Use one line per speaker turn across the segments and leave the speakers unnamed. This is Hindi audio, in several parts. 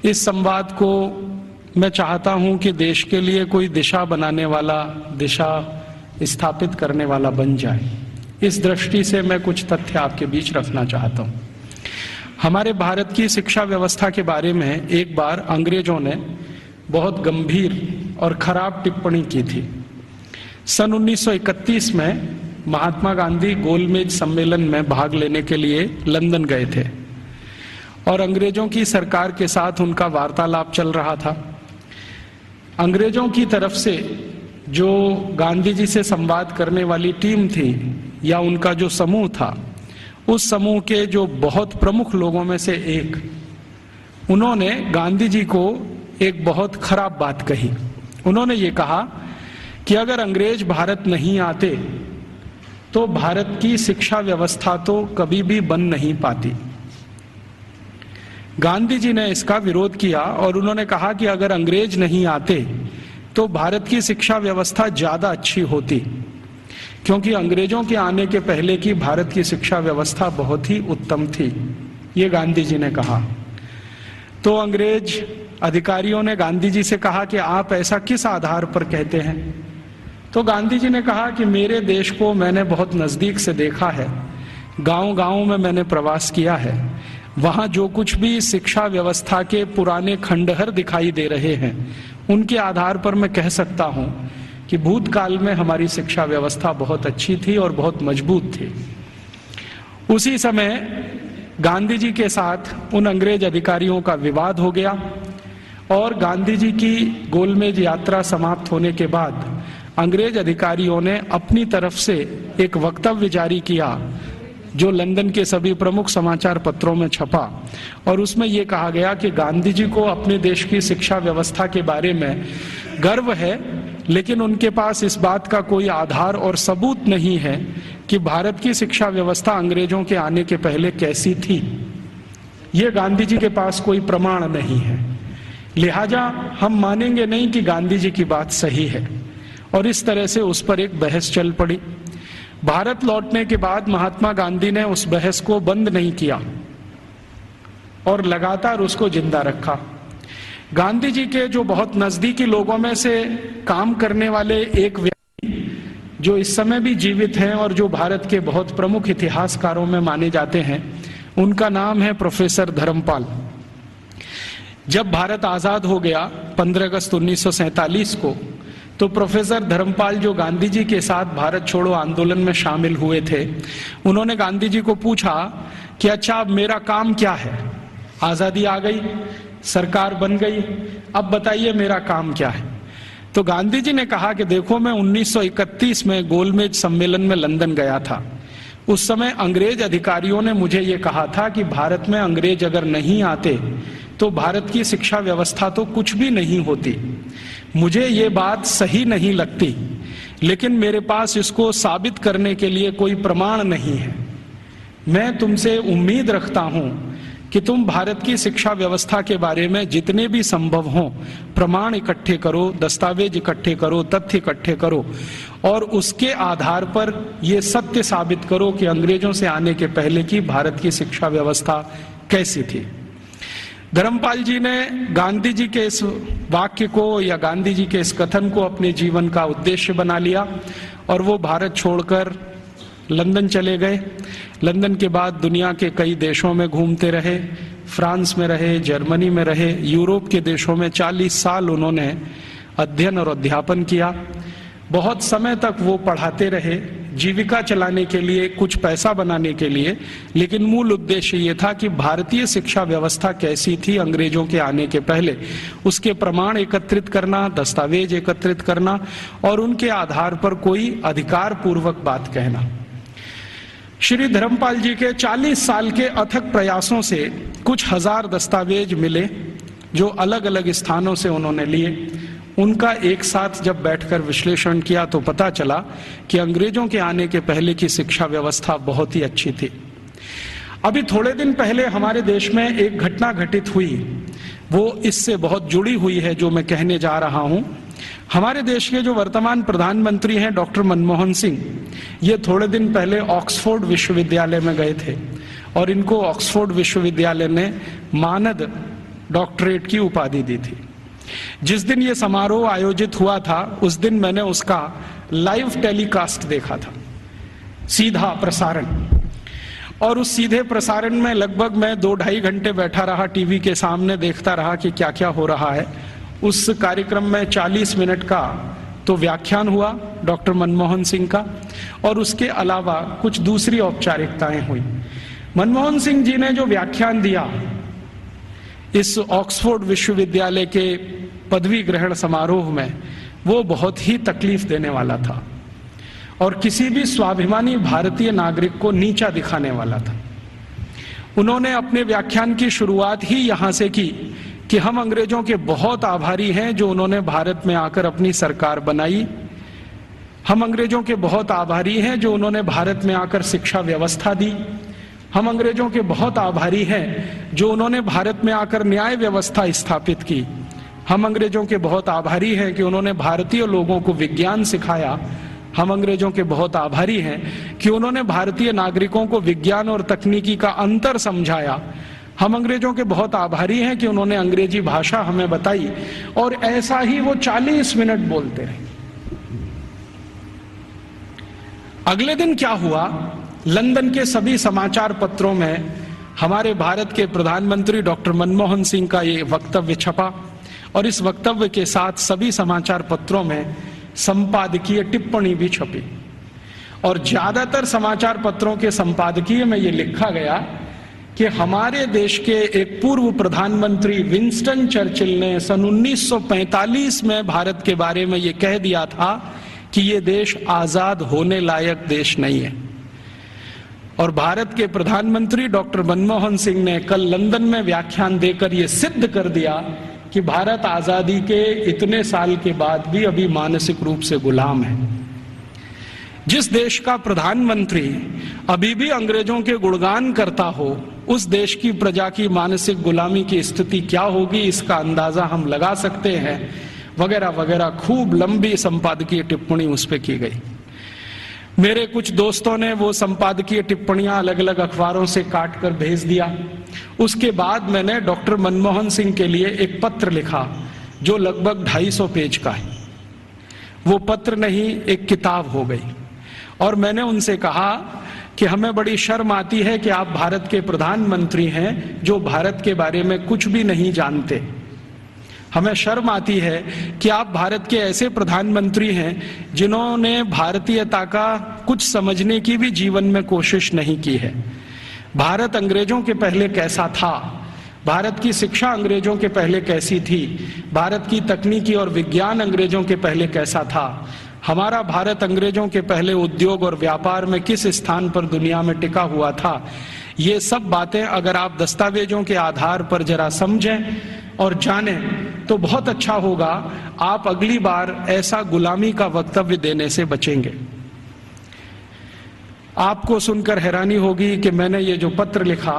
इस संवाद को मैं चाहता हूं कि देश के लिए कोई दिशा बनाने वाला, दिशा स्थापित करने वाला बन जाए। इस दृष्टि से मैं कुछ तथ्य आपके बीच रखना चाहता हूं। हमारे भारत की शिक्षा व्यवस्था के बारे में एक बार अंग्रेजों ने बहुत गंभीर और खराब टिप्पणी की थी। सन 1931 में महात्मा गांधी गोलमेज सम्मेलन में भाग लेने के लिए लंदन गए थे और अंग्रेजों की सरकार के साथ उनका वार्तालाप चल रहा था। अंग्रेजों की तरफ से जो गांधी जी से संवाद करने वाली टीम थी या उनका जो समूह था, उस समूह के जो बहुत प्रमुख लोगों में से एक, उन्होंने गांधी जी को एक बहुत खराब बात कही। उन्होंने ये कहा कि अगर अंग्रेज भारत नहीं आते तो भारत की शिक्षा व्यवस्था तो कभी भी बन नहीं पाती। गांधी जी ने इसका विरोध किया और उन्होंने कहा कि अगर अंग्रेज नहीं आते तो भारत की शिक्षा व्यवस्था ज्यादा अच्छी होती, क्योंकि अंग्रेजों के आने के पहले की भारत की शिक्षा व्यवस्था बहुत ही उत्तम थी। ये गांधी जी ने कहा। तो अंग्रेज अधिकारियों ने गांधी जी से कहा कि आप ऐसा किस आधार पर कहते हैं? तो गांधी जी ने कहा कि मेरे देश को मैंने बहुत नजदीक से देखा है, गांव-गांव में मैंने प्रवास किया है, वहां जो कुछ भी शिक्षा व्यवस्था के पुराने खंडहर दिखाई दे रहे हैं, उनके आधार पर मैं कह सकता हूं कि भूतकाल में हमारी शिक्षा व्यवस्था बहुत अच्छी थी और बहुत मजबूत थी। उसी समय गांधी जी के साथ उन अंग्रेज अधिकारियों का विवाद हो गया और गांधी जी की गोलमेज यात्रा समाप्त होने के बाद अंग्रेज अधिकारियों ने अपनी तरफ से एक वक्तव्य जारी किया जो लंदन के सभी प्रमुख समाचार पत्रों में छपा और उसमें यह कहा गया कि गांधी जी को अपने देश की शिक्षा व्यवस्था के बारे में गर्व है, लेकिन उनके पास इस बात का कोई आधार और सबूत नहीं है कि भारत की शिक्षा व्यवस्था अंग्रेजों के आने के पहले कैसी थी। ये गांधी जी के पास कोई प्रमाण नहीं है, लिहाजा हम मानेंगे नहीं कि गांधी जी की बात सही है। और इस तरह से उस पर एक बहस चल पड़ी। भारत लौटने के बाद महात्मा गांधी ने उस बहस को बंद नहीं किया और लगातार उसको जिंदा रखा। गांधी जी के जो बहुत नजदीकी लोगों में से काम करने वाले एक व्यक्ति जो इस समय भी जीवित हैं और जो भारत के बहुत प्रमुख इतिहासकारों में माने जाते हैं, उनका नाम है प्रोफेसर धर्मपाल। जब भारत आजाद हो गया 15 अगस्त 1947 को, तो प्रोफेसर धर्मपाल जो गांधी जी के साथ भारत छोड़ो आंदोलन में शामिल हुए थे, उन्होंने गांधी जी को पूछा कि अच्छा अब मेरा काम क्या है? आजादी आ गई, सरकार बन गई, अब बताइए मेरा काम क्या है? तो गांधी जी ने कहा कि देखो, मैं 1931 में गोलमेज सम्मेलन में लंदन गया था। उस समय अंग्रेज अधिकारियों ने मुझे ये कहा था कि भारत में अंग्रेज अगर नहीं आते तो भारत की शिक्षा व्यवस्था तो कुछ भी नहीं होती। मुझे ये बात सही नहीं लगती, लेकिन मेरे पास इसको साबित करने के लिए कोई प्रमाण नहीं है। मैं तुमसे उम्मीद रखता हूं कि तुम भारत की शिक्षा व्यवस्था के बारे में जितने भी संभव हों प्रमाण इकट्ठे करो, दस्तावेज इकट्ठे करो, तथ्य इकट्ठे करो और उसके आधार पर यह सत्य साबित करो कि अंग्रेजों से आने के पहले की भारत की शिक्षा व्यवस्था कैसी थी। धर्मपाल जी ने गांधी जी के इस वाक्य को या गांधी जी के इस कथन को अपने जीवन का उद्देश्य बना लिया और वो भारत छोड़कर लंदन चले गए। लंदन के बाद दुनिया के कई देशों में घूमते रहे, फ्रांस में रहे, जर्मनी में रहे, यूरोप के देशों में 40 साल उन्होंने अध्ययन और अध्यापन किया। बहुत समय तक वो पढ़ाते रहे, जीविका चलाने के लिए, कुछ पैसा बनाने के लिए, लेकिन मूल उद्देश्य ये था कि भारतीय शिक्षा व्यवस्था कैसी थी अंग्रेजों के आने के पहले, उसके प्रमाण एकत्रित करना, दस्तावेज एकत्रित करना और उनके आधार पर कोई अधिकार पूर्वक बात कहना। श्री धर्मपाल जी के 40 साल के अथक प्रयासों से कुछ हजार दस्तावेज मिले जो अलग अलग स्थानों से उन्होंने लिए। उनका एक साथ जब बैठकर विश्लेषण किया तो पता चला कि अंग्रेजों के आने के पहले की शिक्षा व्यवस्था बहुत ही अच्छी थी। अभी थोड़े दिन पहले हमारे देश में एक घटना घटित हुई, वो इससे बहुत जुड़ी हुई है जो मैं कहने जा रहा हूं। हमारे देश के जो वर्तमान प्रधानमंत्री हैं डॉक्टर मनमोहन सिंह, ये थोड़े दिन पहले ऑक्सफोर्ड विश्वविद्यालय में गए थे और इनको ऑक्सफोर्ड विश्वविद्यालय ने मानद डॉक्टरेट की उपाधि दी थी। जिस दिन ये समारोह आयोजित हुआ था उस दिन मैंने उसका लाइव टेलीकास्ट देखा था, सीधा प्रसारण। और उस सीधे प्रसारण में लगभग मैं 2-2.5 घंटे बैठा रहा, टीवी के सामने देखता रहा कि क्या क्या हो रहा है। उस कार्यक्रम में 40 मिनट का तो व्याख्यान हुआ डॉक्टर मनमोहन सिंह का, और उसके अलावा कुछ दूसरी औपचारिकताएं हुई। मनमोहन सिंह जी ने जो व्याख्यान दिया इस ऑक्सफोर्ड विश्वविद्यालय के पदवी ग्रहण समारोह में, वो बहुत ही तकलीफ देने वाला था और किसी भी स्वाभिमानी भारतीय नागरिक को नीचा दिखाने वाला था। उन्होंने अपने व्याख्यान की शुरुआत ही यहां से की कि हम अंग्रेजों के बहुत आभारी हैं जो उन्होंने भारत में आकर अपनी सरकार बनाई। हम अंग्रेजों के बहुत आभारी हैं जो उन्होंने भारत में आकर शिक्षा व्यवस्था दी। हम अंग्रेजों के बहुत आभारी हैं जो उन्होंने भारत में आकर न्याय व्यवस्था स्थापित की। हम अंग्रेजों के बहुत आभारी हैं कि उन्होंने भारतीय लोगों को विज्ञान सिखाया। हम अंग्रेजों के बहुत आभारी हैं कि उन्होंने भारतीय नागरिकों को विज्ञान और तकनीकी का अंतर समझाया। हम अंग्रेजों के बहुत आभारी हैं कि उन्होंने अंग्रेजी भाषा हमें बताई। और ऐसा ही वो 40 मिनट बोलते रहे। अगले दिन क्या हुआ, लंदन के सभी समाचार पत्रों में हमारे भारत के प्रधानमंत्री डॉक्टर मनमोहन सिंह का ये वक्तव्य छपा, और इस वक्तव्य के साथ सभी समाचार पत्रों में संपादकीय टिप्पणी भी छपी। और ज्यादातर समाचार पत्रों के संपादकीय में ये लिखा गया कि हमारे देश के एक पूर्व प्रधानमंत्री विंस्टन चर्चिल ने सन 1945 में भारत के बारे में ये कह दिया था कि ये देश आजाद होने लायक देश नहीं है। और भारत के प्रधानमंत्री डॉक्टर मनमोहन सिंह ने कल लंदन में व्याख्यान देकर ये सिद्ध कर दिया कि भारत आजादी के इतने साल के बाद भी अभी मानसिक रूप से गुलाम है। जिस देश का प्रधानमंत्री अभी भी अंग्रेजों के गुणगान करता हो, उस देश की प्रजा की मानसिक गुलामी की स्थिति क्या होगी इसका अंदाजा हम लगा सकते हैं, वगैरह वगैरह। खूब लंबी संपादकीय टिप्पणी उस पर की गई। मेरे कुछ दोस्तों ने वो संपादकीय टिप्पणियां अलग अलग अखबारों से काट कर भेज दिया। उसके बाद मैंने डॉक्टर मनमोहन सिंह के लिए एक पत्र लिखा जो लगभग 250 पेज का है। वो पत्र नहीं, एक किताब हो गई। और मैंने उनसे कहा कि हमें बड़ी शर्म आती है कि आप भारत के प्रधानमंत्री हैं जो भारत के बारे में कुछ भी नहीं जानते। हमें शर्म आती है कि आप भारत के ऐसे प्रधानमंत्री हैं जिन्होंने भारतीयता का कुछ समझने की भी जीवन में कोशिश नहीं की है। भारत अंग्रेजों के पहले कैसा था, भारत की शिक्षा अंग्रेजों के पहले कैसी थी, भारत की तकनीकी और विज्ञान अंग्रेजों के पहले कैसा था, हमारा भारत अंग्रेजों के पहले उद्योग और व्यापार में किस स्थान पर दुनिया में टिका हुआ था। ये सब बातें अगर आप दस्तावेजों के आधार पर जरा समझें और जानें तो बहुत अच्छा होगा। आप अगली बार ऐसा गुलामी का वक्तव्य देने से बचेंगे। आपको सुनकर हैरानी होगी कि मैंने ये जो पत्र लिखा,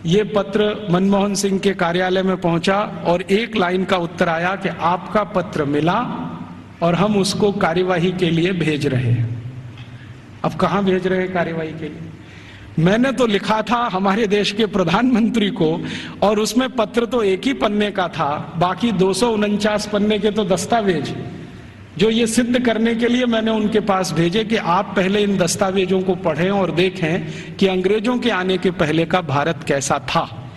ये पत्र मनमोहन सिंह के कार्यालय में पहुंचा और एक लाइन का उत्तर आया कि आपका पत्र मिला और हम उसको कार्यवाही के लिए भेज रहे हैं। अब कहां भेज रहे हैं कार्यवाही के लिए? मैंने तो लिखा था हमारे देश के प्रधानमंत्री को, और उसमें पत्र तो एक ही पन्ने का था, बाकी 249 पन्ने के तो दस्तावेज जो ये सिद्ध करने के लिए मैंने उनके पास भेजे कि आप पहले इन दस्तावेजों को पढ़ें और देखें कि अंग्रेजों के आने के पहले का भारत कैसा था।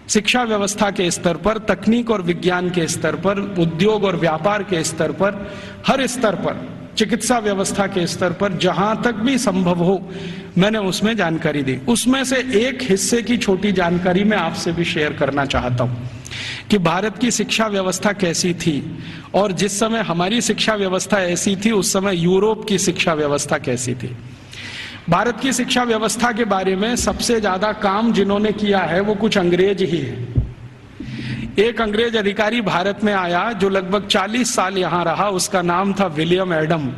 शिक्षा व्यवस्था के स्तर पर, तकनीक और विज्ञान के स्तर पर, उद्योग और व्यापार के स्तर पर, हर स्तर पर, चिकित्सा व्यवस्था के स्तर पर, जहां तक भी संभव हो मैंने उसमें जानकारी दी। उसमें से एक हिस्से की छोटी जानकारी मैं आपसे भी शेयर करना चाहता हूं कि भारत की शिक्षा व्यवस्था कैसी थी, और जिस समय हमारी शिक्षा व्यवस्था ऐसी थी उस समय यूरोप की शिक्षा व्यवस्था कैसी थी। भारत की शिक्षा व्यवस्था के बारे में सबसे ज्यादा काम जिन्होंने किया है वो कुछ अंग्रेज ही है। एक अंग्रेज अधिकारी भारत में आया जो लगभग 40 साल यहां रहा, उसका नाम था विलियम एडम।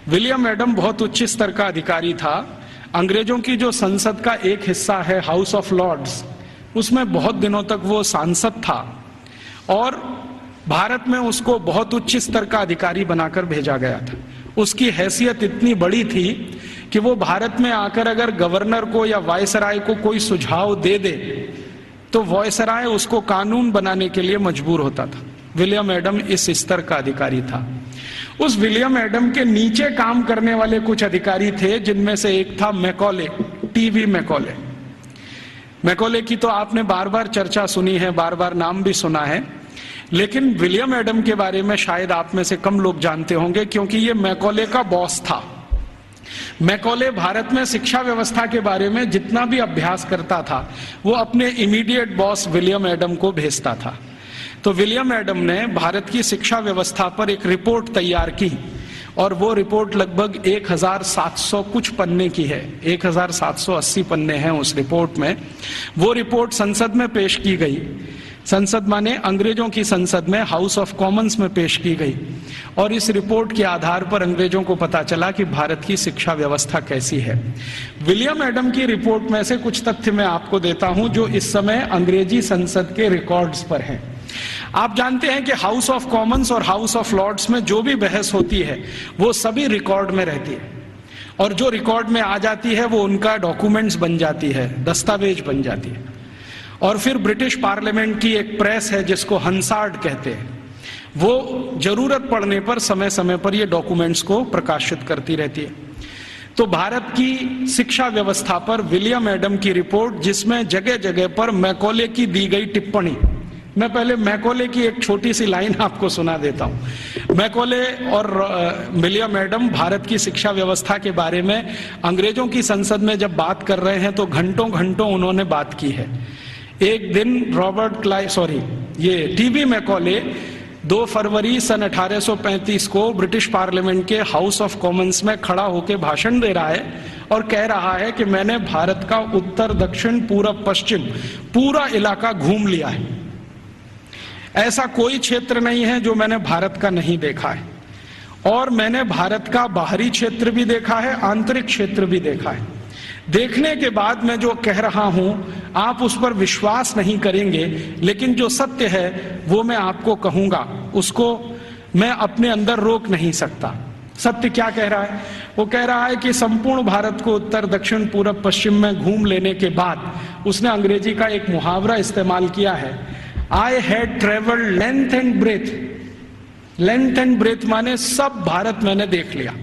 विलियम एडम बहुत उच्च स्तर का अधिकारी था। अंग्रेजों की जो संसद का एक हिस्सा है हाउस ऑफ लॉर्ड्स, उसमें बहुत दिनों तक वो सांसद था और भारत में उसको बहुत उच्च स्तर का अधिकारी बनाकर भेजा गया था। उसकी हैसियत इतनी बड़ी थी कि वो भारत में आकर अगर गवर्नर को या वायसराय को कोई सुझाव दे दे तो वॉयसराय उसको कानून बनाने के लिए मजबूर होता था। विलियम एडम इस स्तर का अधिकारी था। उस विलियम एडम के नीचे काम करने वाले कुछ अधिकारी थे, जिनमें से एक था मैकॉले, टीवी मैकॉले। मैकॉले की तो आपने बार बार चर्चा सुनी है, बार बार नाम भी सुना है, लेकिन विलियम एडम के बारे में शायद आप में से कम लोग जानते होंगे, क्योंकि ये मैकॉले का बॉस था। मैकॉले भारत में शिक्षा व्यवस्था के बारे में जितना भी अभ्यास करता था, वो अपने इमीडिएट बॉस विलियम एडम को भेजता था। तो विलियम एडम ने भारत की शिक्षा व्यवस्था पर एक रिपोर्ट तैयार की, और वो रिपोर्ट लगभग 1700 कुछ पन्ने की है, 1780 पन्ने हैं उस रिपोर्ट में। वो रिपोर्ट संसद में पेश की गई। संसद माने अंग्रेजों की संसद में, हाउस ऑफ कॉमन्स में पेश की गई, और इस रिपोर्ट के आधार पर अंग्रेजों को पता चला कि भारत की शिक्षा व्यवस्था कैसी है। विलियम एडम की रिपोर्ट में से कुछ तथ्य मैं आपको देता हूं जो इस समय अंग्रेजी संसद के रिकॉर्ड्स पर हैं। आप जानते हैं कि हाउस ऑफ कॉमन्स और हाउस ऑफ लॉर्ड्स में जो भी बहस होती है वो सभी रिकॉर्ड में रहती है, और जो रिकॉर्ड में आ जाती है वो उनका डॉक्यूमेंट्स बन जाती है, दस्तावेज बन जाती है। और फिर ब्रिटिश पार्लियामेंट की एक प्रेस है जिसको हंसार्ड कहते हैं, वो जरूरत पड़ने पर समय समय पर ये डॉक्यूमेंट्स को प्रकाशित करती रहती है। तो भारत की शिक्षा व्यवस्था पर विलियम एडम की रिपोर्ट, जिसमें जगह जगह पर मैकॉले की दी गई टिप्पणी, मैं पहले मैकॉले की एक छोटी सी लाइन आपको सुना देता हूं। मैकॉले और विलियम एडम भारत की शिक्षा व्यवस्था के बारे में अंग्रेजों की संसद में जब बात कर रहे हैं तो घंटों घंटों उन्होंने बात की है। एक दिन ये टीवी मैकॉले 2 फरवरी सन 1835 को ब्रिटिश पार्लियामेंट के हाउस ऑफ कॉमन्स में खड़ा होकर भाषण दे रहा है और कह रहा है कि मैंने भारत का उत्तर, दक्षिण, पूरब, पश्चिम पूरा इलाका घूम लिया है। ऐसा कोई क्षेत्र नहीं है जो मैंने भारत का नहीं देखा है, और मैंने भारत का बाहरी क्षेत्र भी देखा है, आंतरिक क्षेत्र भी देखा है। देखने के बाद मैं जो कह रहा हूं आप उस पर विश्वास नहीं करेंगे, लेकिन जो सत्य है वो मैं आपको कहूंगा, उसको मैं अपने अंदर रोक नहीं सकता। सत्य क्या कह रहा है? वो कह रहा है कि संपूर्ण भारत को उत्तर, दक्षिण, पूरब, पश्चिम में घूम लेने के बाद उसने अंग्रेजी का एक मुहावरा इस्तेमाल किया है, I had travelled length and breadth. Length and breadth माने सब भारत मैंने देख लिया,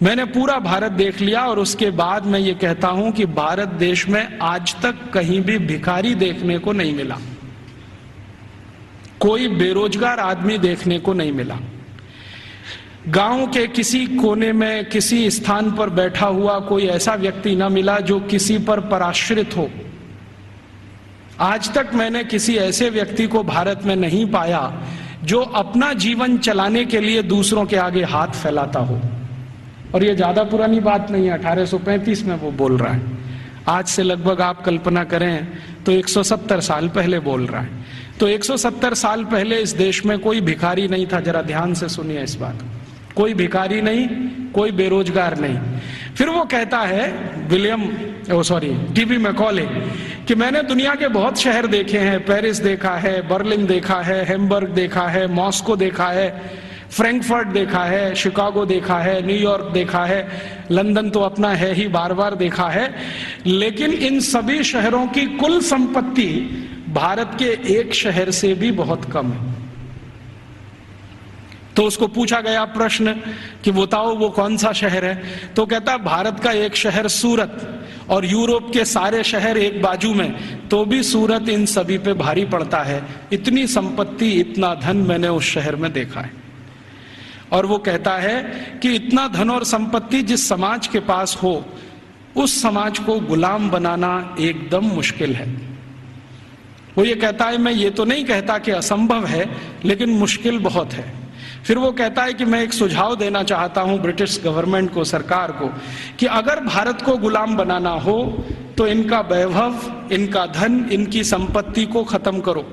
मैंने पूरा भारत देख लिया। और उसके बाद मैं ये कहता हूं कि भारत देश में आज तक कहीं भी भिखारी देखने को नहीं मिला, कोई बेरोजगार आदमी देखने को नहीं मिला, गांव के किसी कोने में किसी स्थान पर बैठा हुआ कोई ऐसा व्यक्ति ना मिला जो किसी पर पराश्रित हो। आज तक मैंने किसी ऐसे व्यक्ति को भारत में नहीं पाया जो अपना जीवन चलाने के लिए दूसरों के आगे हाथ फैलाता हो। और ये ज्यादा पुरानी बात नहीं है, 1835 में वो बोल रहा है। आज से लगभग आप कल्पना करें तो 170 साल पहले बोल रहा है। तो 170 साल पहले इस देश में कोई भिखारी नहीं था। जरा ध्यान से सुनिए इस बात, कोई भिखारी नहीं, कोई बेरोजगार नहीं। फिर वो कहता है टीवी मैकॉले कि मैंने दुनिया के बहुत शहर देखे हैं, पेरिस देखा है, बर्लिन देखा है, हैम्बर्ग देखा है, मॉस्को देखा है, फ्रैंकफर्ट देखा है, शिकागो देखा है, न्यूयॉर्क देखा है, लंदन तो अपना है ही, बार बार देखा है, लेकिन इन सभी शहरों की कुल संपत्ति भारत के एक शहर से भी बहुत कम है। तो उसको पूछा गया प्रश्न कि बताओ वो कौन सा शहर है? तो कहता भारत का एक शहर सूरत, और यूरोप के सारे शहर एक बाजू में, तो भी सूरत इन सभी पे भारी पड़ता है। इतनी संपत्ति, इतना धन मैंने उस शहर में देखा है। और वो कहता है कि इतना धन और संपत्ति जिस समाज के पास हो, उस समाज को गुलाम बनाना एकदम मुश्किल है। वो ये कहता है, मैं ये तो नहीं कहता कि असंभव है, लेकिन मुश्किल बहुत है। फिर वो कहता है कि मैं एक सुझाव देना चाहता हूं ब्रिटिश गवर्नमेंट को, सरकार को, कि अगर भारत को गुलाम बनाना हो तो इनका वैभव, इनका धन, इनकी संपत्ति को खत्म करो।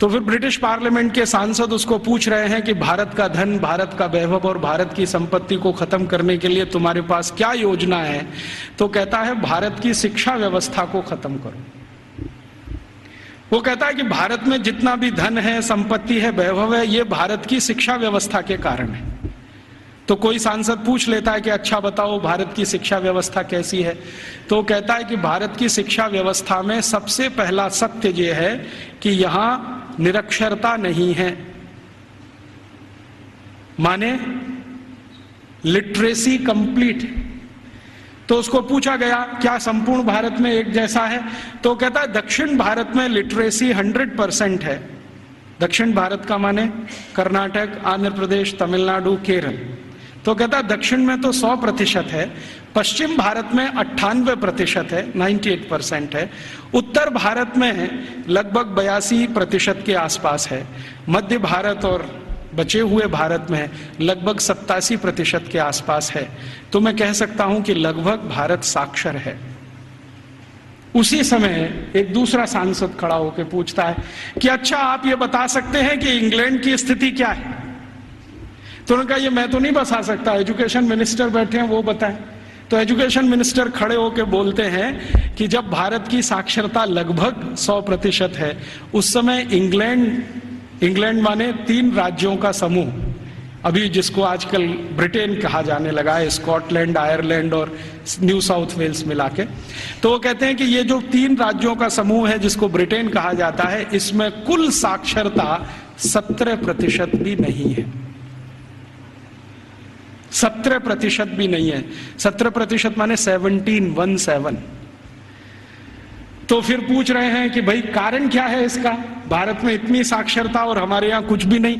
तो फिर ब्रिटिश पार्लियामेंट के सांसद उसको पूछ रहे हैं कि भारत का धन, भारत का वैभव और भारत की संपत्ति को खत्म करने के लिए तुम्हारे पास क्या योजना है? तो कहता है भारत की शिक्षा व्यवस्था को खत्म करो। वो कहता है कि भारत में जितना भी धन है, संपत्ति है, वैभव है, ये भारत की शिक्षा व्यवस्था के कारण है। तो कोई सांसद पूछ लेता है कि अच्छा बताओ भारत की शिक्षा व्यवस्था कैसी है, तो कहता है कि भारत की शिक्षा व्यवस्था में सबसे पहला सत्य यह है कि यहां निरक्षरता नहीं है, माने लिटरेसी कंप्लीट। तो उसको पूछा गया क्या संपूर्ण भारत में एक जैसा है, तो कहता है दक्षिण भारत में लिटरेसी 100% है। दक्षिण भारत का माने कर्नाटक, आंध्र प्रदेश, तमिलनाडु, केरल। तो कहता है दक्षिण में तो 100% है, पश्चिम भारत में 98% है, 98% है, उत्तर भारत में लगभग 82% के आसपास है, मध्य भारत और बचे हुए भारत में लगभग 87% के आसपास है। तो मैं कह सकता हूं कि लगभग भारत साक्षर है। उसी समय एक दूसरा सांसद खड़ा होकर पूछता है कि अच्छा आप ये बता सकते हैं कि इंग्लैंड की स्थिति क्या है। तो उन्होंने कहा ये मैं तो नहीं बता सकता, एजुकेशन मिनिस्टर बैठे हैं वो बताएं। तो एजुकेशन मिनिस्टर खड़े होकर बोलते हैं कि जब भारत की साक्षरता लगभग 100% है, उस समय इंग्लैंड माने 3 राज्यों का समूह, अभी जिसको आजकल ब्रिटेन कहा जाने लगा है, स्कॉटलैंड, आयरलैंड और न्यू साउथ वेल्स मिला के, तो वो कहते हैं कि ये जो 3 राज्यों का समूह है जिसको ब्रिटेन कहा जाता है, इसमें कुल साक्षरता 17% भी नहीं है। 17% भी नहीं है। 17% माने 17। तो फिर पूछ रहे हैं कि भाई कारण क्या है इसका, भारत में इतनी साक्षरता और हमारे यहाँ कुछ भी नहीं।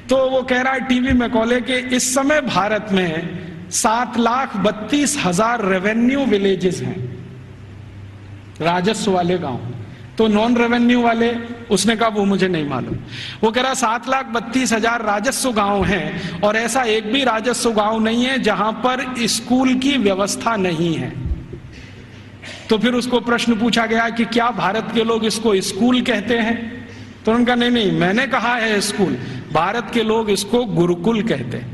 तो वो कह रहा है टीवी मैकॉले के इस समय भारत में 7,32,000 रेवेन्यू विलेजेस हैं, राजस्व वाले गांव। तो नॉन रेवेन्यू वाले, उसने कहा वो मुझे नहीं मालूम। वो कह रहा 7,32,000 राजस्व गांव हैं और ऐसा एक भी राजस्व गांव नहीं है जहां पर स्कूल की व्यवस्था नहीं है। तो फिर उसको प्रश्न पूछा गया कि क्या भारत के लोग इसको स्कूल कहते हैं, तो उन्होंने कहा नहीं, मैंने कहा है स्कूल, भारत के लोग इसको गुरुकुल कहते हैं।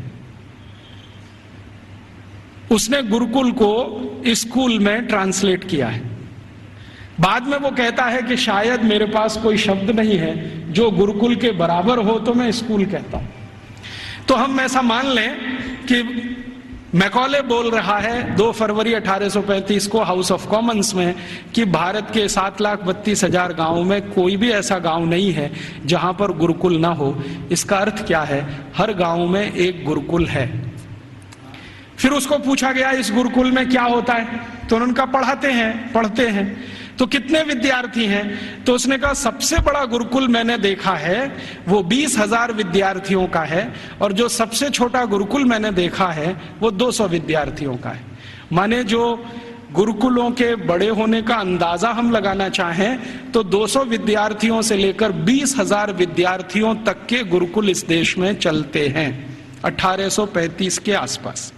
उसने गुरुकुल को स्कूल में ट्रांसलेट किया है। बाद में वो कहता है कि शायद मेरे पास कोई शब्द नहीं है जो गुरुकुल के बराबर हो तो मैं स्कूल कहता हूं। तो हम ऐसा मान लें कि मैकॉले बोल रहा है 2 फरवरी 1835 को हाउस ऑफ कॉमन्स में कि भारत के 7,32,000 गांवों में कोई भी ऐसा गांव नहीं है जहां पर गुरुकुल ना हो। इसका अर्थ क्या है, हर गांव में एक गुरुकुल है। फिर उसको पूछा गया इस गुरुकुल में क्या होता है, तो उन्होंने कहा पढ़ते हैं। तो कितने विद्यार्थी हैं, तो उसने कहा सबसे बड़ा गुरुकुल मैंने देखा है वो 20,000 विद्यार्थियों का है, और जो सबसे छोटा गुरुकुल मैंने देखा है वो 200 विद्यार्थियों का है। माने जो गुरुकुलों के बड़े होने का अंदाजा हम लगाना चाहें तो 200 विद्यार्थियों से लेकर 20,000 विद्यार्थियों तक के गुरुकुल इस देश में चलते हैं 1835 के आसपास।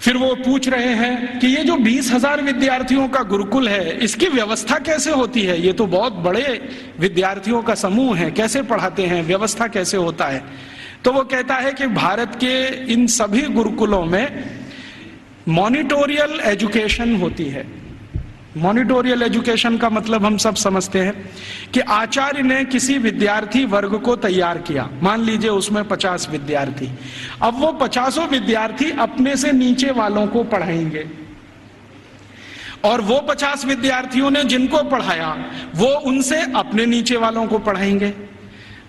फिर वो पूछ रहे हैं कि ये जो 20,000 विद्यार्थियों का गुरुकुल है इसकी व्यवस्था कैसे होती है, ये तो बहुत बड़े विद्यार्थियों का समूह है, कैसे पढ़ाते हैं, व्यवस्था कैसे होता है। तो वो कहता है कि भारत के इन सभी गुरुकुलों में मॉनिटोरियल एजुकेशन होती है। मॉनिटोरियल एजुकेशन का मतलब हम सब समझते हैं कि आचार्य ने किसी विद्यार्थी वर्ग को तैयार किया, मान लीजिए उसमें 50 विद्यार्थी, अब वो 50 विद्यार्थी अपने से नीचे वालों को पढ़ाएंगे, और वो 50 विद्यार्थियों ने जिनको पढ़ाया वो उनसे अपने नीचे वालों को पढ़ाएंगे।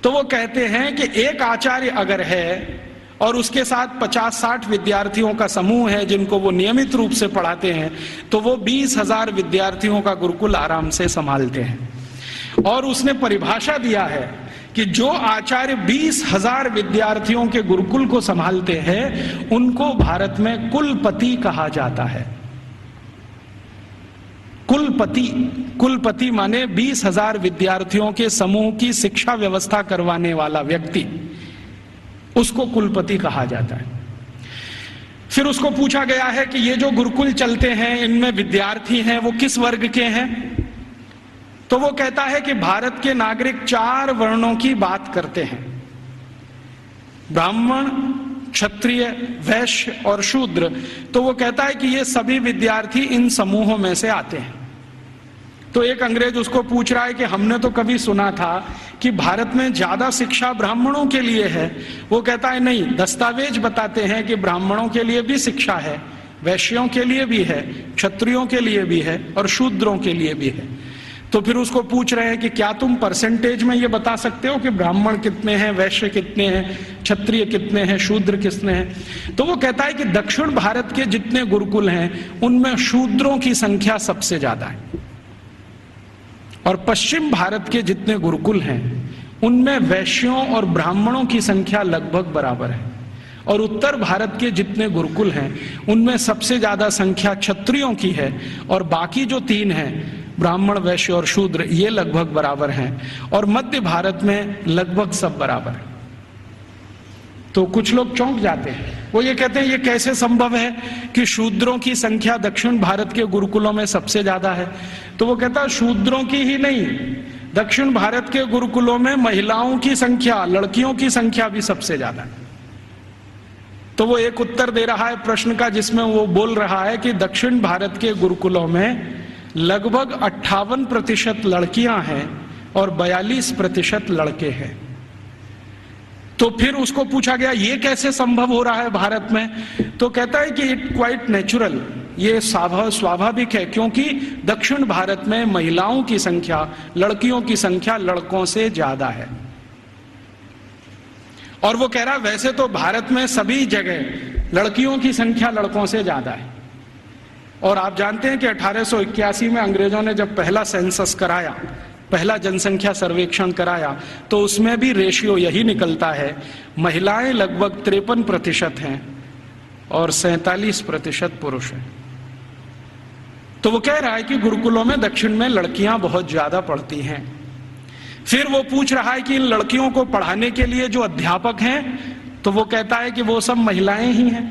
तो वो कहते हैं कि एक आचार्य अगर है और उसके साथ 50-60 विद्यार्थियों का समूह है जिनको वो नियमित रूप से पढ़ाते हैं, तो वो 20,000 विद्यार्थियों का गुरुकुल आराम से संभालते हैं। और उसने परिभाषा दिया है कि जो आचार्य 20,000 विद्यार्थियों के गुरुकुल को संभालते हैं उनको भारत में कुलपति कहा जाता है। कुलपति माने 20,000 विद्यार्थियों के समूह की शिक्षा व्यवस्था करवाने वाला व्यक्ति, उसको कुलपति कहा जाता है। फिर उसको पूछा गया है कि ये जो गुरुकुल चलते हैं इनमें विद्यार्थी हैं वो किस वर्ग के हैं, तो वो कहता है कि भारत के नागरिक 4 वर्णों की बात करते हैं, ब्राह्मण, क्षत्रिय, वैश्य और शूद्र। तो वो कहता है कि ये सभी विद्यार्थी इन समूहों में से आते हैं। तो एक अंग्रेज उसको पूछ रहा है कि हमने तो कभी सुना था कि भारत में ज्यादा शिक्षा ब्राह्मणों के लिए है। वो कहता है नहीं, दस्तावेज बताते हैं कि ब्राह्मणों के लिए भी शिक्षा है, वैश्यों के लिए भी है, क्षत्रियों के लिए भी है और शूद्रों के लिए भी है। तो फिर उसको पूछ रहे हैं कि क्या तुम परसेंटेज में ये बता सकते हो कि ब्राह्मण कितने हैं, वैश्य कितने हैं, क्षत्रिय कितने हैं, शूद्र कितने हैं? तो वो कहता है कि दक्षिण भारत के जितने गुरुकुल हैं उनमें शूद्रों की संख्या सबसे ज्यादा है, और पश्चिम भारत के जितने गुरुकुल हैं उनमें वैश्यों और ब्राह्मणों की संख्या लगभग बराबर है, और उत्तर भारत के जितने गुरुकुल हैं उनमें सबसे ज्यादा संख्या क्षत्रियों की है, और बाकी जो 3 हैं ब्राह्मण, वैश्य और शूद्र ये लगभग बराबर हैं, और मध्य भारत में लगभग सब बराबर है। तो कुछ लोग चौंक जाते हैं, वो ये कहते हैं ये कैसे संभव है कि शूद्रों की संख्या दक्षिण भारत के गुरुकुलों में सबसे ज्यादा है? तो वो कहता है शूद्रों की ही नहीं, दक्षिण भारत के गुरुकुलों में महिलाओं की संख्या, लड़कियों की संख्या भी सबसे ज्यादा है। तो वो एक उत्तर दे रहा है प्रश्न का जिसमें वो बोल रहा है कि दक्षिण भारत के गुरुकुलों में लगभग 58% लड़कियां हैं और 42% लड़के हैं। तो फिर उसको पूछा गया ये कैसे संभव हो रहा है भारत में? तो कहता है कि इट क्वाइट नेचुरल, ये स्वाभाविक है, क्योंकि दक्षिण भारत में महिलाओं की संख्या, लड़कियों की संख्या लड़कों से ज्यादा है। और वो कह रहा है वैसे तो भारत में सभी जगह लड़कियों की संख्या लड़कों से ज्यादा है, और आप जानते हैं कि 1881 में अंग्रेजों ने जब पहला सेंसस कराया, पहला जनसंख्या सर्वेक्षण कराया, तो उसमें भी रेशियो यही निकलता है, महिलाएं लगभग 53% हैं और 47% पुरुष हैं। तो वो कह रहा है कि गुरुकुलों में दक्षिण में लड़कियां बहुत ज्यादा पढ़ती हैं। फिर वो पूछ रहा है कि इन लड़कियों को पढ़ाने के लिए जो अध्यापक हैं, तो वो कहता है कि वो सब महिलाएं ही हैं।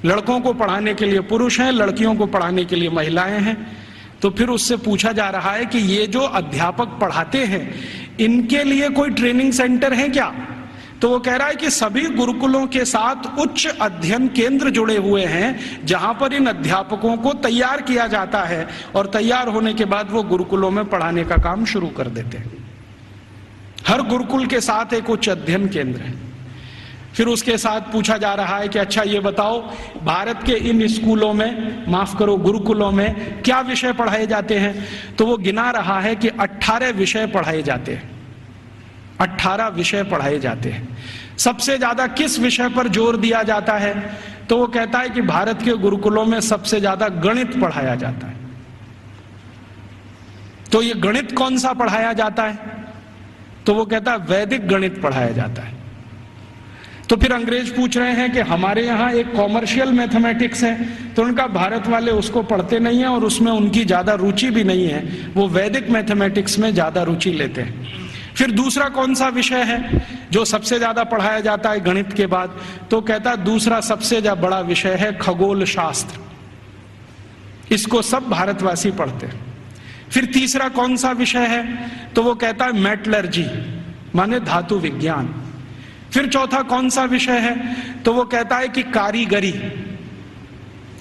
लड़कों को पढ़ाने के लिए पुरुष हैं, लड़कियों को पढ़ाने के लिए महिलाएं हैं। तो फिर उससे पूछा जा रहा है कि ये जो अध्यापक पढ़ाते हैं इनके लिए कोई ट्रेनिंग सेंटर है क्या? तो वो कह रहा है कि सभी गुरुकुलों के साथ उच्च अध्ययन केंद्र जुड़े हुए हैं जहां पर इन अध्यापकों को तैयार किया जाता है, और तैयार होने के बाद वो गुरुकुलों में पढ़ाने का काम शुरू कर देते हैं। हर गुरुकुल के साथ एक उच्च अध्ययन केंद्र है। फिर उसके साथ पूछा जा रहा है कि अच्छा ये बताओ भारत के इन स्कूलों में, माफ करो गुरुकुलों में क्या विषय पढ़ाए जाते हैं? तो वो गिना रहा है कि 18 विषय पढ़ाए जाते हैं। 18 विषय पढ़ाए जाते हैं। सबसे ज्यादा किस विषय पर जोर दिया जाता है? तो वो कहता है कि भारत के गुरुकुलों में सबसे ज्यादा गणित पढ़ाया जाता है। तो ये गणित कौन सा पढ़ाया जाता है? तो वो कहता है वैदिक गणित पढ़ाया जाता है। तो फिर अंग्रेज पूछ रहे हैं कि हमारे यहाँ एक कॉमर्शियल मैथमेटिक्स है, तो उनका भारत वाले उसको पढ़ते नहीं है और उसमें उनकी ज्यादा रुचि भी नहीं है, वो वैदिक मैथमेटिक्स में ज्यादा रुचि लेते हैं। फिर दूसरा कौन सा विषय है जो सबसे ज्यादा पढ़ाया जाता है गणित के बाद? तो कहता है दूसरा सबसे ज्यादा बड़ा विषय है खगोल शास्त्र, इसको सब भारतवासी पढ़ते हैं। फिर तीसरा कौन सा विषय है? तो वो कहता है मेटलर्जी, माने धातु विज्ञान। फिर चौथा कौन सा विषय है? तो वो कहता है कि कारीगरी।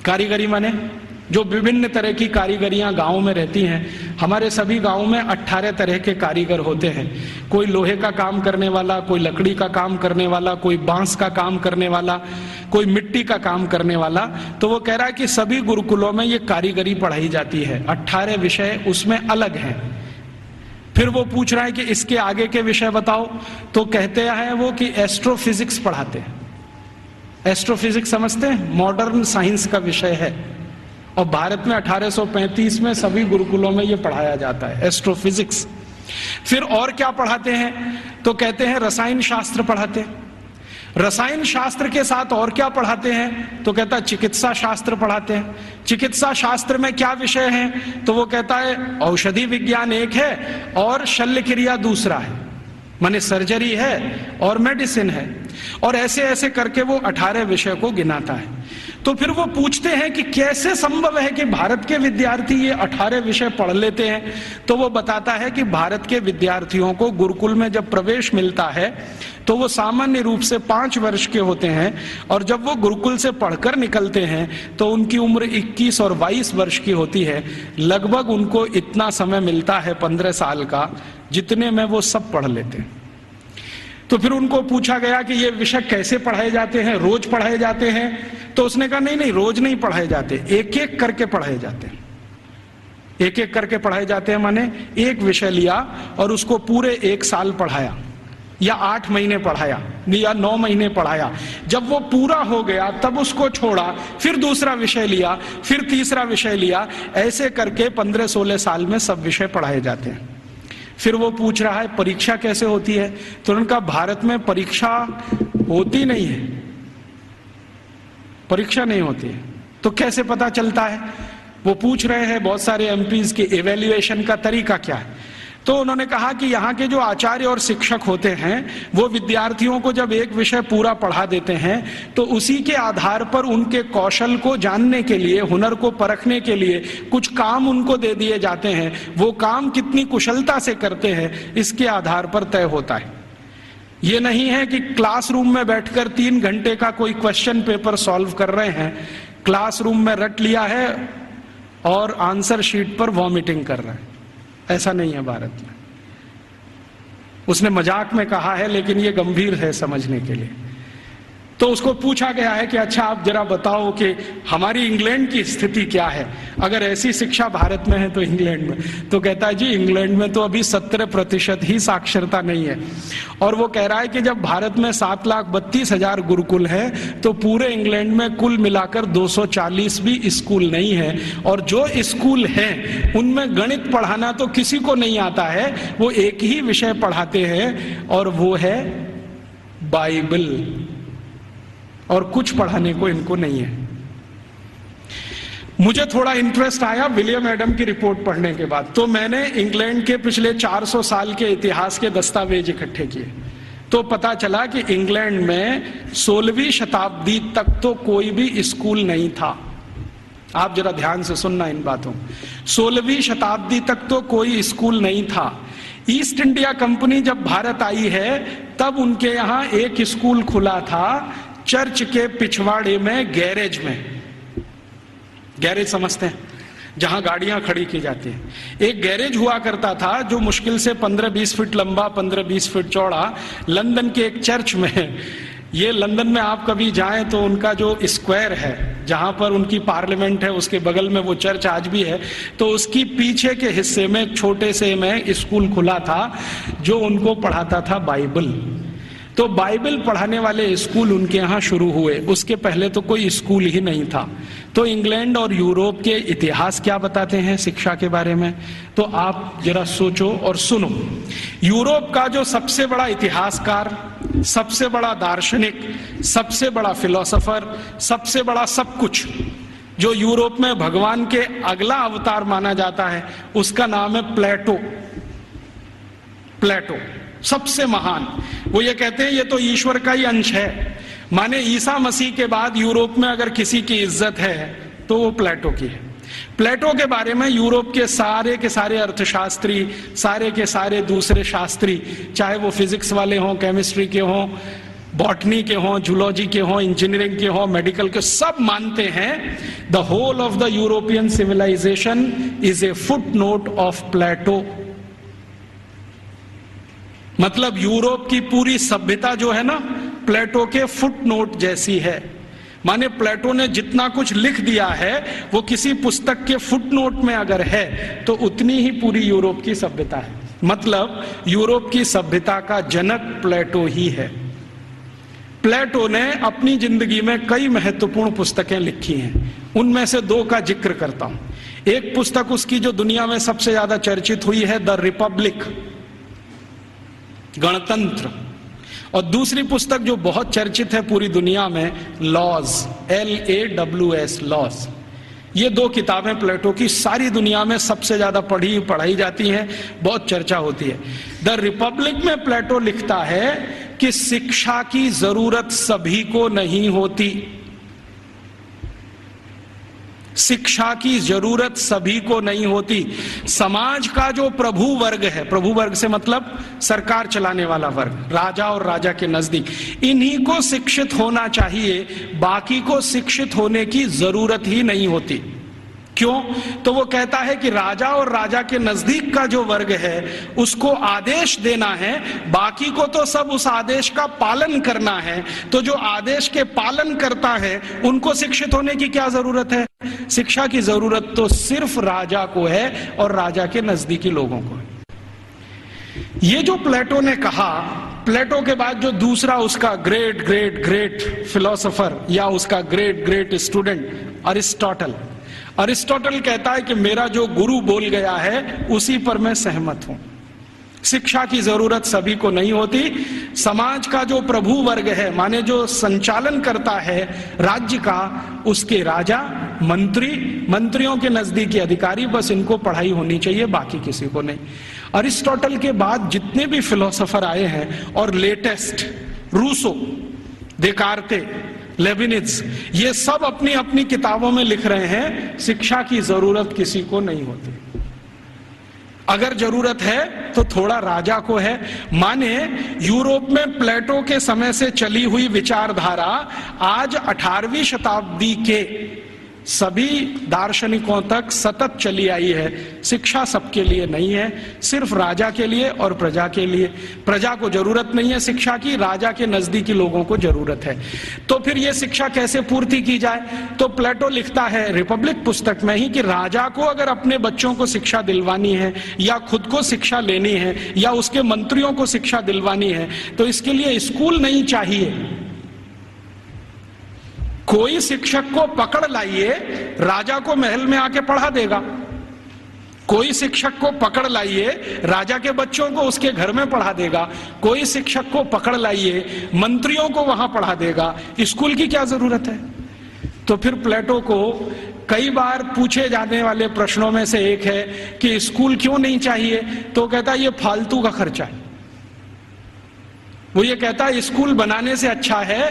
कारीगरी माने जो विभिन्न तरह की कारीगरियां गांव में रहती हैं। हमारे सभी गांव में 18 तरह के कारीगर होते हैं। कोई लोहे का काम करने वाला, कोई लकड़ी का काम करने वाला, कोई बांस का काम करने वाला, कोई मिट्टी का काम करने वाला। तो वो कह रहा है कि सभी गुरुकुलों में ये कारीगरी पढ़ाई जाती है। 18 विषय उसमें अलग हैं। फिर वो पूछ रहा है कि इसके आगे के विषय बताओ। तो कहते हैं वो कि एस्ट्रोफिजिक्स पढ़ाते हैं। एस्ट्रोफिजिक्स समझते हैं? मॉडर्न साइंस का विषय है, और भारत में 1835 में सभी गुरुकुलों में ये पढ़ाया जाता है, एस्ट्रोफिजिक्स। फिर और क्या पढ़ाते हैं? तो कहते हैं रसायन शास्त्र पढ़ाते हैं। रसायन शास्त्र के साथ और क्या पढ़ाते हैं? तो कहता है चिकित्सा शास्त्र पढ़ाते हैं। चिकित्सा शास्त्र में क्या विषय हैं? तो वो कहता है औषधि विज्ञान एक है और शल्य क्रिया दूसरा है, माने सर्जरी है और मेडिसिन है। और ऐसे ऐसे करके वो 18 विषय को गिनाता है। तो फिर वो पूछते हैं कि कैसे संभव है कि भारत के विद्यार्थी ये 18 विषय पढ़ लेते हैं। तो वो बताता है कि भारत के विद्यार्थियों को गुरुकुल में जब प्रवेश मिलता है तो वो सामान्य रूप से 5 वर्ष के होते हैं, और जब वो गुरुकुल से पढ़कर निकलते हैं तो उनकी उम्र 21 और 22 वर्ष की होती है। लगभग उनको इतना समय मिलता है 15 साल का, जितने में वो सब पढ़ लेते हैं। तो फिर उनको पूछा गया कि ये विषय कैसे पढ़ाए जाते हैं, रोज पढ़ाए जाते हैं? तो उसने कहा नहीं, रोज नहीं पढ़ाए जाते, एक एक करके पढ़ाए जाते हैं। एक एक करके पढ़ाए जाते हैं माने एक विषय लिया और उसको पूरे 1 साल पढ़ाया, या 8 महीने पढ़ाया, या 9 महीने पढ़ाया। जब वो पूरा हो गया तब उसको छोड़ा, फिर दूसरा विषय लिया, फिर तीसरा विषय लिया। ऐसे करके 15-16 साल में सब विषय पढ़ाए जाते हैं। फिर वो पूछ रहा है परीक्षा कैसे होती है? तो उनका भारत में परीक्षा होती नहीं है, परीक्षा नहीं होती है। तो कैसे पता चलता है? वो पूछ रहे हैं बहुत सारे एमपीज के इवैल्यूएशन का तरीका क्या है। तो उन्होंने कहा कि यहाँ के जो आचार्य और शिक्षक होते हैं वो विद्यार्थियों को जब एक विषय पूरा पढ़ा देते हैं तो उसी के आधार पर उनके कौशल को जानने के लिए, हुनर को परखने के लिए कुछ काम उनको दे दिए जाते हैं। वो काम कितनी कुशलता से करते हैं इसके आधार पर तय होता है। ये नहीं है कि क्लासरूम में बैठकर 3 घंटे का कोई क्वेश्चन पेपर सॉल्व कर रहे हैं, क्लासरूम में रट लिया है और आंसर शीट पर वॉमिटिंग कर रहे हैं। ऐसा नहीं है भारत में। उसने मजाक में कहा है लेकिन ये गंभीर है समझने के लिए। तो उसको पूछा गया है कि अच्छा आप जरा बताओ कि हमारी इंग्लैंड की स्थिति क्या है, अगर ऐसी शिक्षा भारत में है तो इंग्लैंड में। तो कहता है जी इंग्लैंड में तो अभी 17% ही साक्षरता नहीं है। और वो कह रहा है कि जब भारत में 7,32,000 गुरुकुल है तो पूरे इंग्लैंड में कुल मिलाकर 240 भी स्कूल नहीं है, और जो स्कूल हैं उनमें गणित पढ़ाना तो किसी को नहीं आता है। वो एक ही विषय पढ़ाते हैं और वो है बाइबल, और कुछ पढ़ाने को इनको नहीं है। मुझे थोड़ा इंटरेस्ट आया विलियम एडम की रिपोर्ट पढ़ने के बाद, तो मैंने इंग्लैंड के पिछले 400 साल के इतिहास के दस्तावेज इकट्ठे किए। तो पता चला कि इंग्लैंड में 16वीं शताब्दी तक तो कोई भी स्कूल नहीं था। आप जरा ध्यान से सुनना इन बातों। 16वीं शताब्दी तक तो कोई स्कूल नहीं था। ईस्ट इंडिया कंपनी जब भारत आई है तब उनके यहाँ एक स्कूल खुला था, चर्च के पिछवाड़े में, गैरेज में। गैरेज समझते हैं, जहां गाड़ियां खड़ी की जाती हैं। एक गैरेज हुआ करता था जो मुश्किल से 15-20 फीट लंबा, 15-20 फीट चौड़ा, लंदन के एक चर्च में। ये लंदन में आप कभी जाएं तो उनका जो स्क्वायर है जहां पर उनकी पार्लियामेंट है उसके बगल में वो चर्च आज भी है, तो उसकी पीछे के हिस्से में एक छोटे से में स्कूल खुला था जो उनको पढ़ाता था बाइबल। तो बाइबल पढ़ाने वाले स्कूल उनके यहाँ शुरू हुए, उसके पहले तो कोई स्कूल ही नहीं था। तो इंग्लैंड और यूरोप के इतिहास क्या बताते हैं शिक्षा के बारे में, तो आप जरा सोचो और सुनो। यूरोप का जो सबसे बड़ा इतिहासकार, सबसे बड़ा दार्शनिक, सबसे बड़ा फिलोसोफर, सबसे बड़ा सब कुछ, जो यूरोप में भगवान के अगला अवतार माना जाता है, उसका नाम है प्लेटो। प्लेटो सबसे महान। वो ये कहते हैं ये तो ईश्वर का ही अंश है, माने ईसा मसीह के बाद यूरोप में अगर किसी की इज्जत है तो वो प्लेटो की है। प्लेटो के बारे में यूरोप के सारे अर्थशास्त्री, सारे के सारे दूसरे शास्त्री, चाहे वो फिजिक्स वाले हों, केमिस्ट्री के हों, बॉटनी के हों, जूलॉजी के हों, इंजीनियरिंग के हों, मेडिकल के, सब मानते हैं the whole of the European civilisation is a footnote of Plato. मतलब यूरोप की पूरी सभ्यता जो है ना, प्लेटो के फुटनोट जैसी है। माने प्लेटो ने जितना कुछ लिख दिया है वो किसी पुस्तक के फुटनोट में अगर है तो उतनी ही पूरी यूरोप की सभ्यता है। मतलब यूरोप की सभ्यता का जनक प्लेटो ही है। प्लेटो ने अपनी जिंदगी में कई महत्वपूर्ण पुस्तकें लिखी हैं, उनमें से 2 का जिक्र करता हूं। एक पुस्तक उसकी जो दुनिया में सबसे ज्यादा चर्चित हुई है, द रिपब्लिक, गणतंत्र, और दूसरी पुस्तक जो बहुत चर्चित है पूरी दुनिया में, लॉज, LAWS, लॉज। ये 2 किताबें प्लेटो की सारी दुनिया में सबसे ज्यादा पढ़ाई जाती हैं, बहुत चर्चा होती है। द रिपब्लिक में प्लेटो लिखता है कि शिक्षा की जरूरत सभी को नहीं होती। शिक्षा की जरूरत सभी को नहीं होती। समाज का जो प्रभु वर्ग है, प्रभु वर्ग से मतलब सरकार चलाने वाला वर्ग, राजा और राजा के नजदीक, इन्हीं को शिक्षित होना चाहिए, बाकी को शिक्षित होने की जरूरत ही नहीं होती। क्यों? तो वो कहता है कि राजा और राजा के नजदीक का जो वर्ग है उसको आदेश देना है, बाकी को तो सब उस आदेश का पालन करना है। तो जो आदेश के पालन करता है उनको शिक्षित होने की क्या जरूरत है? शिक्षा की जरूरत तो सिर्फ राजा को है और राजा के नजदीकी लोगों को। ये जो प्लेटो ने कहा, प्लेटो के बाद जो दूसरा उसका ग्रेट ग्रेट ग्रेट फिलोसोफर या उसका ग्रेट ग्रेट स्टूडेंट अरिस्टोटल कहता है कि मेरा जो गुरु बोल गया है उसी पर मैं सहमत हूं। शिक्षा की जरूरत सभी को नहीं होती। समाज का जो प्रभु वर्ग है, माने जो संचालन करता है राज्य का, उसके राजा, मंत्रियों के नजदीकी अधिकारी, बस इनको पढ़ाई होनी चाहिए, बाकी किसी को नहीं। अरिस्टोटल के बाद जितने भी फिलोसोफर आए हैं और लेटेस्ट रूसो, देकार्ते, लेविनिज, ये सब अपनी अपनी किताबों में लिख रहे हैं शिक्षा की जरूरत किसी को नहीं होती। अगर जरूरत है तो थोड़ा राजा को है। माने यूरोप में प्लेटो के समय से चली हुई विचारधारा आज 18वीं शताब्दी के सभी दार्शनिकों तक सतत चली आई है। शिक्षा सबके लिए नहीं है, सिर्फ राजा के लिए और प्रजा के लिए। प्रजा को जरूरत नहीं है शिक्षा की, राजा के नजदीकी लोगों को जरूरत है। तो फिर यह शिक्षा कैसे पूर्ति की जाए? तो प्लेटो लिखता है रिपब्लिक पुस्तक में ही कि राजा को अगर अपने बच्चों को शिक्षा दिलवानी है या खुद को शिक्षा लेनी है या उसके मंत्रियों को शिक्षा दिलवानी है तो इसके लिए स्कूल नहीं चाहिए। कोई शिक्षक को पकड़ लाइए, राजा को महल में आके पढ़ा देगा। कोई शिक्षक को पकड़ लाइए, राजा के बच्चों को उसके घर में पढ़ा देगा। कोई शिक्षक को पकड़ लाइए, मंत्रियों को वहां पढ़ा देगा। स्कूल की क्या जरूरत है? तो फिर प्लेटो को कई बार पूछे जाने वाले प्रश्नों में से एक है कि स्कूल क्यों नहीं चाहिए? तो कहता है ये फालतू का खर्चा है। वो ये कहता है स्कूल बनाने से अच्छा है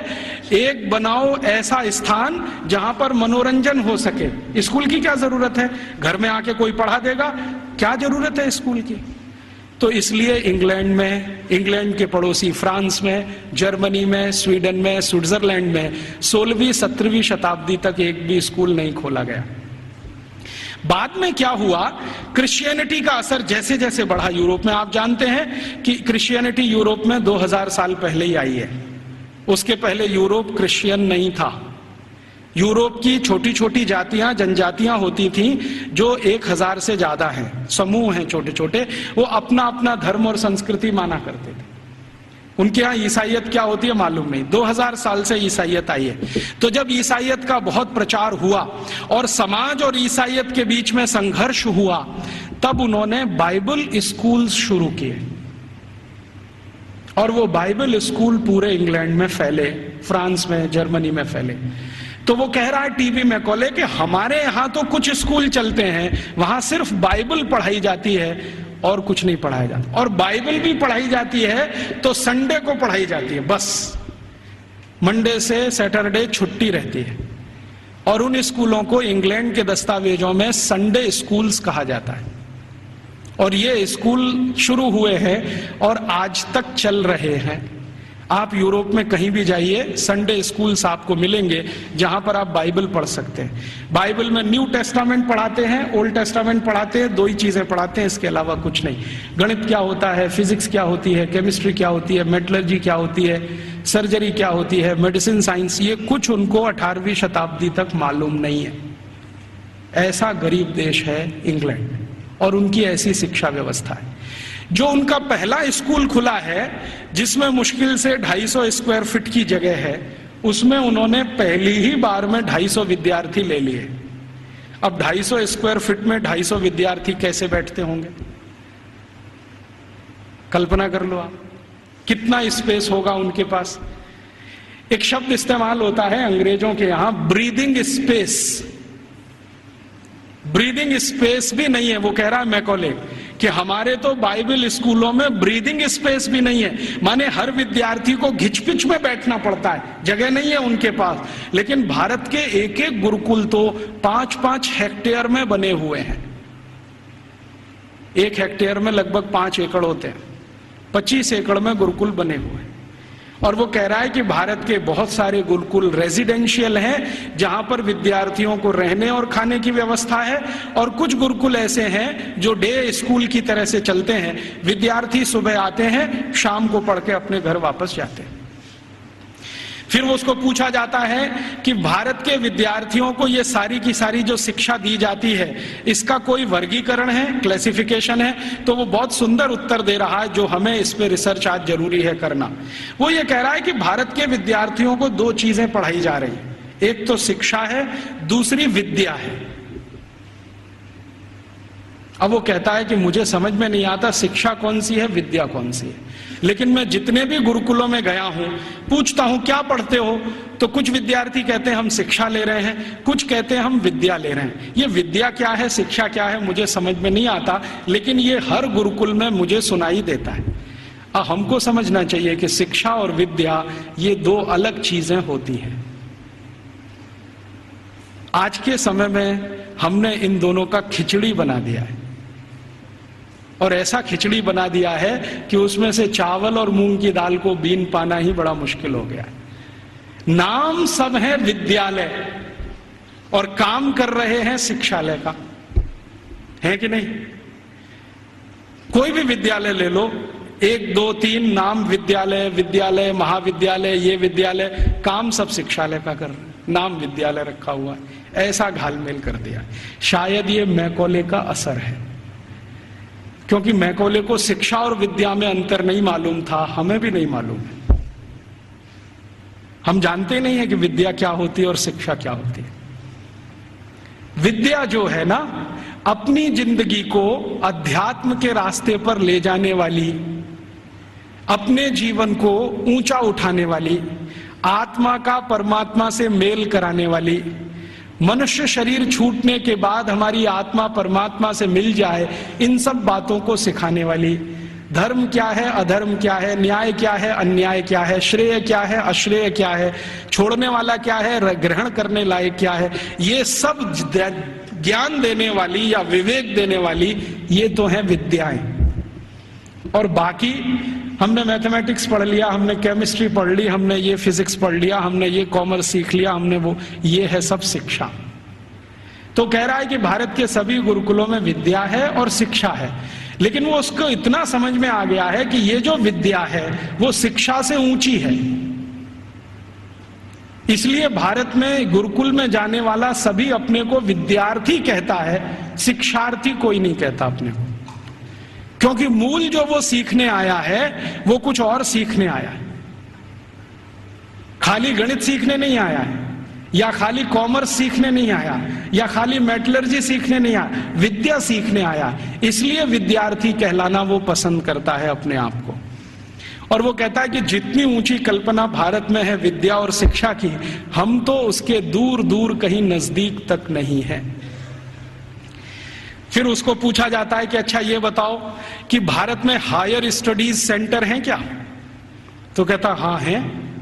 एक बनाओ ऐसा स्थान जहां पर मनोरंजन हो सके। स्कूल की क्या जरूरत है? घर में आके कोई पढ़ा देगा, क्या जरूरत है स्कूल की? तो इसलिए इंग्लैंड में, इंग्लैंड के पड़ोसी फ्रांस में, जर्मनी में, स्वीडन में, स्विट्जरलैंड में 16वीं 17वीं शताब्दी तक एक भी स्कूल नहीं खोला गया। बाद में क्या हुआ, क्रिश्चियनिटी का असर जैसे जैसे बढ़ा यूरोप में, आप जानते हैं कि क्रिश्चियनिटी यूरोप में 2000 साल पहले ही आई है। उसके पहले यूरोप क्रिश्चियन नहीं था। यूरोप की छोटी छोटी जातियां, जनजातियां होती थीं जो 1000 से ज्यादा हैं, समूह हैं छोटे छोटे, वो अपना अपना धर्म और संस्कृति माना करते थे। उनके यहाँ ईसाइयत क्या होती है मालूम नहीं। 2000 साल से ईसाइयत आई है। तो जब ईसाइयत का बहुत प्रचार हुआ और समाज और ईसाइयत के बीच में संघर्ष हुआ, तब उन्होंने बाइबल स्कूल शुरू किए और वो बाइबल स्कूल पूरे इंग्लैंड में फैले, फ्रांस में, जर्मनी में फैले। तो वो कह रहा है टीवी में कोले कि हमारे यहाँ तो कुछ स्कूल चलते हैं, वहां सिर्फ बाइबल पढ़ाई जाती है और कुछ नहीं पढ़ाया जाता। और बाइबल भी पढ़ाई जाती है तो संडे को पढ़ाई जाती है, बस मंडे से सैटरडे छुट्टी रहती है। और उन स्कूलों को इंग्लैंड के दस्तावेजों में संडे स्कूल्स कहा जाता है। और ये स्कूल शुरू हुए हैं और आज तक चल रहे हैं। आप यूरोप में कहीं भी जाइए, संडे स्कूल्स आपको मिलेंगे जहां पर आप बाइबल पढ़ सकते हैं। बाइबल में न्यू टेस्टामेंट पढ़ाते हैं, ओल्ड टेस्टामेंट पढ़ाते हैं, 2 ही चीजें पढ़ाते हैं, इसके अलावा कुछ नहीं। गणित क्या होता है, फिजिक्स क्या होती है, केमिस्ट्री क्या होती है, मेटलर्जी क्या होती है, सर्जरी क्या होती है, मेडिसिन साइंस, ये कुछ उनको 18वीं शताब्दी तक मालूम नहीं है। ऐसा गरीब देश है इंग्लैंड और उनकी ऐसी शिक्षा व्यवस्था है। जो उनका पहला स्कूल खुला है जिसमें मुश्किल से 250 स्क्वायर फीट की जगह है, उसमें उन्होंने पहली ही बार में 250 विद्यार्थी ले लिए। अब 250 स्क्वायर फीट में 250 विद्यार्थी कैसे बैठते होंगे, कल्पना कर लो आप, कितना स्पेस होगा उनके पास। एक शब्द इस्तेमाल होता है अंग्रेजों के यहां, ब्रीदिंग स्पेस। ब्रीदिंग स्पेस भी नहीं है। वो कह रहा है मैकॉले कि हमारे तो बाइबल स्कूलों में ब्रीदिंग स्पेस भी नहीं है, माने हर विद्यार्थी को घिचपिच में बैठना पड़ता है, जगह नहीं है उनके पास। लेकिन भारत के एक एक गुरुकुल तो 5-5 हेक्टेयर में बने हुए हैं। 1 हेक्टेयर में लगभग 5 एकड़ होते हैं, 25 एकड़ में गुरुकुल बने हुए हैं। और वो कह रहा है कि भारत के बहुत सारे गुरुकुल रेजिडेंशियल हैं, जहां पर विद्यार्थियों को रहने और खाने की व्यवस्था है, और कुछ गुरुकुल ऐसे हैं जो डे स्कूल की तरह से चलते हैं। विद्यार्थी सुबह आते हैं, शाम को पढ़ के अपने घर वापस जाते हैं। फिर उसको पूछा जाता है कि भारत के विद्यार्थियों को ये सारी की सारी जो शिक्षा दी जाती है, इसका कोई वर्गीकरण है, क्लासिफिकेशन है? तो वो बहुत सुंदर उत्तर दे रहा है, जो हमें इस पे रिसर्च आज जरूरी है करना। वो ये कह रहा है कि भारत के विद्यार्थियों को 2 चीजें पढ़ाई जा रही हैं, एक तो शिक्षा है, दूसरी विद्या है। अब वो कहता है कि मुझे समझ में नहीं आता शिक्षा कौन सी है, विद्या कौन सी है। लेकिन मैं जितने भी गुरुकुलों में गया हूं, पूछता हूं क्या पढ़ते हो, तो कुछ विद्यार्थी कहते हैं हम शिक्षा ले रहे हैं, कुछ कहते हैं हम विद्या ले रहे हैं। ये विद्या क्या है, शिक्षा क्या है, मुझे समझ में नहीं आता, लेकिन ये हर गुरुकुल में मुझे सुनाई देता है। अब हमको समझना चाहिए कि शिक्षा और विद्या ये 2 अलग चीजें होती हैं। आज के समय में हमने इन दोनों का खिचड़ी बना दिया है, और ऐसा खिचड़ी बना दिया है कि उसमें से चावल और मूंग की दाल को बीन पाना ही बड़ा मुश्किल हो गया है। नाम सब है विद्यालय और काम कर रहे हैं शिक्षालय का, है कि नहीं? कोई भी विद्यालय ले लो, 1 2 3 नाम विद्यालय, विद्यालय महाविद्यालय, ये विद्यालय, काम सब शिक्षालय का कर रहे हैं, नाम विद्यालय रखा हुआ है। ऐसा घालमेल कर दिया। शायद ये मैकॉले का असर है, क्योंकि मैकॉले को शिक्षा और विद्या में अंतर नहीं मालूम था, हमें भी नहीं मालूम है। हम जानते नहीं है कि विद्या क्या होती है और शिक्षा क्या होती है। विद्या जो है ना, अपनी जिंदगी को अध्यात्म के रास्ते पर ले जाने वाली, अपने जीवन को ऊंचा उठाने वाली, आत्मा का परमात्मा से मेल कराने वाली, मनुष्य शरीर छूटने के बाद हमारी आत्मा परमात्मा से मिल जाए, इन सब बातों को सिखाने वाली, धर्म क्या है, अधर्म क्या है, न्याय क्या है, अन्याय क्या है, श्रेय क्या है, अश्रेय क्या है, छोड़ने वाला क्या है, ग्रहण करने लायक क्या है, ये सब ज्ञान देने वाली या विवेक देने वाली ये तो है विद्याएं। और बाकी हमने मैथमेटिक्स पढ़ लिया, हमने केमिस्ट्री पढ़ ली, हमने ये फिजिक्स पढ़ लिया, हमने ये कॉमर्स सीख लिया, हमने वो, ये है सब शिक्षा। तो कह रहा है कि भारत के सभी गुरुकुलों में विद्या है और शिक्षा है, लेकिन वो उसको इतना समझ में आ गया है कि ये जो विद्या है वो शिक्षा से ऊंची है। इसलिए भारत में गुरुकुल में जाने वाला सभी अपने को विद्यार्थी कहता है, शिक्षार्थी कोई नहीं कहता अपने को, क्योंकि मूल जो वो सीखने आया है वो कुछ और सीखने आया है। खाली गणित सीखने नहीं आया है, या खाली कॉमर्स सीखने नहीं आया, या खाली मेटलर्जी सीखने नहीं आया, विद्या सीखने आया। इसलिए विद्यार्थी कहलाना वो पसंद करता है अपने आप को। और वो कहता है कि जितनी ऊंची कल्पना भारत में है विद्या और शिक्षा की, हम तो उसके दूर दूर कहीं नजदीक तक नहीं है। फिर उसको पूछा जाता है कि अच्छा ये बताओ कि भारत में हायर स्टडीज सेंटर हैं क्या? तो कहता हाँ हैं।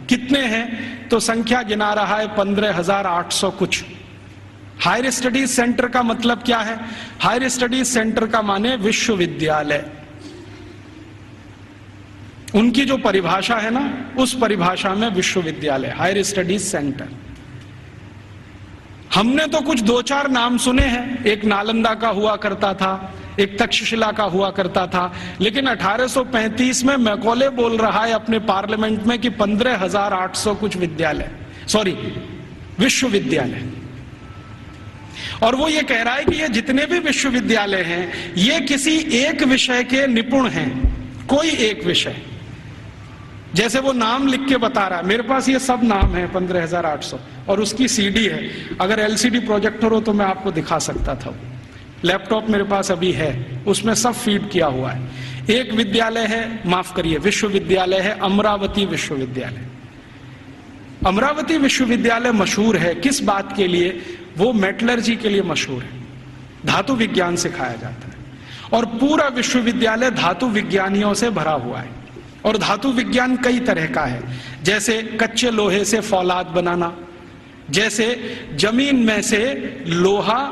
कितने हैं? तो संख्या गिना रहा है 15,800 कुछ। हायर स्टडीज सेंटर का मतलब क्या है? हायर स्टडीज सेंटर का माने विश्वविद्यालय। उनकी जो परिभाषा है ना, उस परिभाषा में विश्वविद्यालय, हायर स्टडीज सेंटर। हमने तो कुछ 2-4 नाम सुने हैं, एक नालंदा का हुआ करता था, एक तक्षशिला का हुआ करता था, लेकिन 1835 में मैकॉले बोल रहा है अपने पार्लियामेंट में कि 15,800 कुछ विद्यालय, सॉरी विश्वविद्यालय। और वो ये कह रहा है कि ये जितने भी विश्वविद्यालय हैं ये किसी एक विषय के निपुण हैं, कोई एक विषय। जैसे वो नाम लिख के बता रहा है, मेरे पास ये सब नाम है 15,800 और उसकी सीडी है। अगर एलसीडी प्रोजेक्टर हो तो मैं आपको दिखा सकता था। लैपटॉप मेरे पास अभी है, उसमें सब फीड किया हुआ है। एक विद्यालय है, माफ करिए विश्वविद्यालय है, अमरावती विश्वविद्यालय। अमरावती विश्वविद्यालय मशहूर है किस बात के लिए? वो मेटलर्जी के लिए मशहूर है, धातु विज्ञान सिखाया जाता है। और पूरा विश्वविद्यालय धातु विज्ञानियों से भरा हुआ है। और धातु विज्ञान कई तरह का है, जैसे कच्चे लोहे से फौलाद बनाना, जैसे जमीन में से लोहा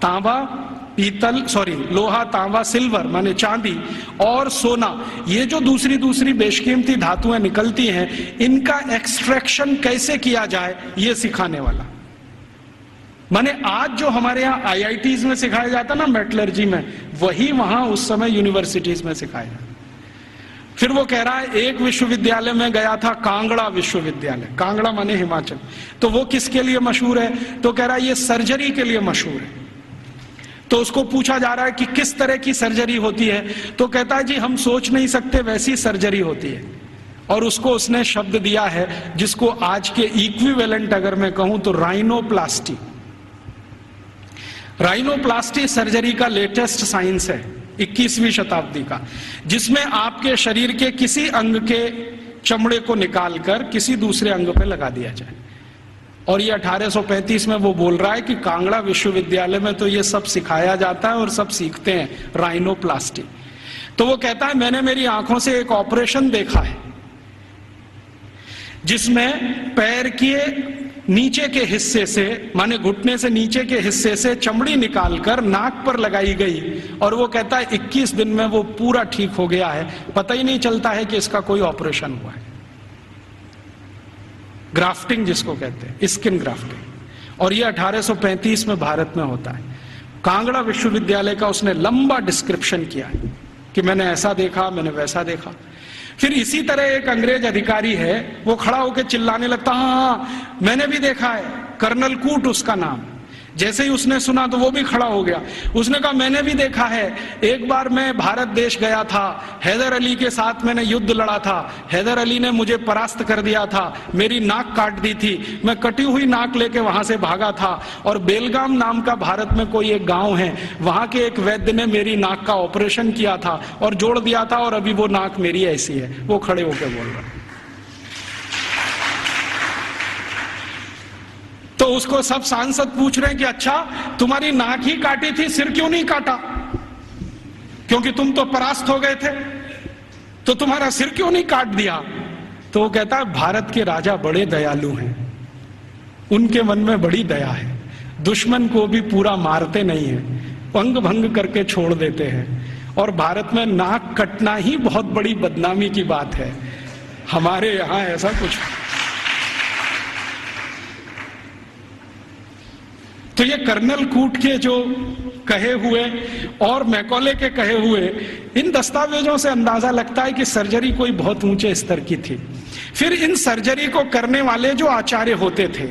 तांबा लोहा तांबा सिल्वर माने चांदी और सोना, ये जो दूसरी दूसरी बेशकीमती धातुएं निकलती हैं, इनका एक्सट्रैक्शन कैसे किया जाए ये सिखाने वाला। माने आज जो हमारे यहाँ आईआईटीज में सिखाया जाता ना मेटलर्जी में, वही वहां उस समय यूनिवर्सिटीज में सिखाया जाता। फिर वो कह रहा है एक विश्वविद्यालय में गया था, कांगड़ा विश्वविद्यालय, कांगड़ा माने हिमाचल, तो वो किसके लिए मशहूर है? तो कह रहा है ये सर्जरी के लिए मशहूर है। तो उसको पूछा जा रहा है कि किस तरह की सर्जरी होती है, तो कहता है जी हम सोच नहीं सकते वैसी सर्जरी होती है। और उसको उसने शब्द दिया है जिसको आज के इक्विवेलेंट अगर मैं कहूं तो राइनोप्लास्टी। राइनोप्लास्टी सर्जरी का लेटेस्ट साइंस है 21वीं शताब्दी का, जिसमें आपके शरीर के किसी अंग के चमड़े को निकालकर किसी दूसरे अंग पे लगा दिया जाए। और ये 1835 में वो बोल रहा है कि कांगड़ा विश्वविद्यालय में तो ये सब सिखाया जाता है और सब सीखते हैं राइनोप्लास्टी। तो वो कहता है मैंने मेरी आंखों से एक ऑपरेशन देखा है जिसमें पैर के नीचे के हिस्से से माने घुटने से नीचे के हिस्से से चमड़ी निकालकर नाक पर लगाई गई, और वो कहता है 21 दिन में वो पूरा ठीक हो गया है, पता ही नहीं चलता है कि इसका कोई ऑपरेशन हुआ है। ग्राफ्टिंग जिसको कहते हैं, स्किन ग्राफ्टिंग। और ये 1835 में भारत में होता है। कांगड़ा विश्वविद्यालय का उसने लंबा डिस्क्रिप्शन किया है कि मैंने ऐसा देखा, मैंने वैसा देखा। फिर इसी तरह एक अंग्रेज अधिकारी है, वो खड़ा होकर चिल्लाने लगता, हाँ मैंने भी देखा है, कर्नल कूट उसका नाम। जैसे ही उसने सुना तो वो भी खड़ा हो गया, उसने कहा मैंने भी देखा है, एक बार मैं भारत देश गया था, हैदर अली के साथ मैंने युद्ध लड़ा था, हैदर अली ने मुझे परास्त कर दिया था, मेरी नाक काट दी थी, मैं कटी हुई नाक लेके वहां से भागा था, और बेलगाम नाम का भारत में कोई एक गांव है, वहां के एक वैद्य ने मेरी नाक का ऑपरेशन किया था और जोड़ दिया था, और अभी वो नाक मेरी ऐसी है। वो खड़े होकर बोल रहा। तो उसको सब सांसद पूछ रहे हैं कि अच्छा तुम्हारी नाक ही काटी थी, सिर क्यों नहीं काटा? क्योंकि तुम तो परास्त हो गए थे, तो तुम्हारा सिर क्यों नहीं काट दिया? तो वो कहता है भारत के राजा बड़े दयालु हैं, उनके मन में बड़ी दया है, दुश्मन को भी पूरा मारते नहीं है, अंग भंग करके छोड़ देते हैं, और भारत में नाक कटना ही बहुत बड़ी बदनामी की बात है, हमारे यहां ऐसा कुछ। तो ये कर्नल कूट के जो कहे हुए और मैकॉले के कहे हुए इन दस्तावेजों से अंदाजा लगता है कि सर्जरी कोई बहुत ऊंचे स्तर की थी। फिर इन सर्जरी को करने वाले जो आचार्य होते थे,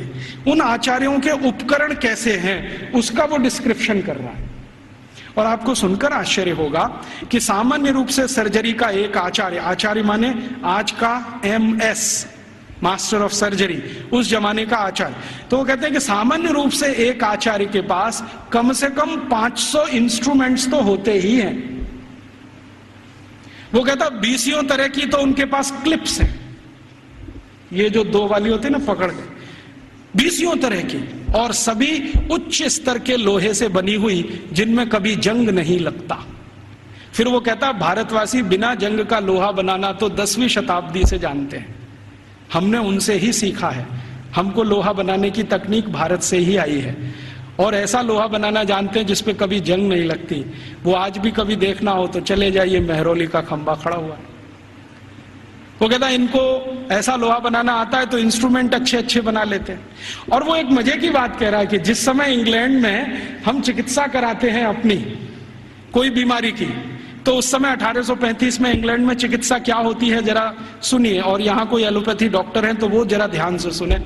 उन आचार्यों के उपकरण कैसे हैं उसका वो डिस्क्रिप्शन कर रहा है। और आपको सुनकर आश्चर्य होगा कि सामान्य रूप से सर्जरी का एक आचार्य माने आज का MS मास्टर ऑफ सर्जरी, उस जमाने का आचार्य, तो वो कहते हैं कि सामान्य रूप से एक आचार्य के पास कम से कम 500 इंस्ट्रूमेंट्स तो होते ही हैं। वो कहता 20 तरह की तो उनके पास क्लिप्स हैं, ये जो 2 वाली होती है ना पकड़ के, 20 तरह की, और सभी उच्च स्तर के लोहे से बनी हुई, जिनमें कभी जंग नहीं लगता। फिर वो कहता भारतवासी बिना जंग का लोहा बनाना तो 10वीं शताब्दी से जानते हैं, हमने उनसे ही सीखा है, हमको लोहा बनाने की तकनीक भारत से ही आई है, और ऐसा लोहा बनाना जानते हैं जिसपे कभी जंग नहीं लगती। वो आज भी कभी देखना हो तो चले जाइए, मेहरौली का खंबा खड़ा हुआ है। वो कहता है इनको ऐसा लोहा बनाना आता है तो इंस्ट्रूमेंट अच्छे अच्छे बना लेते हैं। और वो एक मजे की बात कह रहा है कि जिस समय इंग्लैंड में हम चिकित्सा कराते हैं अपनी कोई बीमारी की, तो उस समय 1835 में इंग्लैंड में चिकित्सा क्या होती है जरा सुनिए, और यहाँ कोई एलोपैथी डॉक्टर हैं तो वो जरा ध्यान से सुने।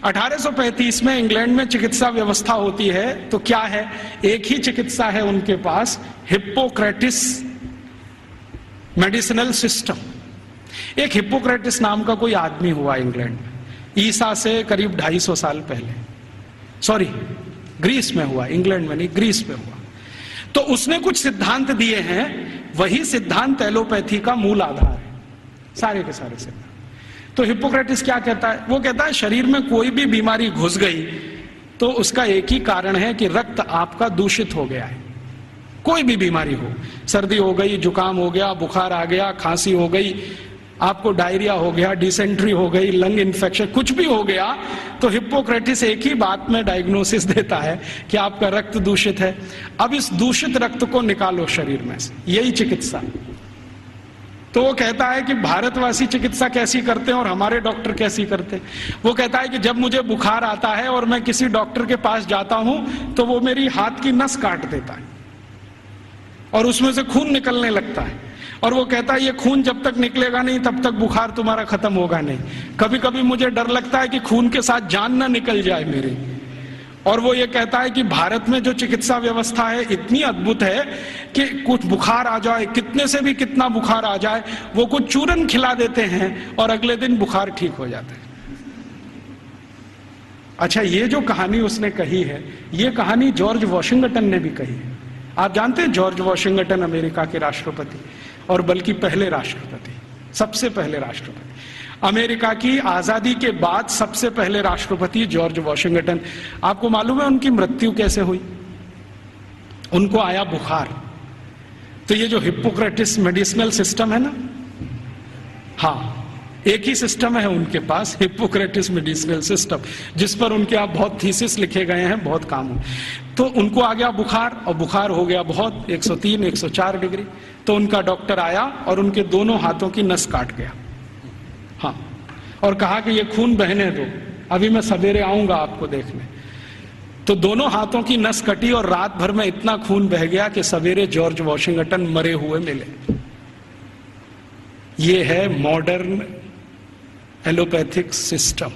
1835 में इंग्लैंड में चिकित्सा व्यवस्था होती है तो क्या है, एक ही चिकित्सा है उनके पास, हिप्पोक्रेटिस मेडिसिनल सिस्टम। एक हिप्पोक्रेटिस नाम का कोई आदमी हुआ इंग्लैंड में, ईसा से करीब 250 साल पहले, सॉरी ग्रीस में हुआ, इंग्लैंड में नहीं ग्रीस में हुआ। तो उसने कुछ सिद्धांत दिए हैं, वही सिद्धांत एलोपैथी का मूल आधार है, सारे के सारे सिद्धांत। तो हिप्पोक्रेटिस क्या कहता है, वो कहता है शरीर में कोई भी बीमारी घुस गई तो उसका एक ही कारण है कि रक्त आपका दूषित हो गया है। कोई भी बीमारी हो, सर्दी हो गई, जुकाम हो गया, बुखार आ गया, खांसी हो गई, आपको डायरिया हो गया, डिसेंट्री हो गई, लंग इन्फेक्शन, कुछ भी हो गया, तो हिप्पोक्रेटिस एक ही बात में डायग्नोसिस देता है कि आपका रक्त दूषित है। अब इस दूषित रक्त को निकालो शरीर में से, यही चिकित्सा। तो वो कहता है कि भारतवासी चिकित्सा कैसी करते हैं और हमारे डॉक्टर कैसी करते हैं। वो कहता है कि जब मुझे बुखार आता है और मैं किसी डॉक्टर के पास जाता हूं तो वो मेरी हाथ की नस काट देता है और उसमें से खून निकलने लगता है, और वो कहता है ये खून जब तक निकलेगा नहीं तब तक बुखार तुम्हारा खत्म होगा नहीं। कभी कभी मुझे डर लगता है कि खून के साथ जान ना निकल जाए मेरी। और वो ये कहता है कि भारत में जो चिकित्सा व्यवस्था है इतनी अद्भुत है कि कुछ बुखार आ जाए, कितने से भी कितना बुखार आ जाए, वो कुछ चूरन खिला देते हैं और अगले दिन बुखार ठीक हो जाता है। अच्छा, ये जो कहानी उसने कही है, ये कहानी जॉर्ज वॉशिंगटन ने भी कही है। आप जानते हैं जॉर्ज वॉशिंगटन अमेरिका के राष्ट्रपति, और बल्कि पहले राष्ट्रपति, सबसे पहले राष्ट्रपति, अमेरिका की आजादी के बाद सबसे पहले राष्ट्रपति जॉर्ज वॉशिंगटन। आपको मालूम है उनकी मृत्यु कैसे हुई? उनको आया बुखार। तो ये जो हिप्पोक्रेटिस मेडिसिनल सिस्टम है ना, हाँ, एक ही सिस्टम है उनके पास, हिप्पोक्रेटिस मेडिसिनल सिस्टम, जिस पर उनके आप बहुत थीसिस लिखे गए हैं, बहुत काम हो। तो उनको आ गया बुखार, और बुखार हो गया बहुत, 103 104 डिग्री। तो उनका डॉक्टर आया और उनके दोनों हाथों की नस काट गया, हाँ, और कहा कि ये खून बहने दो, अभी मैं सवेरे आऊंगा आपको देखने। तो दोनों हाथों की नस कटी और रात भर में इतना खून बह गया कि सवेरे जॉर्ज वॉशिंगटन मरे हुए मिले। ये है मॉडर्न एलोपैथिक सिस्टम।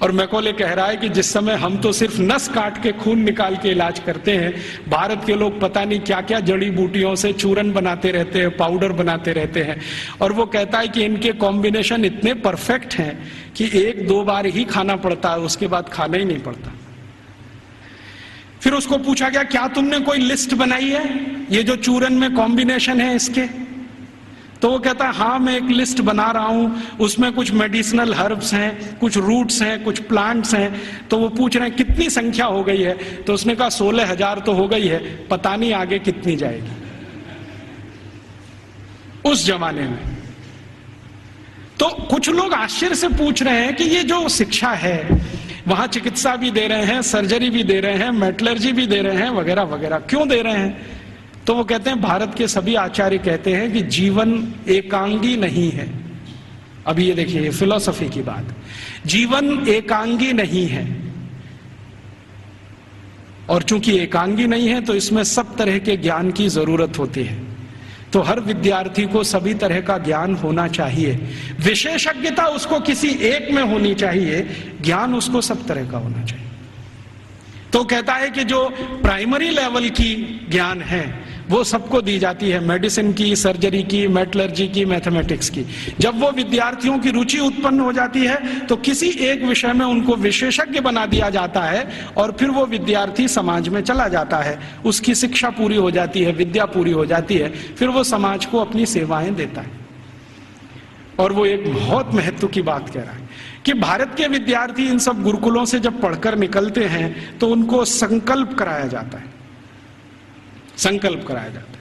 और मैकॉले कह रहा है कि जिस समय हम तो सिर्फ नस काट के खून निकाल के इलाज करते हैं, भारत के लोग पता नहीं क्या क्या जड़ी बूटियों से चूरन बनाते रहते हैं, पाउडर बनाते रहते हैं। और वो कहता है कि इनके कॉम्बिनेशन इतने परफेक्ट हैं कि 1-2 बार ही खाना पड़ता है, उसके बाद खाना ही नहीं पड़ता। फिर उसको पूछा गया, क्या तुमने कोई लिस्ट बनाई है ये जो चूरन में कॉम्बिनेशन है इसके? तो वो कहता है हाँ, मैं एक लिस्ट बना रहा हूं, उसमें कुछ मेडिसिनल हर्ब्स हैं, कुछ रूट्स हैं, कुछ प्लांट्स हैं। तो वो पूछ रहे हैं कितनी संख्या हो गई है? तो उसने कहा 16,000 तो हो गई है, पता नहीं आगे कितनी जाएगी। उस जमाने में तो कुछ लोग आश्चर्य से पूछ रहे हैं कि ये जो शिक्षा है, वहां चिकित्सा भी दे रहे हैं, सर्जरी भी दे रहे हैं, मेटलर्जी भी दे रहे हैं, वगैरह वगैरह, क्यों दे रहे हैं? तो वो कहते हैं, भारत के सभी आचार्य कहते हैं कि जीवन एकांगी नहीं है। अभी ये देखिए, ये फिलॉसफी की बात, जीवन एकांगी नहीं है, और चूंकि एकांगी नहीं है तो इसमें सब तरह के ज्ञान की जरूरत होती है। तो हर विद्यार्थी को सभी तरह का ज्ञान होना चाहिए, विशेषज्ञता उसको किसी एक में होनी चाहिए, ज्ञान उसको सब तरह का होना चाहिए। तो कहता है कि जो प्राइमरी लेवल की ज्ञान है वो सबको दी जाती है, मेडिसिन की, सर्जरी की, मेटलर्जी की, मैथमेटिक्स की। जब वो विद्यार्थियों की रुचि उत्पन्न हो जाती है तो किसी एक विषय में उनको विशेषज्ञ बना दिया जाता है, और फिर वो विद्यार्थी समाज में चला जाता है, उसकी शिक्षा पूरी हो जाती है, विद्या पूरी हो जाती है, फिर वो समाज को अपनी सेवाएं देता है। और वो एक बहुत महत्व की बात कह रहा है कि भारत के विद्यार्थी इन सब गुरुकुलों से जब पढ़कर निकलते हैं तो उनको संकल्प कराया जाता है, संकल्प कराया जाता है।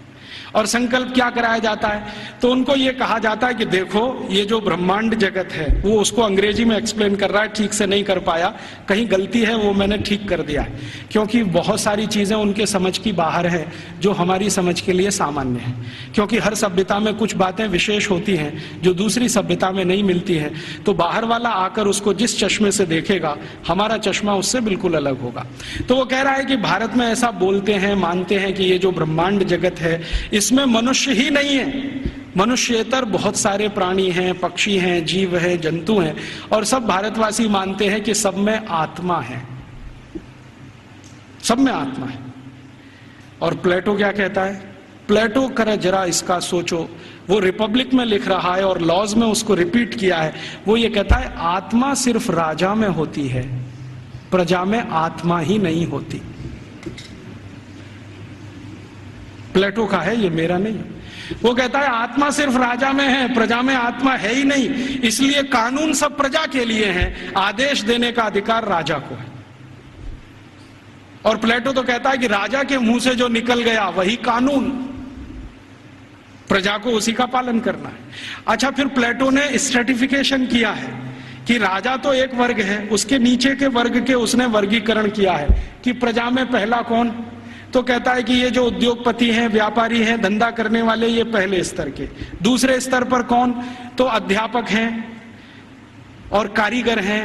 और संकल्प क्या कराया जाता है? तो उनको ये कहा जाता है कि देखो, ये जो ब्रह्मांड जगत है, वो उसको अंग्रेजी में एक्सप्लेन कर रहा है, ठीक से नहीं कर पाया, कहीं गलती है वो मैंने ठीक कर दिया है, क्योंकि बहुत सारी चीजें उनके समझ की बाहर है जो हमारी समझ के लिए सामान्य है। क्योंकि हर सभ्यता में कुछ बातें विशेष होती हैं जो दूसरी सभ्यता में नहीं मिलती है, तो बाहर वाला आकर उसको जिस चश्मे से देखेगा, हमारा चश्मा उससे बिल्कुल अलग होगा। तो वो कह रहा है कि भारत में ऐसा बोलते हैं, मानते हैं कि ये जो ब्रह्मांड जगत है इसमें मनुष्य ही नहीं है, मनुष्येतर बहुत सारे प्राणी हैं, पक्षी हैं, जीव हैं, जंतु हैं, और सब भारतवासी मानते हैं कि सब में आत्मा है, सब में आत्मा है। और प्लेटो क्या कहता है? प्लेटो करे जरा इसका सोचो, वो रिपब्लिक में लिख रहा है और लॉज में उसको रिपीट किया है। वो ये कहता है आत्मा सिर्फ राजा में होती है, प्रजा में आत्मा ही नहीं होती। प्लेटो का है, ये मेरा नहीं। वो कहता है आत्मा सिर्फ राजा में है, प्रजा में आत्मा है ही नहीं, इसलिए कानून सब प्रजा के लिए है, आदेश देने का अधिकार राजा को है। और प्लेटो तो कहता है कि राजा के मुंह से जो निकल गया वही कानून, प्रजा को उसी का पालन करना है। अच्छा, फिर प्लेटो ने स्ट्रेटिफिकेशन किया है कि राजा तो एक वर्ग है, उसके नीचे के वर्ग के उसने वर्गीकरण किया है कि प्रजा में पहला कौन, तो कहता है कि ये जो उद्योगपति हैं, व्यापारी हैं, धंधा करने वाले, ये पहले स्तर के। दूसरे स्तर पर कौन, तो अध्यापक हैं और कारीगर हैं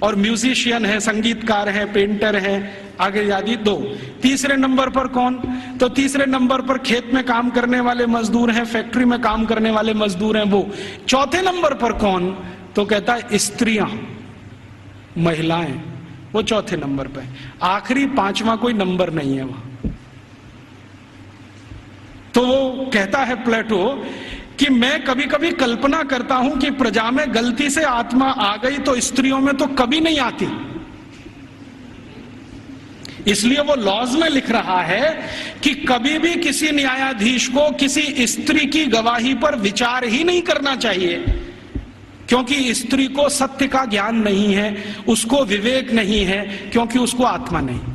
और म्यूजिशियन है, संगीतकार है, पेंटर है, आगे आदि 2। तीसरे नंबर पर कौन, तो तीसरे नंबर पर खेत में काम करने वाले मजदूर हैं, फैक्ट्री में काम करने वाले मजदूर हैं वो। चौथे नंबर पर कौन, तो कहता है स्त्रियां, महिलाएं, वो चौथे नंबर पे। आखिरी 5वां कोई नंबर नहीं है वहां। तो वो कहता है प्लेटो कि मैं कभी कभी कल्पना करता हूं कि प्रजा में गलती से आत्मा आ गई तो स्त्रियों में तो कभी नहीं आती। इसलिए वो लॉज में लिख रहा है कि कभी भी किसी न्यायाधीश को किसी स्त्री की गवाही पर विचार ही नहीं करना चाहिए, क्योंकि स्त्री को सत्य का ज्ञान नहीं है, उसको विवेक नहीं है, क्योंकि उसको आत्मा नहीं।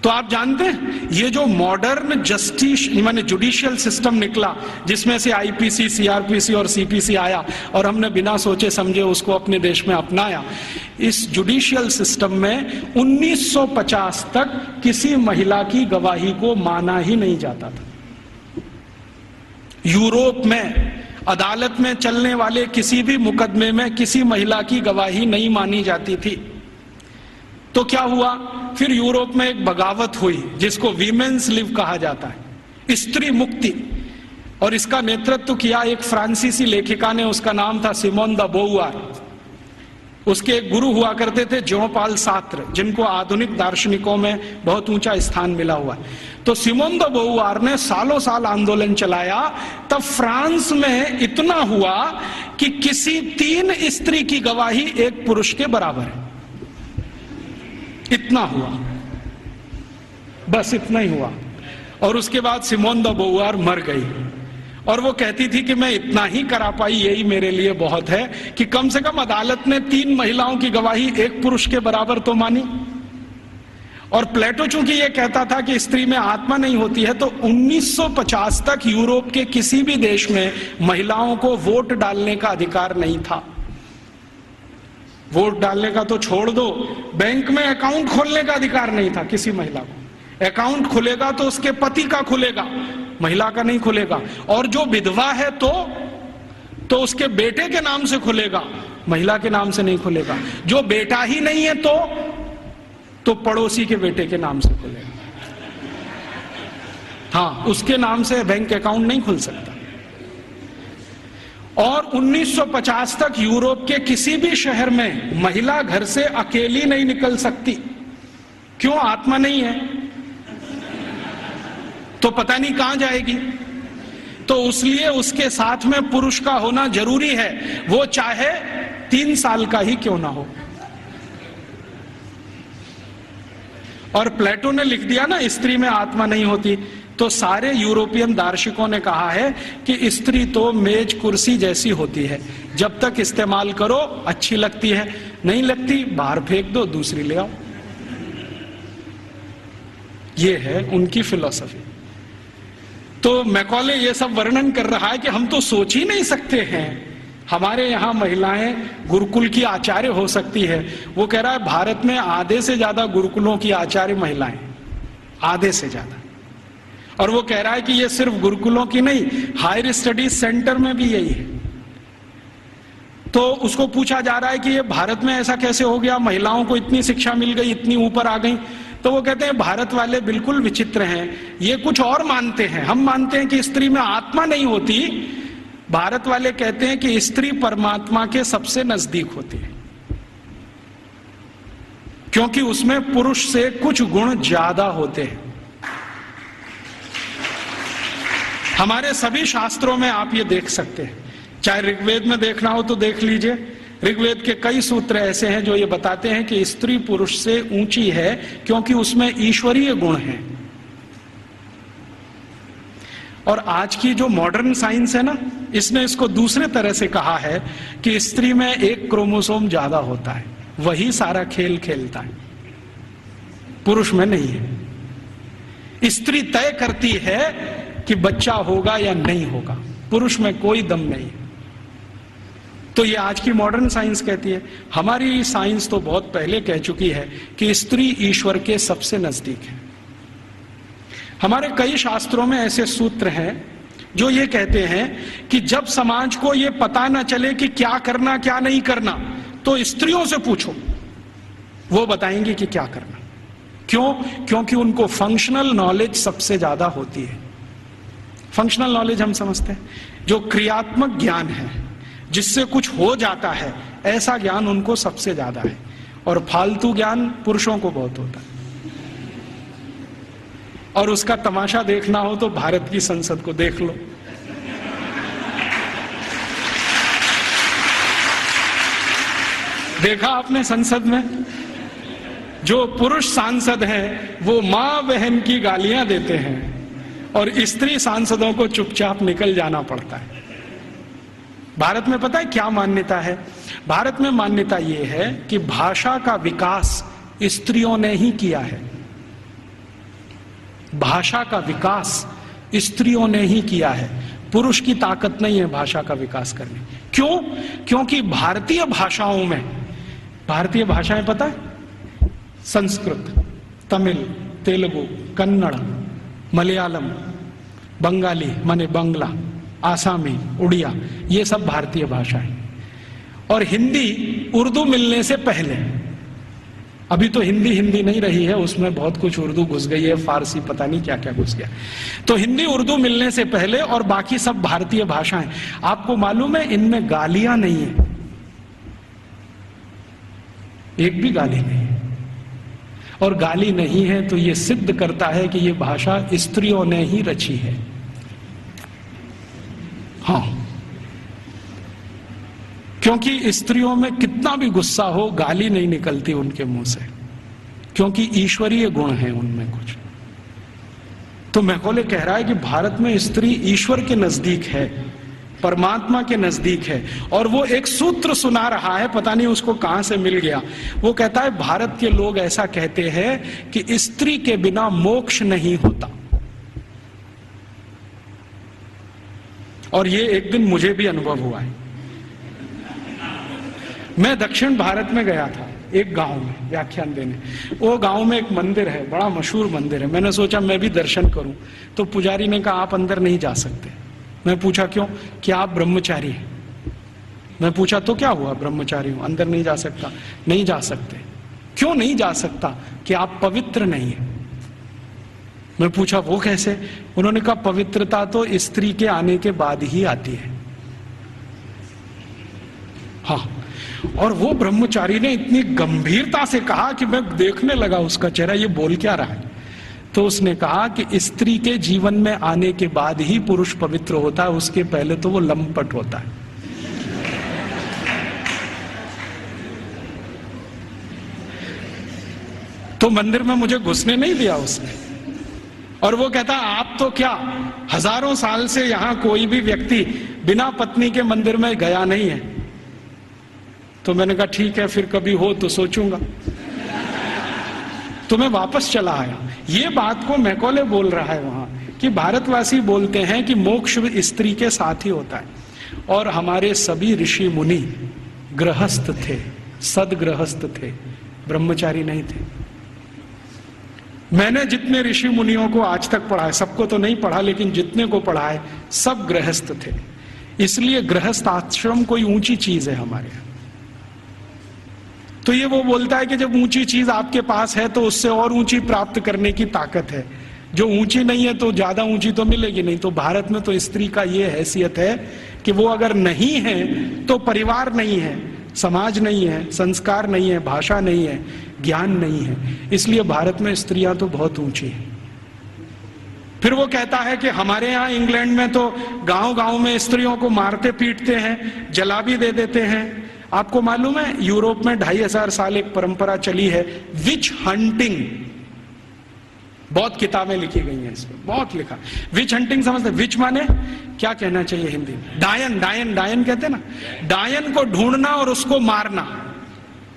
तो आप जानते हैं ये जो मॉडर्न जस्टिस माने जुडिशियल सिस्टम निकला, जिसमें से आईपीसी, सीआरपीसी और सीपीसी आया और हमने बिना सोचे समझे उसको अपने देश में अपनाया, इस जुडिशियल सिस्टम में 1950 तक किसी महिला की गवाही को माना ही नहीं जाता था। यूरोप में अदालत में चलने वाले किसी भी मुकदमे में किसी महिला की गवाही नहीं मानी जाती थी। तो क्या हुआ, फिर यूरोप में एक बगावत हुई जिसको वीमेन्स लिव कहा जाता है, स्त्री मुक्ति, और इसका नेतृत्व किया एक फ्रांसीसी लेखिका ने, उसका नाम था सिमोन द बोउआर। उसके एक गुरु हुआ करते थे जॉन पॉल सार्त्र, जिनको आधुनिक दार्शनिकों में बहुत ऊंचा स्थान मिला हुआ है। तो सिमोन द बोउआर ने सालों साल आंदोलन चलाया, तब फ्रांस में इतना हुआ कि किसी 3 स्त्री की गवाही एक पुरुष के बराबर है। इतना हुआ, बस इतना ही हुआ। और उसके बाद सिमोन द बोउआर मर गई और वो कहती थी कि मैं इतना ही करा पाई, यही मेरे लिए बहुत है कि कम से कम अदालत ने 3 महिलाओं की गवाही एक पुरुष के बराबर तो मानी। और प्लेटो चूंकि ये कहता था कि स्त्री में आत्मा नहीं होती है, तो 1950 तक यूरोप के किसी भी देश में महिलाओं को वोट डालने का अधिकार नहीं था। वोट डालने का तो छोड़ दो, बैंक में अकाउंट खोलने का अधिकार नहीं था किसी महिला को। अकाउंट खुलेगा तो उसके पति का खुलेगा, महिला का नहीं खुलेगा। और जो विधवा है तो उसके बेटे के नाम से खुलेगा, महिला के नाम से नहीं खुलेगा। जो बेटा ही नहीं है तो पड़ोसी के बेटे के नाम से खुलेगा। हाँ, उसके नाम से बैंक अकाउंट नहीं खुल सकता। और 1950 तक यूरोप के किसी भी शहर में महिला घर से अकेली नहीं निकल सकती। क्यों? आत्मा नहीं है तो पता नहीं कहां जाएगी। तो इसलिए उसके साथ में पुरुष का होना जरूरी है, वो चाहे 3 साल का ही क्यों ना हो। और प्लेटो ने लिख दिया ना, स्त्री में आत्मा नहीं होती, तो सारे यूरोपियन दार्शनिकों ने कहा है कि स्त्री तो मेज कुर्सी जैसी होती है, जब तक इस्तेमाल करो अच्छी लगती है, नहीं लगती बाहर फेंक दो, दूसरी ले आओ। ये है उनकी फिलॉसफी। तो मैकॉले ये सब वर्णन कर रहा है कि हम तो सोच ही नहीं सकते हैं हमारे यहाँ महिलाएं गुरुकुल की आचार्य हो सकती है। वो कह रहा है भारत में आधे से ज्यादा गुरुकुलों की आचार्य महिलाएं, आधे से ज्यादा। और वो कह रहा है कि ये सिर्फ गुरुकुलों की नहीं, हायर स्टडीज सेंटर में भी यही है। तो उसको पूछा जा रहा है कि ये भारत में ऐसा कैसे हो गया, महिलाओं को इतनी शिक्षा मिल गई, इतनी ऊपर आ गई। तो वो कहते हैं भारत वाले बिल्कुल विचित्र हैं, ये कुछ और मानते हैं। हम मानते हैं कि स्त्री में आत्मा नहीं होती, भारत वाले कहते हैं कि स्त्री परमात्मा के सबसे नजदीक होती है, क्योंकि उसमें पुरुष से कुछ गुण ज्यादा होते हैं। हमारे सभी शास्त्रों में आप ये देख सकते हैं, चाहे ऋग्वेद में देखना हो तो देख लीजिए। ऋग्वेद के कई सूत्र ऐसे हैं जो ये बताते हैं कि स्त्री पुरुष से ऊंची है, क्योंकि उसमें ईश्वरीय गुण हैं। और आज की जो मॉडर्न साइंस है ना, इसने इसको दूसरे तरह से कहा है कि स्त्री में एक क्रोमोसोम ज्यादा होता है, वही सारा खेल खेलता है। पुरुष में नहीं है। स्त्री तय करती है कि बच्चा होगा या नहीं होगा, पुरुष में कोई दम नहीं है। तो ये आज की मॉडर्न साइंस कहती है। हमारी साइंस तो बहुत पहले कह चुकी है कि स्त्री ईश्वर के सबसे नजदीक है। हमारे कई शास्त्रों में ऐसे सूत्र हैं जो ये कहते हैं कि जब समाज को ये पता ना चले कि क्या करना क्या नहीं करना, तो स्त्रियों से पूछो, वो बताएंगी कि क्या करना। क्यों? क्योंकि उनको फंक्शनल नॉलेज सबसे ज्यादा होती है। फंक्शनल नॉलेज हम समझते हैं जो क्रियात्मक ज्ञान है, जिससे कुछ हो जाता है, ऐसा ज्ञान उनको सबसे ज्यादा है। और फालतू ज्ञान पुरुषों को बहुत होता है। और उसका तमाशा देखना हो तो भारत की संसद को देख लो। देखा आपने संसद में जो पुरुष सांसद हैं वो मां बहन की गालियां देते हैं और स्त्री सांसदों को चुपचाप निकल जाना पड़ता है। भारत में पता है क्या मान्यता है? भारत में मान्यता यह है कि भाषा का विकास स्त्रियों ने ही किया है। भाषा का विकास स्त्रियों ने ही किया है, पुरुष की ताकत नहीं है भाषा का विकास करने। क्यों? क्योंकि भारतीय भाषाओं में, भारतीय भाषाएं पता है, संस्कृत, तमिल, तेलुगु, कन्नड़, मलयालम, बंगाली माने बंगला, आसामी, उड़िया, ये सब भारतीय भाषा है। और हिंदी उर्दू मिलने से पहले, अभी तो हिंदी नहीं रही है, उसमें बहुत कुछ उर्दू घुस गई है, फारसी पता नहीं क्या क्या घुस गया। तो हिंदी उर्दू मिलने से पहले और बाकी सब भारतीय भाषाएं, आपको मालूम है इनमें गालियां नहीं है, एक भी गाली नहीं है। और गाली नहीं है तो यह सिद्ध करता है कि यह भाषा स्त्रियों ने ही रची है। हाँ, क्योंकि स्त्रियों में कितना भी गुस्सा हो, गाली नहीं निकलती उनके मुंह से, क्योंकि ईश्वरीय गुण है उनमें कुछ। तो मैकॉले कह रहा है कि भारत में स्त्री ईश्वर के नजदीक है, परमात्मा के नजदीक है। और वो एक सूत्र सुना रहा है, पता नहीं उसको कहां से मिल गया। वो कहता है भारत के लोग ऐसा कहते हैं कि स्त्री के बिना मोक्ष नहीं होता। और ये एक दिन मुझे भी अनुभव हुआ है। मैं दक्षिण भारत में गया था, एक गांव में व्याख्यान देने। वो गांव में एक मंदिर है, बड़ा मशहूर मंदिर है। मैंने सोचा मैं भी दर्शन करूं, तो पुजारी ने कहा आप अंदर नहीं जा सकते। मैं पूछा क्यों? कि आप ब्रह्मचारी हैं। मैं पूछा तो क्या हुआ? ब्रह्मचारी हूं, अंदर नहीं जा सकता। नहीं जा सकते। क्यों नहीं जा सकता? कि आप पवित्र नहीं है। मैं पूछा वो कैसे? उन्होंने कहा पवित्रता तो स्त्री के आने के बाद ही आती है। हाँ, और वो ब्रह्मचारी ने इतनी गंभीरता से कहा कि मैं देखने लगा उसका चेहरा, ये बोल क्या रहा है। तो उसने कहा कि स्त्री के जीवन में आने के बाद ही पुरुष पवित्र होता है, उसके पहले तो वो लंपट होता है। तो मंदिर में मुझे घुसने नहीं दिया उसने। और वो कहता आप तो क्या, हजारों साल से यहां कोई भी व्यक्ति बिना पत्नी के मंदिर में गया नहीं है। तो मैंने कहा ठीक है, फिर कभी हो तो सोचूंगा। तो मैं वापस चला आया। ये बात को मैकॉले बोल रहा है वहां कि भारतवासी बोलते हैं कि मोक्ष स्त्री के साथ ही होता है। और हमारे सभी ऋषि मुनि गृहस्थ थे, सदगृहस्थ थे, ब्रह्मचारी नहीं थे। मैंने जितने ऋषि मुनियों को आज तक पढ़ा है, सबको तो नहीं पढ़ा लेकिन जितने को पढ़ा है, सब गृहस्थ थे। इसलिए गृहस्थ आश्रम कोई ऊंची चीज है हमारे यहाँ। तो ये वो बोलता है कि जब ऊंची चीज आपके पास है तो उससे और ऊंची प्राप्त करने की ताकत है। जो ऊंची नहीं है तो ज्यादा ऊंची तो मिलेगी नहीं। तो भारत में तो स्त्री का ये हैसियत है कि वो अगर नहीं है तो परिवार नहीं है, समाज नहीं है, संस्कार नहीं है, भाषा नहीं है, ज्ञान नहीं है। इसलिए भारत में स्त्रियां तो बहुत ऊंची हैं। फिर वो कहता है कि हमारे यहाँ इंग्लैंड में तो गांव गांव में स्त्रियों को मारते पीटते हैं, जला भी दे देते हैं। आपको मालूम है यूरोप में 2500 साल एक परंपरा चली है विच हंटिंग। बहुत किताबें लिखी गई हैं इसमें, बहुत लिखा। विच हंटिंग समझते? विच माने क्या कहना चाहिए हिंदी में? डायन। डायन कहते हैं ना, डायन को ढूंढना और उसको मारना।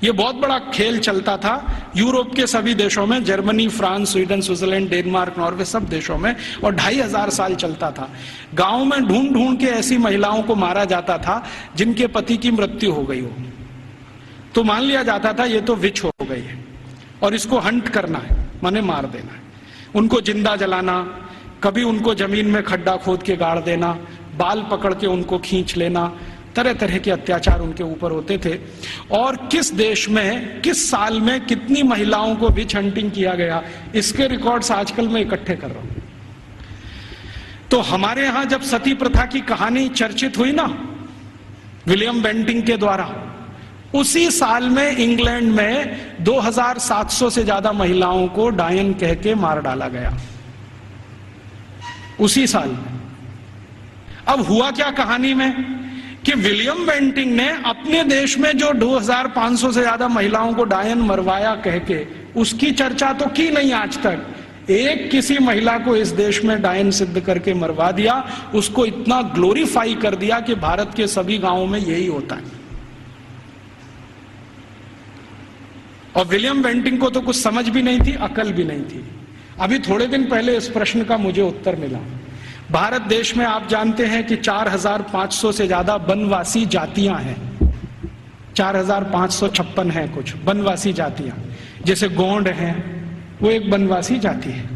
ये बहुत बड़ा खेल चलता था यूरोप के सभी देशों में, Germany, France, Sweden, Switzerland, Denmark, Norway, सब देशों में, और 2500 साल चलता था। गांव में ढूंढ ढूंढ के ऐसी महिलाओं को मारा जाता था जिनके पति की मृत्यु हो गई हो, तो मान लिया जाता था ये तो विच हो गई है और इसको हंट करना है, माने मार देना है। उनको जिंदा जलाना, कभी उनको जमीन में खड्डा खोद के गाड़ देना, बाल पकड़ के उनको खींच लेना, तरह तरह के अत्याचार उनके ऊपर होते थे। और किस देश में किस साल में कितनी महिलाओं को विच हंटिंग किया गया, इसके रिकॉर्ड्स आजकल मैं इकट्ठे कर रहा हूं। तो हमारे यहां जब सती प्रथा की कहानी चर्चित हुई ना विलियम बेंटिंक के द्वारा, उसी साल में इंग्लैंड में 2700 से ज्यादा महिलाओं को डायन कह के मार डाला गया, उसी साल में। अब हुआ क्या कहानी में कि विलियम बेंटिंक ने अपने देश में जो 2500 से ज्यादा महिलाओं को डायन मरवाया कह के, उसकी चर्चा तो की नहीं आज तक। एक किसी महिला को इस देश में डायन सिद्ध करके मरवा दिया, उसको इतना ग्लोरीफाई कर दिया कि भारत के सभी गांवों में यही होता है। और विलियम बेंटिंक को तो कुछ समझ भी नहीं थी, अकल भी नहीं थी। अभी थोड़े दिन पहले इस प्रश्न का मुझे उत्तर मिला। भारत देश में आप जानते हैं कि 4500 से ज्यादा वनवासी जातियां हैं, 4556 हैं कुछ वनवासी जातियां। जैसे गोंड हैं, वो एक वनवासी जाति है।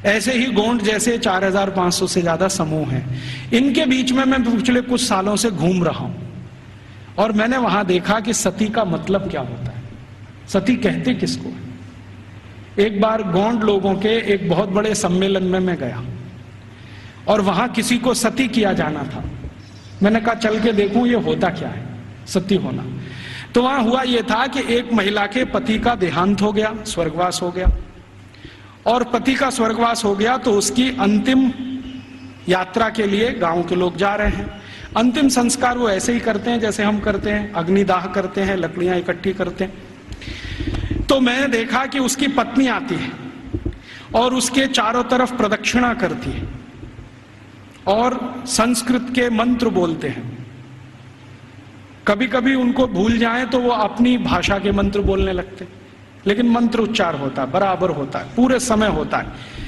ऐसे ही गोंड जैसे 4500 से ज्यादा समूह हैं। इनके बीच में मैं पिछले कुछ सालों से घूम रहा हूं और मैंने वहां देखा कि सती का मतलब क्या होता है, सती कहते किसको। एक बार गोंड लोगों के एक बहुत बड़े सम्मेलन में मैं गया और वहां किसी को सती किया जाना था। मैंने कहा चल के देखूं ये होता क्या है सती होना। तो वहां हुआ ये था कि एक महिला के पति का देहांत हो गया, स्वर्गवास हो गया, और पति का स्वर्गवास हो गया तो उसकी अंतिम यात्रा के लिए गांव के लोग जा रहे हैं। अंतिम संस्कार वो ऐसे ही करते हैं जैसे हम करते हैं, अग्निदाह करते हैं, लकड़ियां इकट्ठी करते हैं। तो मैंने देखा कि उसकी पत्नी आती है और उसके चारों तरफ प्रदक्षिणा करती है और संस्कृत के मंत्र बोलते हैं। कभी कभी उनको भूल जाएं तो वो अपनी भाषा के मंत्र बोलने लगते, लेकिन मंत्र उच्चार होता है, बराबर होता है, पूरे समय होता है।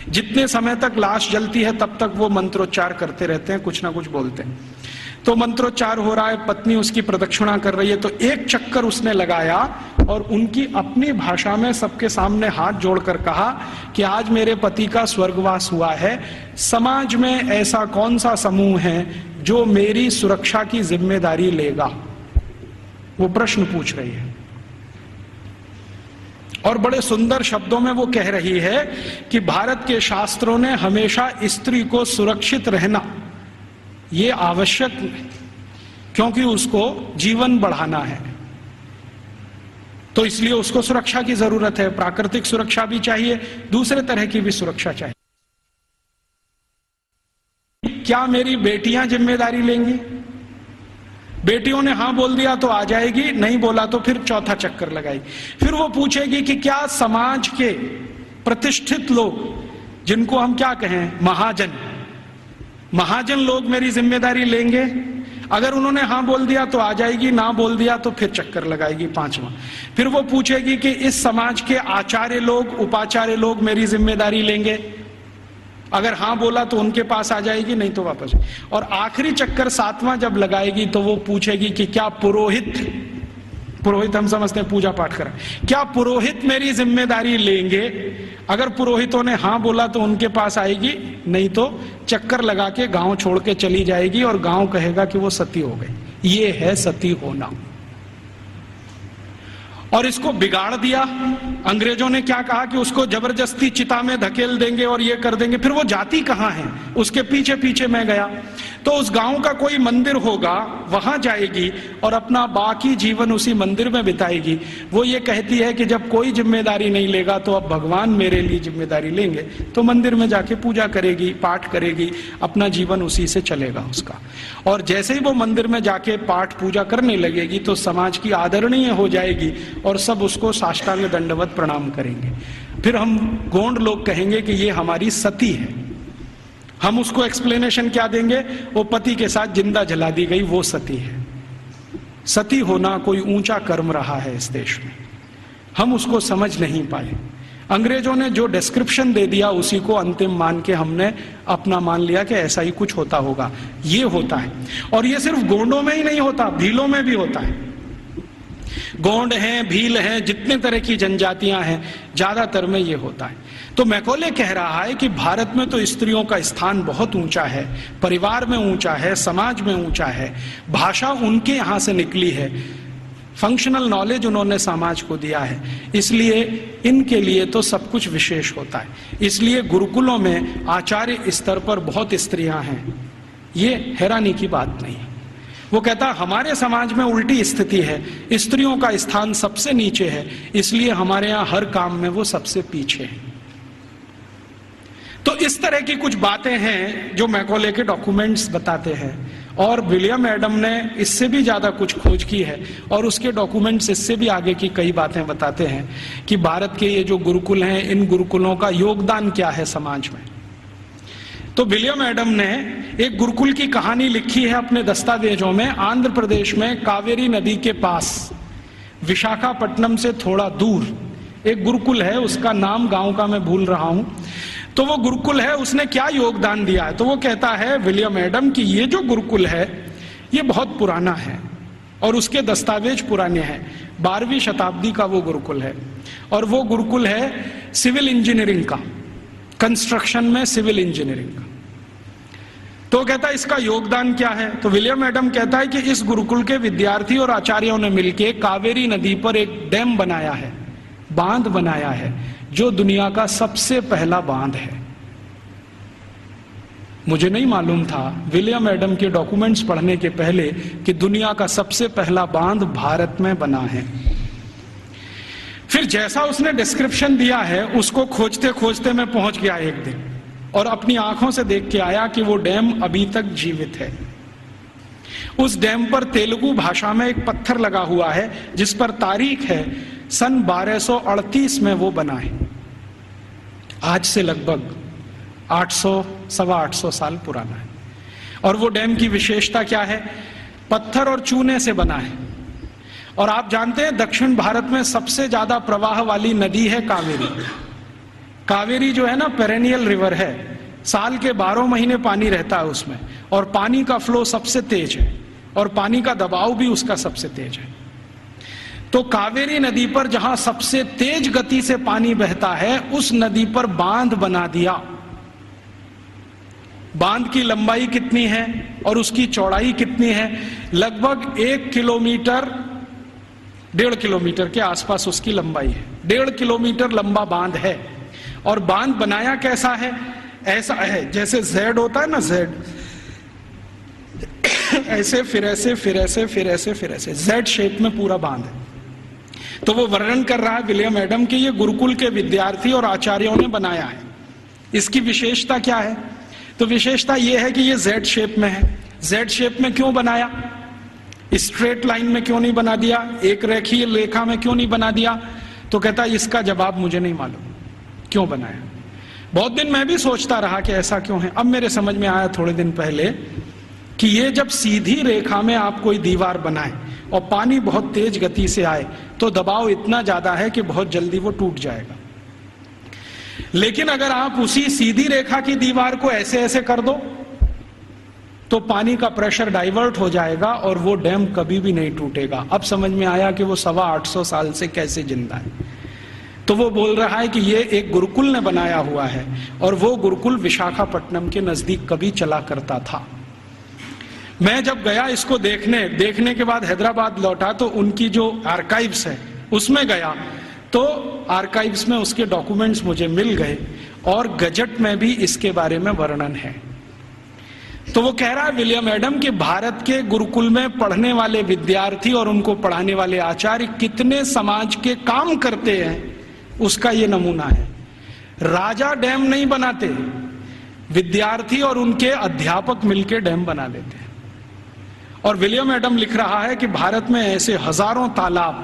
जितने समय तक लाश जलती है तब तक वो मंत्रोच्चार करते रहते हैं, कुछ ना कुछ बोलते हैं। तो मंत्रोच्चार हो रहा है, पत्नी उसकी प्रदक्षिणा कर रही है, तो एक चक्कर उसने लगाया और उनकी अपनी भाषा में सबके सामने हाथ जोड़कर कहा कि आज मेरे पति का स्वर्गवास हुआ है, समाज में ऐसा कौन सा समूह है जो मेरी सुरक्षा की जिम्मेदारी लेगा। वो प्रश्न पूछ रही है और बड़े सुंदर शब्दों में वो कह रही है कि भारत के शास्त्रों ने हमेशा स्त्री को सुरक्षित रहना ये आवश्यक, क्योंकि उसको जीवन बढ़ाना है, तो इसलिए उसको सुरक्षा की जरूरत है। प्राकृतिक सुरक्षा भी चाहिए, दूसरे तरह की भी सुरक्षा चाहिए। क्या मेरी बेटियां जिम्मेदारी लेंगी? बेटियों ने हां बोल दिया तो आ जाएगी, नहीं बोला तो फिर चौथा चक्कर लगाएगी। फिर वो पूछेगी कि क्या समाज के प्रतिष्ठित लोग, जिनको हम क्या कहें महाजन लोग मेरी जिम्मेदारी लेंगे? अगर उन्होंने हां बोल दिया तो आ जाएगी, ना बोल दिया तो फिर चक्कर लगाएगी पांचवा। फिर वो पूछेगी कि इस समाज के आचार्य लोग, उपाचार्य लोग मेरी जिम्मेदारी लेंगे? अगर हां बोला तो उनके पास आ जाएगी, नहीं तो वापस। और आखिरी चक्कर सातवां जब लगाएगी तो वो पूछेगी कि क्या पुरोहित हम समझते हैं पूजा पाठ करें, क्या पुरोहित मेरी जिम्मेदारी लेंगे? अगर पुरोहितों ने हां बोला तो उनके पास आएगी, नहीं तो चक्कर लगा के गांव छोड़ के चली जाएगी और गांव कहेगा कि वो सती हो गई। ये है सती होना। और इसको बिगाड़ दिया। अंग्रेजों ने क्या कहा कि उसको जबरदस्ती चिता में धकेल देंगे और ये कर देंगे। फिर वो जाती कहां है, उसके पीछे पीछे मैं गया तो उस गांव का कोई मंदिर होगा, वहां जाएगी और अपना बाकी जीवन उसी मंदिर में बिताएगी। वो ये कहती है कि जब कोई जिम्मेदारी नहीं लेगा तो अब भगवान मेरे लिए जिम्मेदारी लेंगे, तो मंदिर में जाके पूजा करेगी, पाठ करेगी, अपना जीवन उसी से चलेगा उसका। और जैसे ही वो मंदिर में जाके पाठ पूजा करने लगेगी तो समाज की आदरणीय हो जाएगी और सब उसको साष्टांग दंडवत प्रणाम करेंगे। फिर हम गोंड लोग कहेंगे कि ये हमारी सती है। हम उसको एक्सप्लेनेशन क्या देंगे? वो पति के साथ जिंदा जला दी गई, वो सती है। सती होना कोई ऊंचा कर्म रहा है इस देश में, हम उसको समझ नहीं पाए। अंग्रेजों ने जो डिस्क्रिप्शन दे दिया उसी को अंतिम मान के हमने अपना मान लिया कि ऐसा ही कुछ होता होगा। ये होता है, और ये सिर्फ गोंडों में ही नहीं होता, भीलों में भी होता है। गोंड हैं, भील हैं, जितने तरह की जनजातियां हैं, ज्यादातर में ये होता है। तो मैकॉले कह रहा है कि भारत में तो स्त्रियों का स्थान बहुत ऊंचा है, परिवार में ऊंचा है, समाज में ऊंचा है, भाषा उनके यहां से निकली है, फंक्शनल नॉलेज उन्होंने समाज को दिया है, इसलिए इनके लिए तो सब कुछ विशेष होता है। इसलिए गुरुकुलों में आचार्य स्तर पर बहुत स्त्रियां हैं, ये हैरानी की बात नहीं है। वो कहता हमारे समाज में उल्टी स्थिति है, स्त्रियों का स्थान सबसे नीचे है, इसलिए हमारे यहां हर काम में वो सबसे पीछे है। तो इस तरह की कुछ बातें हैं जो मैकॉले के डॉक्यूमेंट्स बताते हैं, और विलियम एडम ने इससे भी ज्यादा कुछ खोज की है, और उसके डॉक्यूमेंट्स इससे भी आगे की कई बातें बताते हैं कि भारत के ये जो गुरुकुल हैं, इन गुरुकुलों का योगदान क्या है समाज में। तो विलियम एडम ने एक गुरुकुल की कहानी लिखी है अपने दस्तावेजों में। आंध्र प्रदेश में कावेरी नदी के पास विशाखापट्टनम से थोड़ा दूर एक गुरुकुल है, उसका नाम गांव का मैं भूल रहा हूं। तो वो गुरुकुल है, उसने क्या योगदान दिया है, तो वो कहता है विलियम एडम कि ये जो गुरुकुल है ये बहुत पुराना है और उसके दस्तावेज पुराने हैं। 12वीं शताब्दी का वो गुरुकुल है, और वो गुरुकुल है सिविल इंजीनियरिंग का, कंस्ट्रक्शन में सिविल इंजीनियरिंग का। तो कहता है इसका योगदान क्या है, तो विलियम एडम कहता है कि इस गुरुकुल के विद्यार्थी और आचार्यों ने मिलकर कावेरी नदी पर एक डैम बनाया है, बांध बनाया है, जो दुनिया का सबसे पहला बांध है। मुझे नहीं मालूम था विलियम एडम के डॉक्यूमेंट्स पढ़ने के पहले कि दुनिया का सबसे पहला बांध भारत में बना है। फिर जैसा उसने डिस्क्रिप्शन दिया है उसको खोजते खोजते मैं पहुंच गया एक दिन, और अपनी आंखों से देख के आया कि वो डैम अभी तक जीवित है। उस डैम पर तेलुगु भाषा में एक पत्थर लगा हुआ है जिस पर तारीख है सन 1238 में वो बना है। आज से लगभग 800-825 साल पुराना है। और वो डैम की विशेषता क्या है, पत्थर और चूने से बना है। और आप जानते हैं दक्षिण भारत में सबसे ज्यादा प्रवाह वाली नदी है कावेरी। कावेरी जो है ना पेरेनियल रिवर है, साल के 12 महीने पानी रहता है उसमें, और पानी का फ्लो सबसे तेज है और पानी का दबाव भी उसका सबसे तेज है। तो कावेरी नदी पर जहां सबसे तेज गति से पानी बहता है उस नदी पर बांध बना दिया। बांध की लंबाई कितनी है और उसकी चौड़ाई कितनी है, लगभग 1 किलोमीटर 1.5 किलोमीटर के आसपास उसकी लंबाई है। 1.5 किलोमीटर लंबा बांध है। और बांध बनाया कैसा है, ऐसा है जैसे जेड होता है ना, जेड ऐसे फिर ऐसे फिर ऐसे फिर ऐसे फिर ऐसे जेड शेप में पूरा बांध है। तो वो वर्णन कर रहा है विलियम एडम कि ये गुरुकुल के विद्यार्थी और आचार्यों ने बनाया है। इसकी विशेषता क्या है, तो विशेषता ये है कि ये जेड शेप में है। जेड शेप में क्यों बनाया, स्ट्रेट लाइन में क्यों नहीं बना दिया, एक रेखीय रेखा में क्यों नहीं बना दिया, तो कहता है इसका जवाब मुझे नहीं मालूम क्यों बनाया। बहुत दिन मैं भी सोचता रहा कि ऐसा क्यों है। अब मेरे समझ में आया थोड़े दिन पहले कि ये जब सीधी रेखा में आप कोई दीवार बनाए और पानी बहुत तेज गति से आए तो दबाव इतना ज्यादा है कि बहुत जल्दी वो टूट जाएगा। लेकिन अगर आप उसी सीधी रेखा की दीवार को ऐसे ऐसे कर दो तो पानी का प्रेशर डाइवर्ट हो जाएगा और वो डैम कभी भी नहीं टूटेगा। अब समझ में आया कि वो 825 साल से कैसे जिंदा है। तो वो बोल रहा है कि ये एक गुरुकुल ने बनाया हुआ है, और वो गुरुकुल विशाखापट्टनम के नजदीक कभी चला करता था। मैं जब गया इसको देखने के बाद हैदराबाद लौटा तो उनकी जो आर्काइव्स है उसमें गया, तो आर्काइव्स में उसके डॉक्यूमेंट्स मुझे मिल गए और गजट में भी इसके बारे में वर्णन है। तो वो कह रहा है विलियम एडम कि भारत के गुरुकुल में पढ़ने वाले विद्यार्थी और उनको पढ़ाने वाले आचार्य कितने समाज के काम करते हैं उसका ये नमूना है। राजा डैम नहीं बनाते, विद्यार्थी और उनके अध्यापक मिलकर डैम बना देते हैं। और विलियम एडम लिख रहा है कि भारत में ऐसे हजारों तालाब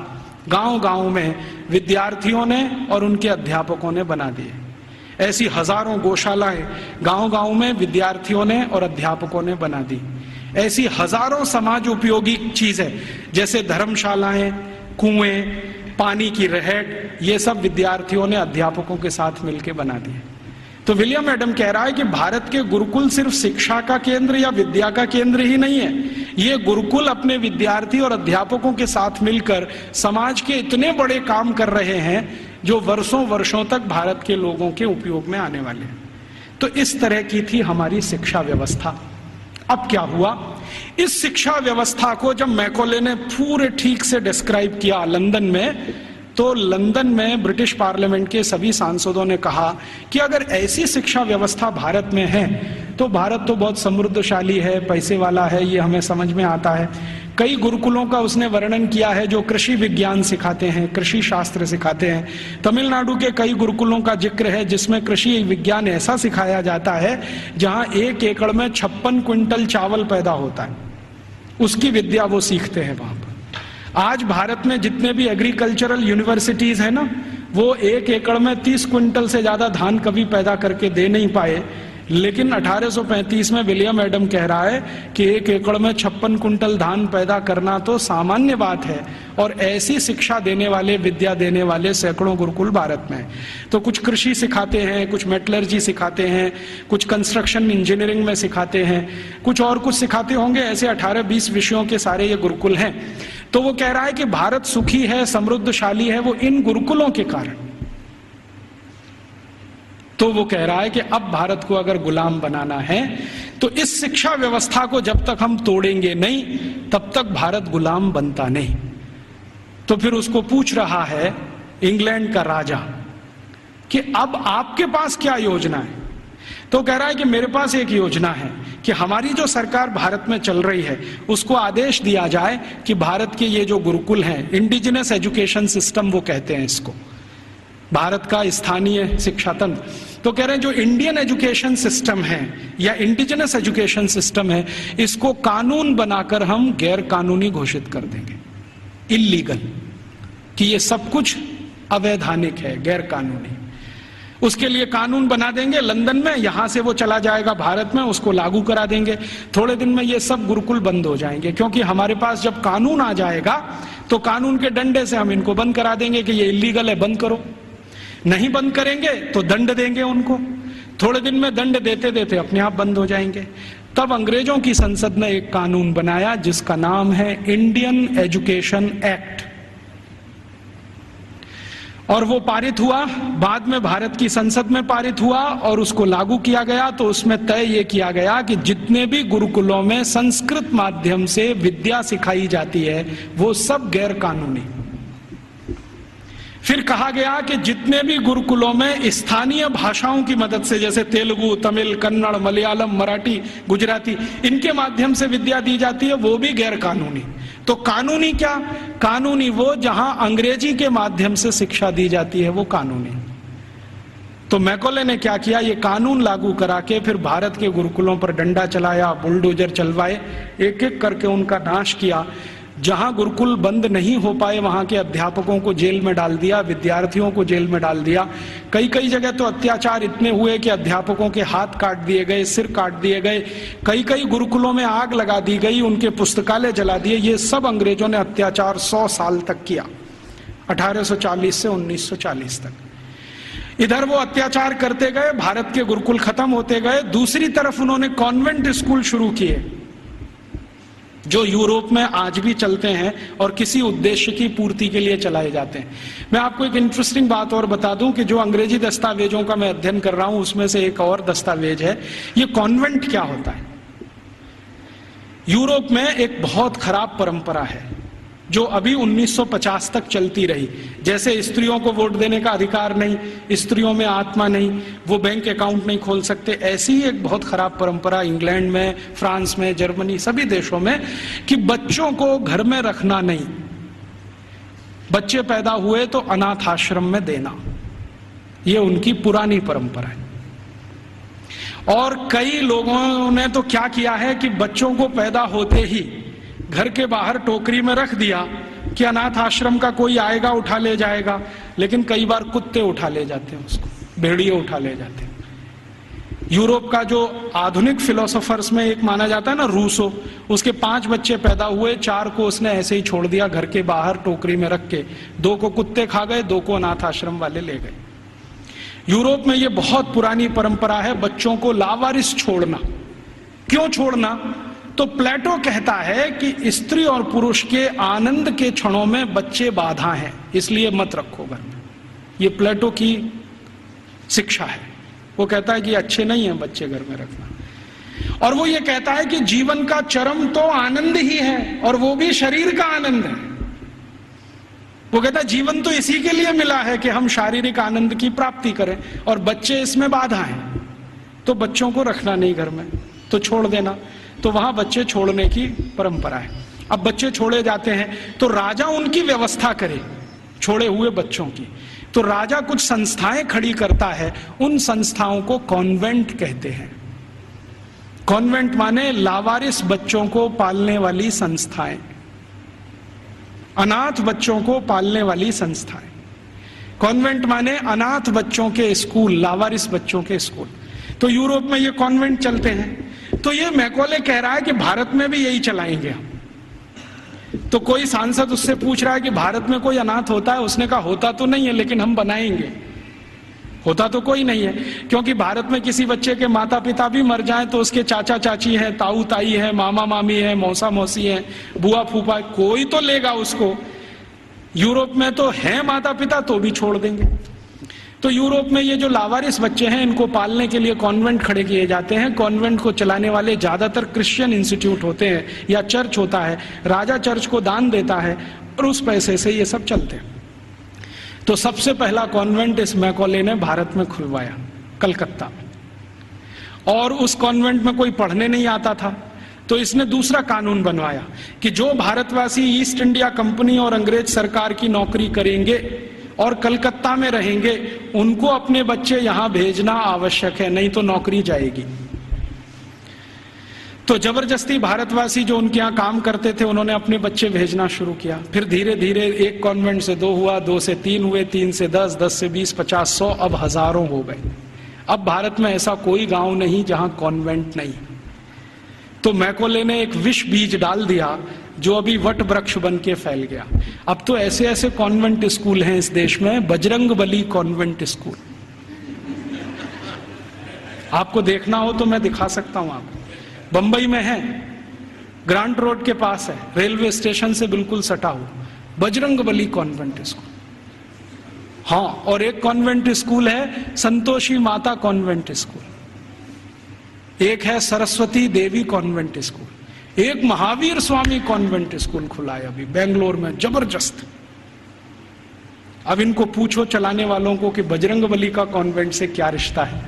गांव-गांव में विद्यार्थियों ने और उनके अध्यापकों ने बना दिए। ऐसी हजारों गौशालाएं गांव-गांव में विद्यार्थियों ने और अध्यापकों ने बना दी। ऐसी हजारों समाज उपयोगी चीजें जैसे धर्मशालाएं, कुएं, पानी की रहट, ये सब विद्यार्थियों ने अध्यापकों के साथ मिलकर बना दिए। तो विलियम एडम कह रहा है कि भारत के गुरुकुल सिर्फ शिक्षा का केंद्र या विद्या का केंद्र ही नहीं है, ये गुरुकुल अपने विद्यार्थी और अध्यापकों के साथ मिलकर समाज के इतने बड़े काम कर रहे हैं जो वर्षों वर्षों तक भारत के लोगों के उपयोग में आने वाले हैं। तो इस तरह की थी हमारी शिक्षा व्यवस्था। अब क्या हुआ, इस शिक्षा व्यवस्था को जब मैकॉले ने पूरे ठीक से डिस्क्राइब किया लंदन में, तो लंदन में ब्रिटिश पार्लियामेंट के सभी सांसदों ने कहा कि अगर ऐसी शिक्षा व्यवस्था भारत में है तो भारत तो बहुत समृद्धशाली है, पैसे वाला है, ये हमें समझ में आता है। कई गुरुकुलों का उसने वर्णन किया है जो कृषि विज्ञान सिखाते हैं, कृषि शास्त्र सिखाते हैं। तमिलनाडु के कई गुरुकुलों का जिक्र है जिसमें कृषि विज्ञान ऐसा सिखाया जाता है जहां 1 एकड़ में 56 क्विंटल चावल पैदा होता है, उसकी विद्या वो सीखते हैं वहां पर। आज भारत में जितने भी एग्रीकल्चरल यूनिवर्सिटीज है ना, वो 1 एकड़ में 30 क्विंटल से ज्यादा धान कभी पैदा करके दे नहीं पाए, लेकिन 1835 में विलियम एडम कह रहा है कि 1 एकड़ में 56 क्विंटल धान पैदा करना तो सामान्य बात है, और ऐसी शिक्षा देने वाले, विद्या देने वाले सैकड़ों गुरुकुल भारत में है। तो कुछ कृषि सिखाते हैं, कुछ मेटलर्जी सिखाते हैं, कुछ कंस्ट्रक्शन इंजीनियरिंग में सिखाते हैं, कुछ और कुछ सिखाते होंगे, ऐसे 18-20 विषयों के सारे ये गुरुकुल हैं। तो वो कह रहा है कि भारत सुखी है, समृद्धशाली है, वो इन गुरुकुलों के कारण। तो वो कह रहा है कि अब भारत को अगर गुलाम बनाना है तो इस शिक्षा व्यवस्था को जब तक हम तोड़ेंगे नहीं तब तक भारत गुलाम बनता नहीं। तो फिर उसको पूछ रहा है इंग्लैंड का राजा कि अब आपके पास क्या योजना है। तो कह रहा है कि मेरे पास एक योजना है कि हमारी जो सरकार भारत में चल रही है उसको आदेश दिया जाए कि भारत के ये जो गुरुकुल हैं, इंडिजिनस एजुकेशन सिस्टम वो कहते हैं इसको, भारत का स्थानीय शिक्षा तंत्र, तो कह रहे हैं जो इंडियन एजुकेशन सिस्टम है या इंडिजिनस एजुकेशन सिस्टम है, इसको कानून बनाकर हम गैर कानूनी घोषित कर देंगे, इल्लीगल, कि ये सब कुछ अवैधानिक है, गैर कानूनी। उसके लिए कानून बना देंगे लंदन में, यहां से वो चला जाएगा भारत में, उसको लागू करा देंगे। थोड़े दिन में ये सब गुरुकुल बंद हो जाएंगे, क्योंकि हमारे पास जब कानून आ जाएगा तो कानून के डंडे से हम इनको बंद करा देंगे कि ये इल्लीगल है, बंद करो। नहीं बंद करेंगे तो दंड देंगे उनको, थोड़े दिन में दंड देते देते अपने आप बंद हो जाएंगे। तब अंग्रेजों की संसद ने एक कानून बनाया जिसका नाम है इंडियन एजुकेशन एक्ट, और वो पारित हुआ, बाद में भारत की संसद में पारित हुआ और उसको लागू किया गया। तो उसमें तय ये किया गया कि जितने भी गुरुकुलों में संस्कृत माध्यम से विद्या सिखाई जाती है वो सब गैर कानूनी। फिर कहा गया कि जितने भी गुरुकुलों में स्थानीय भाषाओं की मदद से, जैसे तेलुगु, तमिल, कन्नड़, मलयालम, मराठी, गुजराती, इनके माध्यम से विद्या दी जाती है, वो भी गैर कानूनी। तो कानूनी क्या? कानूनी वो जहां अंग्रेजी के माध्यम से शिक्षा दी जाती है, वो कानूनी। तो मैकॉले ने क्या किया, ये कानून लागू करा के फिर भारत के गुरुकुलों पर डंडा चलाया, बुलडोजर चलवाए, एक एक करके उनका नाश किया। जहां गुरुकुल बंद नहीं हो पाए वहां के अध्यापकों को जेल में डाल दिया, विद्यार्थियों को जेल में डाल दिया। कई कई जगह तो अत्याचार इतने हुए कि अध्यापकों के हाथ काट दिए गए, सिर काट दिए गए, कई कई गुरुकुलों में आग लगा दी गई, उनके पुस्तकालय जला दिए। ये सब अंग्रेजों ने अत्याचार 100 साल तक किया, 1840 से 1940 तक। इधर वो अत्याचार करते गए, भारत के गुरुकुल खत्म होते गए। दूसरी तरफ उन्होंने कॉन्वेंट स्कूल शुरू किए जो यूरोप में आज भी चलते हैं और किसी उद्देश्य की पूर्ति के लिए चलाए जाते हैं। मैं आपको एक इंटरेस्टिंग बात और बता दूं कि जो अंग्रेजी दस्तावेजों का मैं अध्ययन कर रहा हूं उसमें से एक और दस्तावेज है। ये कॉन्वेंट क्या होता है? यूरोप में एक बहुत खराब परंपरा है जो अभी 1950 तक चलती रही। जैसे स्त्रियों को वोट देने का अधिकार नहीं, स्त्रियों में आत्मा नहीं, वो बैंक अकाउंट नहीं खोल सकते, ऐसी ही एक बहुत खराब परंपरा इंग्लैंड में, फ्रांस में, जर्मनी, सभी देशों में, कि बच्चों को घर में रखना नहीं, बच्चे पैदा हुए तो अनाथ आश्रम में देना, ये उनकी पुरानी परंपरा है। और कई लोगों ने तो क्या किया है कि बच्चों को पैदा होते ही घर के बाहर टोकरी में रख दिया कि अनाथ आश्रम का कोई आएगा उठा ले जाएगा, लेकिन कई बार कुत्ते उठा ले जाते हैं उसको, भेड़िए उठा ले जाते हैं। यूरोप का जो आधुनिक फिलोसोफर्स में एक माना जाता है ना, रूसो, उसके 5 बच्चे पैदा हुए, 4 को उसने ऐसे ही छोड़ दिया घर के बाहर टोकरी में रख के, 2 को कुत्ते खा गए, 2 को अनाथ आश्रम वाले ले गए। यूरोप में ये बहुत पुरानी परंपरा है बच्चों को लावारिस छोड़ना। क्यों छोड़ना? तो प्लेटो कहता है कि स्त्री और पुरुष के आनंद के क्षणों में बच्चे बाधा हैं, इसलिए मत रखो घर में। ये प्लेटो की शिक्षा है। वो कहता है कि अच्छे नहीं है बच्चे घर में रखना। और वो ये कहता है कि जीवन का चरम तो आनंद ही है, और वो भी शरीर का आनंद है। वो कहता है जीवन तो इसी के लिए मिला है कि हम शारीरिक आनंद की प्राप्ति करें, और बच्चे इसमें बाधा हैं, तो बच्चों को रखना नहीं घर में, तो छोड़ देना। तो वहां बच्चे छोड़ने की परंपरा है। अब बच्चे छोड़े जाते हैं तो राजा उनकी व्यवस्था करे छोड़े हुए बच्चों की। तो राजा कुछ संस्थाएं खड़ी करता है, उन संस्थाओं को कॉन्वेंट कहते हैं। कॉन्वेंट माने लावारिस बच्चों को पालने वाली संस्थाएं, अनाथ बच्चों को पालने वाली संस्थाएं। कॉन्वेंट माने अनाथ बच्चों के स्कूल, लावारिस बच्चों के स्कूल। तो यूरोप में ये कॉन्वेंट चलते हैं। तो ये मैकॉले कह रहा है कि भारत में भी यही चलाएंगे हम। तो कोई सांसद उससे पूछ रहा है कि भारत में कोई अनाथ होता है? उसने कहा होता तो नहीं है, लेकिन हम बनाएंगे। होता तो कोई नहीं है, क्योंकि भारत में किसी बच्चे के माता पिता भी मर जाएं तो उसके चाचा चाची हैं, ताऊ ताई है, मामा मामी है, मौसा मौसी है, बुआ फूफा, कोई तो लेगा उसको। यूरोप में तो है माता पिता, तो भी छोड़ देंगे। तो यूरोप में ये जो लावारिस बच्चे हैं, इनको पालने के लिए कॉन्वेंट खड़े किए जाते हैं। कॉन्वेंट को चलाने वाले ज्यादातर क्रिश्चियन इंस्टीट्यूट होते हैं या चर्च होता है। राजा चर्च को दान देता है और उस पैसे से ये सब चलते हैं। तो सबसे पहला कॉन्वेंट इस मैकॉले ने भारत में खुलवाया, कलकत्ता में। और उस कॉन्वेंट में कोई पढ़ने नहीं आता था, तो इसने दूसरा कानून बनवाया कि जो भारतवासी ईस्ट इंडिया कंपनी और अंग्रेज सरकार की नौकरी करेंगे और कलकत्ता में रहेंगे, उनको अपने बच्चे यहां भेजना आवश्यक है, नहीं तो नौकरी जाएगी। तो जबरदस्ती भारतवासी जो उनके यहां काम करते थे, उन्होंने अपने बच्चे भेजना शुरू किया। फिर धीरे धीरे 1 कॉन्वेंट से 2 हुआ, 2 से 3 हुए, 3 से 10, 10 से 20, 50, 100, अब हजारों हो गए। अब भारत में ऐसा कोई गांव नहीं जहां कॉन्वेंट नहीं। तो मैकॉले ने एक विष बीज डाल दिया जो अभी वट वृक्ष बन के फैल गया। अब तो ऐसे ऐसे कॉन्वेंट स्कूल हैं इस देश में, बजरंगबली कॉन्वेंट स्कूल। आपको देखना हो तो मैं दिखा सकता हूं आपको। बंबई में है, ग्रांट रोड के पास है, रेलवे स्टेशन से बिल्कुल सटा हुआ, बजरंगबली कॉन्वेंट स्कूल। हाँ, और एक कॉन्वेंट स्कूल है संतोषी माता कॉन्वेंट स्कूल, एक है सरस्वती देवी कॉन्वेंट स्कूल, एक महावीर स्वामी कॉन्वेंट स्कूल खुला है अभी बेंगलोर में, जबरदस्त। अब इनको पूछो चलाने वालों को कि बजरंगबली का कॉन्वेंट से क्या रिश्ता है,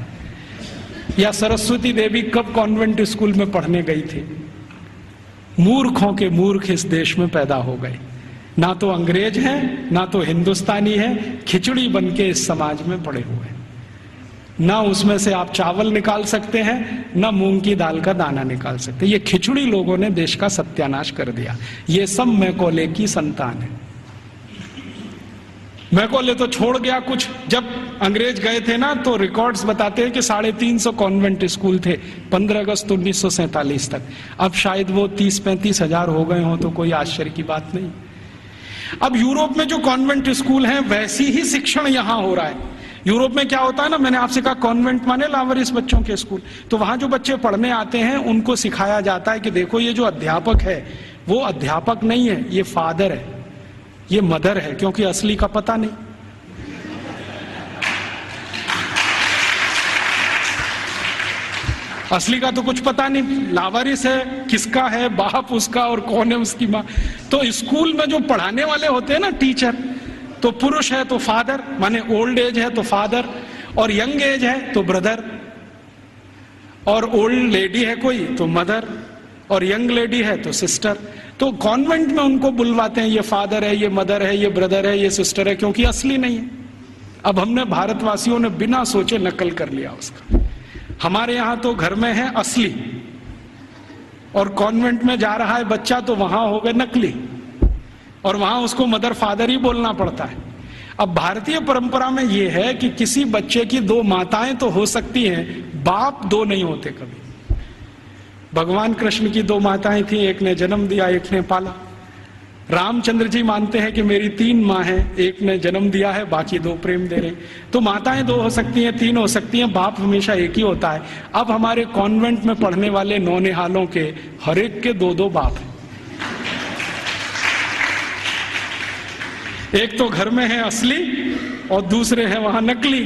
या सरस्वती देवी कब कॉन्वेंट स्कूल में पढ़ने गई थी। मूर्खों के मूर्ख इस देश में पैदा हो गए, ना तो अंग्रेज हैं ना तो हिंदुस्तानी हैं, खिचड़ी बन के इस समाज में पड़े हुए। ना उसमें से आप चावल निकाल सकते हैं, ना मूंग की दाल का दाना निकाल सकते। ये खिचड़ी लोगों ने देश का सत्यानाश कर दिया। ये सब मैकॉले की संतान है। मैकॉले तो छोड़ गया कुछ। जब अंग्रेज गए थे ना, तो रिकॉर्ड्स बताते हैं कि 350 कॉन्वेंट स्कूल थे 15 अगस्त 1947 तक। अब शायद वो 30-35 हजार हो गए हों, तो कोई आश्चर्य की बात नहीं। अब यूरोप में जो कॉन्वेंट स्कूल हैं, वैसी ही शिक्षण यहां हो रहा है। यूरोप में क्या होता है ना, मैंने आपसे कहा कॉन्वेंट माने लावारिस बच्चों के स्कूल। तो वहां जो बच्चे पढ़ने आते हैं, उनको सिखाया जाता है कि देखो ये जो अध्यापक है वो अध्यापक नहीं है, ये फादर है, ये मदर है, क्योंकि असली का पता नहीं। असली का तो कुछ पता नहीं, लावारिस है, किसका है बाप उसका और कौन है उसकी माँ। तो स्कूल में जो पढ़ाने वाले होते हैं ना टीचर, तो पुरुष है तो फादर, माने ओल्ड एज है तो फादर, और यंग एज है तो ब्रदर, और ओल्ड लेडी है कोई तो मदर, और यंग लेडी है तो सिस्टर। तो कॉन्वेंट में उनको बुलवाते हैं, ये फादर है, ये मदर है, ये ब्रदर है, ये सिस्टर है, क्योंकि असली नहीं है। अब हमने भारतवासियों ने बिना सोचे नकल कर लिया उसका। हमारे यहां तो घर में है असली, और कॉन्वेंट में जा रहा है बच्चा तो वहां हो गए नकली, और वहां उसको मदर फादर ही बोलना पड़ता है। अब भारतीय परंपरा में यह है कि किसी बच्चे की 2 माताएं तो हो सकती हैं, बाप दो नहीं होते कभी। भगवान कृष्ण की दो माताएं थी, एक ने जन्म दिया, एक ने पाला। रामचंद्र जी मानते हैं कि मेरी 3 माँ हैं, एक ने जन्म दिया है, बाकी 2 प्रेम दे रहे हैं। तो माताएं 2 हो सकती हैं, 3 हो सकती हैं, बाप हमेशा एक ही होता है। अब हमारे कॉन्वेंट में पढ़ने वाले नौनिहालों के हर एक के 2-2 बाप हैं। एक तो घर में है असली और दूसरे हैं वहां नकली।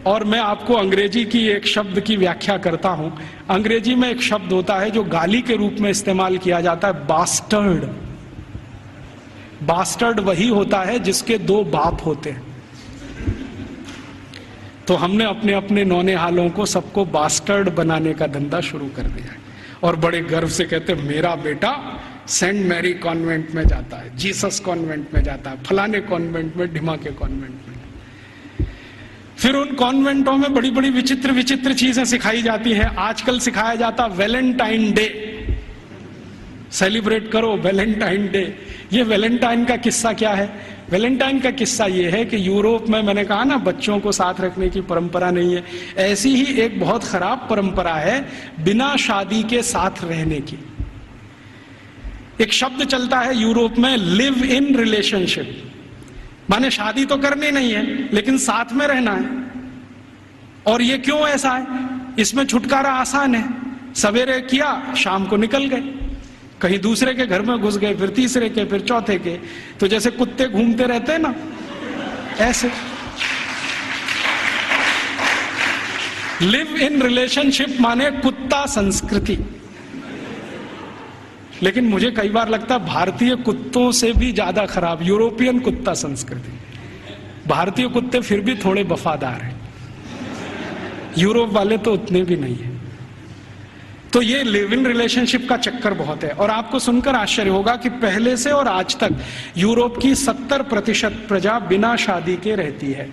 और मैं आपको अंग्रेजी की एक शब्द की व्याख्या करता हूं। अंग्रेजी में एक शब्द होता है जो गाली के रूप में इस्तेमाल किया जाता है, बास्टर्ड। बास्टर्ड वही होता है जिसके 2 बाप होते हैं। तो हमने अपने अपने नौनिहालों को सबको बास्टर्ड बनाने का धंधा शुरू कर दिया है और बड़े गर्व से कहते हैं मेरा बेटा सेंट मैरी कॉन्वेंट में जाता है, जीसस कॉन्वेंट में जाता है, फलाने कॉन्वेंट में, ढिमा के कॉन्वेंट में। फिर उन कॉन्वेंटों में बड़ी बड़ी विचित्र विचित्र चीजें सिखाई जाती हैं। आजकल सिखाया जाता वैलेंटाइन डे, सेलिब्रेट करो वैलेंटाइन डे। ये वैलेंटाइन का किस्सा क्या है? वैलेंटाइन का किस्सा ये है कि यूरोप में, मैंने कहा ना बच्चों को साथ रखने की परंपरा नहीं है, ऐसी ही एक बहुत खराब परंपरा है बिना शादी के साथ रहने की। एक शब्द चलता है यूरोप में, लिव इन रिलेशनशिप, माने शादी तो करनी नहीं है लेकिन साथ में रहना है। और ये क्यों ऐसा है? इसमें छुटकारा आसान है, सवेरे किया शाम को निकल गए, कहीं दूसरे के घर में घुस गए, फिर तीसरे के, फिर चौथे के। तो जैसे कुत्ते घूमते रहते हैं ना, ऐसे। लिव इन रिलेशनशिप माने कुत्ता संस्कृति। लेकिन मुझे कई बार लगता है भारतीय कुत्तों से भी ज्यादा खराब यूरोपियन कुत्ता संस्कृति। भारतीय कुत्ते फिर भी थोड़े वफादार हैं, यूरोप वाले तो उतने भी नहीं है। तो ये लिव इन रिलेशनशिप का चक्कर बहुत है। और आपको सुनकर आश्चर्य होगा कि पहले से और आज तक यूरोप की 70% प्रजा बिना शादी के रहती है,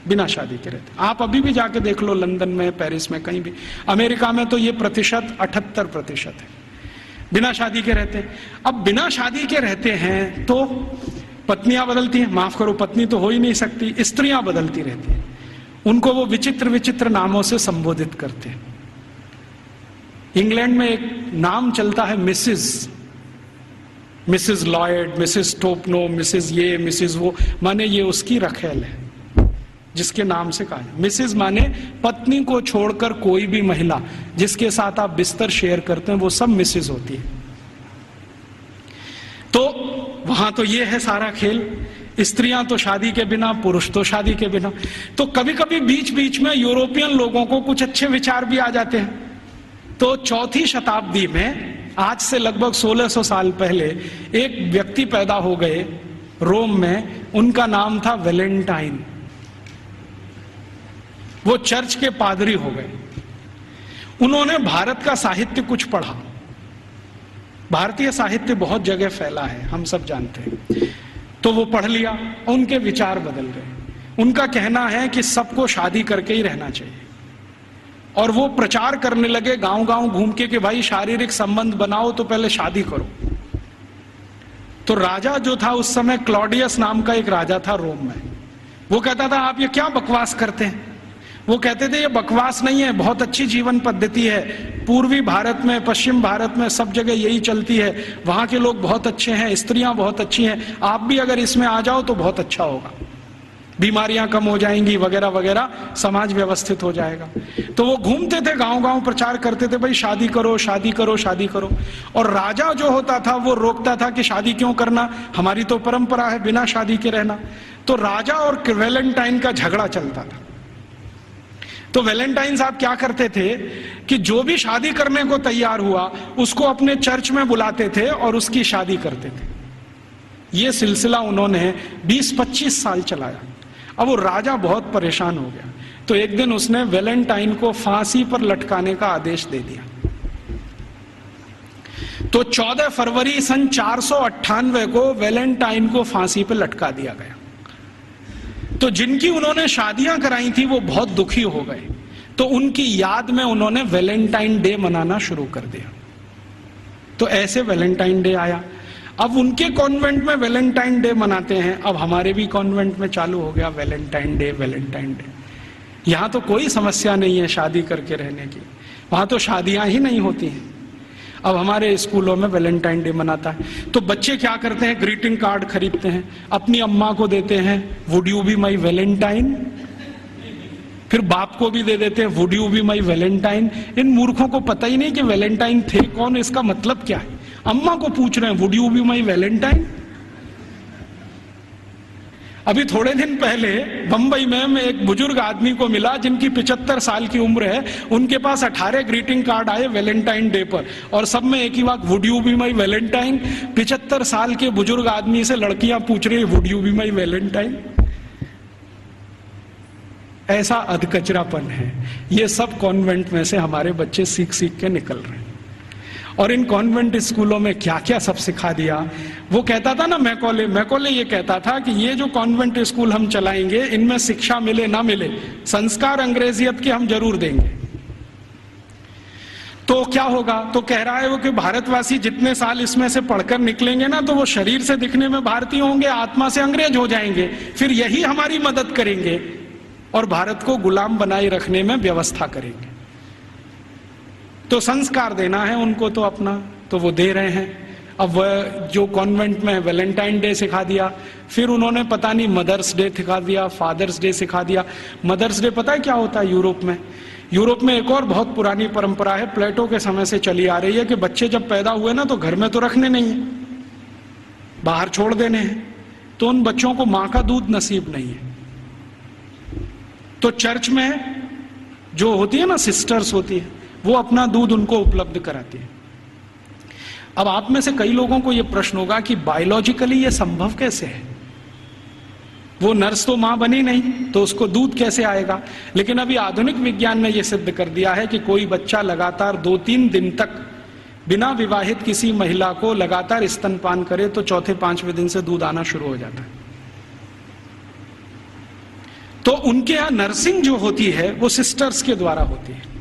बिना शादी के रहते। आप अभी भी जाके देख लो, लंदन में, पेरिस में, कहीं भी। अमेरिका में तो ये प्रतिशत 78% है, बिना शादी के रहते हैं। अब बिना शादी के रहते हैं तो पत्नियां बदलती हैं, माफ करो पत्नी तो हो ही नहीं सकती, स्त्रियां बदलती रहती हैं। उनको वो विचित्र विचित्र नामों से संबोधित करते हैं। इंग्लैंड में एक नाम चलता है Mrs Lloyd, Mrs Topno, Mrs ये, मिसेस वो, माने ये उसकी रखेल है जिसके नाम से कहा है। मिसेस माने पत्नी को छोड़कर कोई भी महिला जिसके साथ आप बिस्तर शेयर करते हैं वो सब मिसेस होती है। तो वहां तो ये है सारा खेल, स्त्रियां तो शादी के बिना, पुरुष तो शादी के बिना। तो कभी कभी बीच बीच में यूरोपियन लोगों को कुछ अच्छे विचार भी आ जाते हैं। तो 4वीं शताब्दी में, आज से लगभग 1600 साल पहले, एक व्यक्ति पैदा हो गए रोम में, उनका नाम था वैलेंटाइन। वो चर्च के पादरी हो गए। उन्होंने भारत का साहित्य कुछ पढ़ा। भारतीय साहित्य बहुत जगह फैला है, हम सब जानते हैं। तो वो पढ़ लिया, उनके विचार बदल गए। उनका कहना है कि सबको शादी करके ही रहना चाहिए। और वो प्रचार करने लगे गांव गांव घूम के कि भाई शारीरिक संबंध बनाओ तो पहले शादी करो। तो राजा जो था उस समय, क्लॉडियस नाम का एक राजा था रोम में, वो कहता था आप ये क्या बकवास करते हैं? वो कहते थे ये बकवास नहीं है, बहुत अच्छी जीवन पद्धति है। पूर्वी भारत में, पश्चिम भारत में, सब जगह यही चलती है। वहां के लोग बहुत अच्छे हैं, स्त्रियां बहुत अच्छी हैं, आप भी अगर इसमें आ जाओ तो बहुत अच्छा होगा, बीमारियां कम हो जाएंगी वगैरह वगैरह, समाज व्यवस्थित हो जाएगा। तो वो घूमते थे गांव गांव, प्रचार करते थे भाई शादी करो, शादी करो, शादी करो। और राजा जो होता था वो रोकता था कि शादी क्यों करना, हमारी तो परंपरा है बिना शादी के रहना। तो राजा और वैलेंटाइन का झगड़ा चलता था। तो वैलेंटाइन साहब क्या करते थे कि जो भी शादी करने को तैयार हुआ उसको अपने चर्च में बुलाते थे और उसकी शादी करते थे। ये सिलसिला उन्होंने 20-25 साल चलाया। अब वो राजा बहुत परेशान हो गया, तो एक दिन उसने वैलेंटाइन को फांसी पर लटकाने का आदेश दे दिया। तो 14 फरवरी सन 498 को वैलेंटाइन को फांसी पर लटका दिया गया। तो जिनकी उन्होंने शादियां कराई थी वो बहुत दुखी हो गए, तो उनकी याद में उन्होंने वैलेंटाइन डे मनाना शुरू कर दिया। तो ऐसे वैलेंटाइन डे आया। अब उनके कॉन्वेंट में वैलेंटाइन डे मनाते हैं, अब हमारे भी कॉन्वेंट में चालू हो गया वैलेंटाइन डे, वैलेंटाइन डे। यहां तो कोई समस्या नहीं है शादी करके रहने की, वहां तो शादियां ही नहीं होती हैं। अब हमारे स्कूलों में वैलेंटाइन डे मनाता है तो बच्चे क्या करते हैं, ग्रीटिंग कार्ड खरीदते हैं, अपनी अम्मा को देते हैं, would you be my valentine, फिर बाप को भी दे देते हैं, would you be my valentine. इन मूर्खों को पता ही नहीं कि वैलेंटाइन थे कौन, इसका मतलब क्या है। अम्मा को पूछ रहे हैं would you be my Valentine. अभी थोड़े दिन पहले बंबई में मैं एक बुजुर्ग आदमी को मिला जिनकी 75 साल की उम्र है, उनके पास 18 ग्रीटिंग कार्ड आए वैलेंटाइन डे पर, और सब में एक ही बात, would you be my Valentine. 75 साल के बुजुर्ग आदमी से लड़कियां पूछ रही है would you be my Valentine. ऐसा अधकचरापन है। ये सब कॉन्वेंट में से हमारे बच्चे सीख सीख के निकल रहे हैं। और इन कॉन्वेंट स्कूलों में क्या क्या सब सिखा दिया। वो कहता था ना मैकॉले ये कहता था कि ये जो कॉन्वेंट स्कूल हम चलाएंगे इनमें शिक्षा मिले ना मिले, संस्कार अंग्रेजियत के हम जरूर देंगे। तो क्या होगा, तो कह रहा है वो कि भारतवासी जितने साल इसमें से पढ़कर निकलेंगे ना, तो वो शरीर से दिखने में भारतीय होंगे, आत्मा से अंग्रेज हो जाएंगे, फिर यही हमारी मदद करेंगे और भारत को गुलाम बनाए रखने में व्यवस्था करेंगे। तो संस्कार देना है उनको तो अपना, तो वो दे रहे हैं। अब वह जो कॉन्वेंट में वैलेंटाइन डे सिखा दिया, फिर उन्होंने पता नहीं मदर्स डे सिखा दिया, फादर्स डे सिखा दिया। मदर्स डे पता है क्या होता है यूरोप में? यूरोप में एक और बहुत पुरानी परंपरा है, प्लेटो के समय से चली आ रही है, कि बच्चे जब पैदा हुए ना तो घर में तो रखने नहीं है, बाहर छोड़ देने हैं। तो उन बच्चों को मां का दूध नसीब नहीं है, तो चर्च में जो होती है ना सिस्टर्स होती है, वो अपना दूध उनको उपलब्ध कराती है। अब आप में से कई लोगों को यह प्रश्न होगा कि बायोलॉजिकली ये संभव कैसे है, वो नर्स तो मां बनी नहीं तो उसको दूध कैसे आएगा। लेकिन अभी आधुनिक विज्ञान ने यह सिद्ध कर दिया है कि कोई बच्चा लगातार 2-3 दिन तक बिना विवाहित किसी महिला को लगातार स्तनपान करे तो चौथे 5वें दिन से दूध आना शुरू हो जाता है। तो उनके यहां नर्सिंग जो होती है वो सिस्टर्स के द्वारा होती है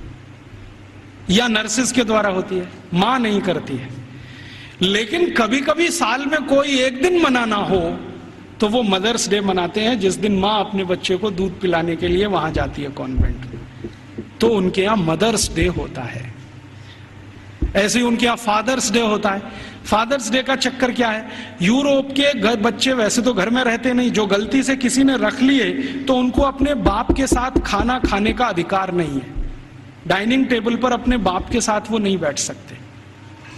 या नर्सेस के द्वारा होती है, मां नहीं करती है। लेकिन कभी कभी साल में कोई एक दिन मनाना हो तो वो मदर्स डे मनाते हैं, जिस दिन मां अपने बच्चे को दूध पिलाने के लिए वहां जाती है कॉन्वेंट, तो उनके यहां मदर्स डे होता है। ऐसे ही उनके यहां फादर्स डे होता है। फादर्स डे का चक्कर क्या है, यूरोप के बच्चे वैसे तो घर में रहते नहीं, जो गलती से किसी ने रख लिए तो उनको अपने बाप के साथ खाना खाने का अधिकार नहीं है। डाइनिंग टेबल पर अपने बाप के साथ वो नहीं बैठ सकते।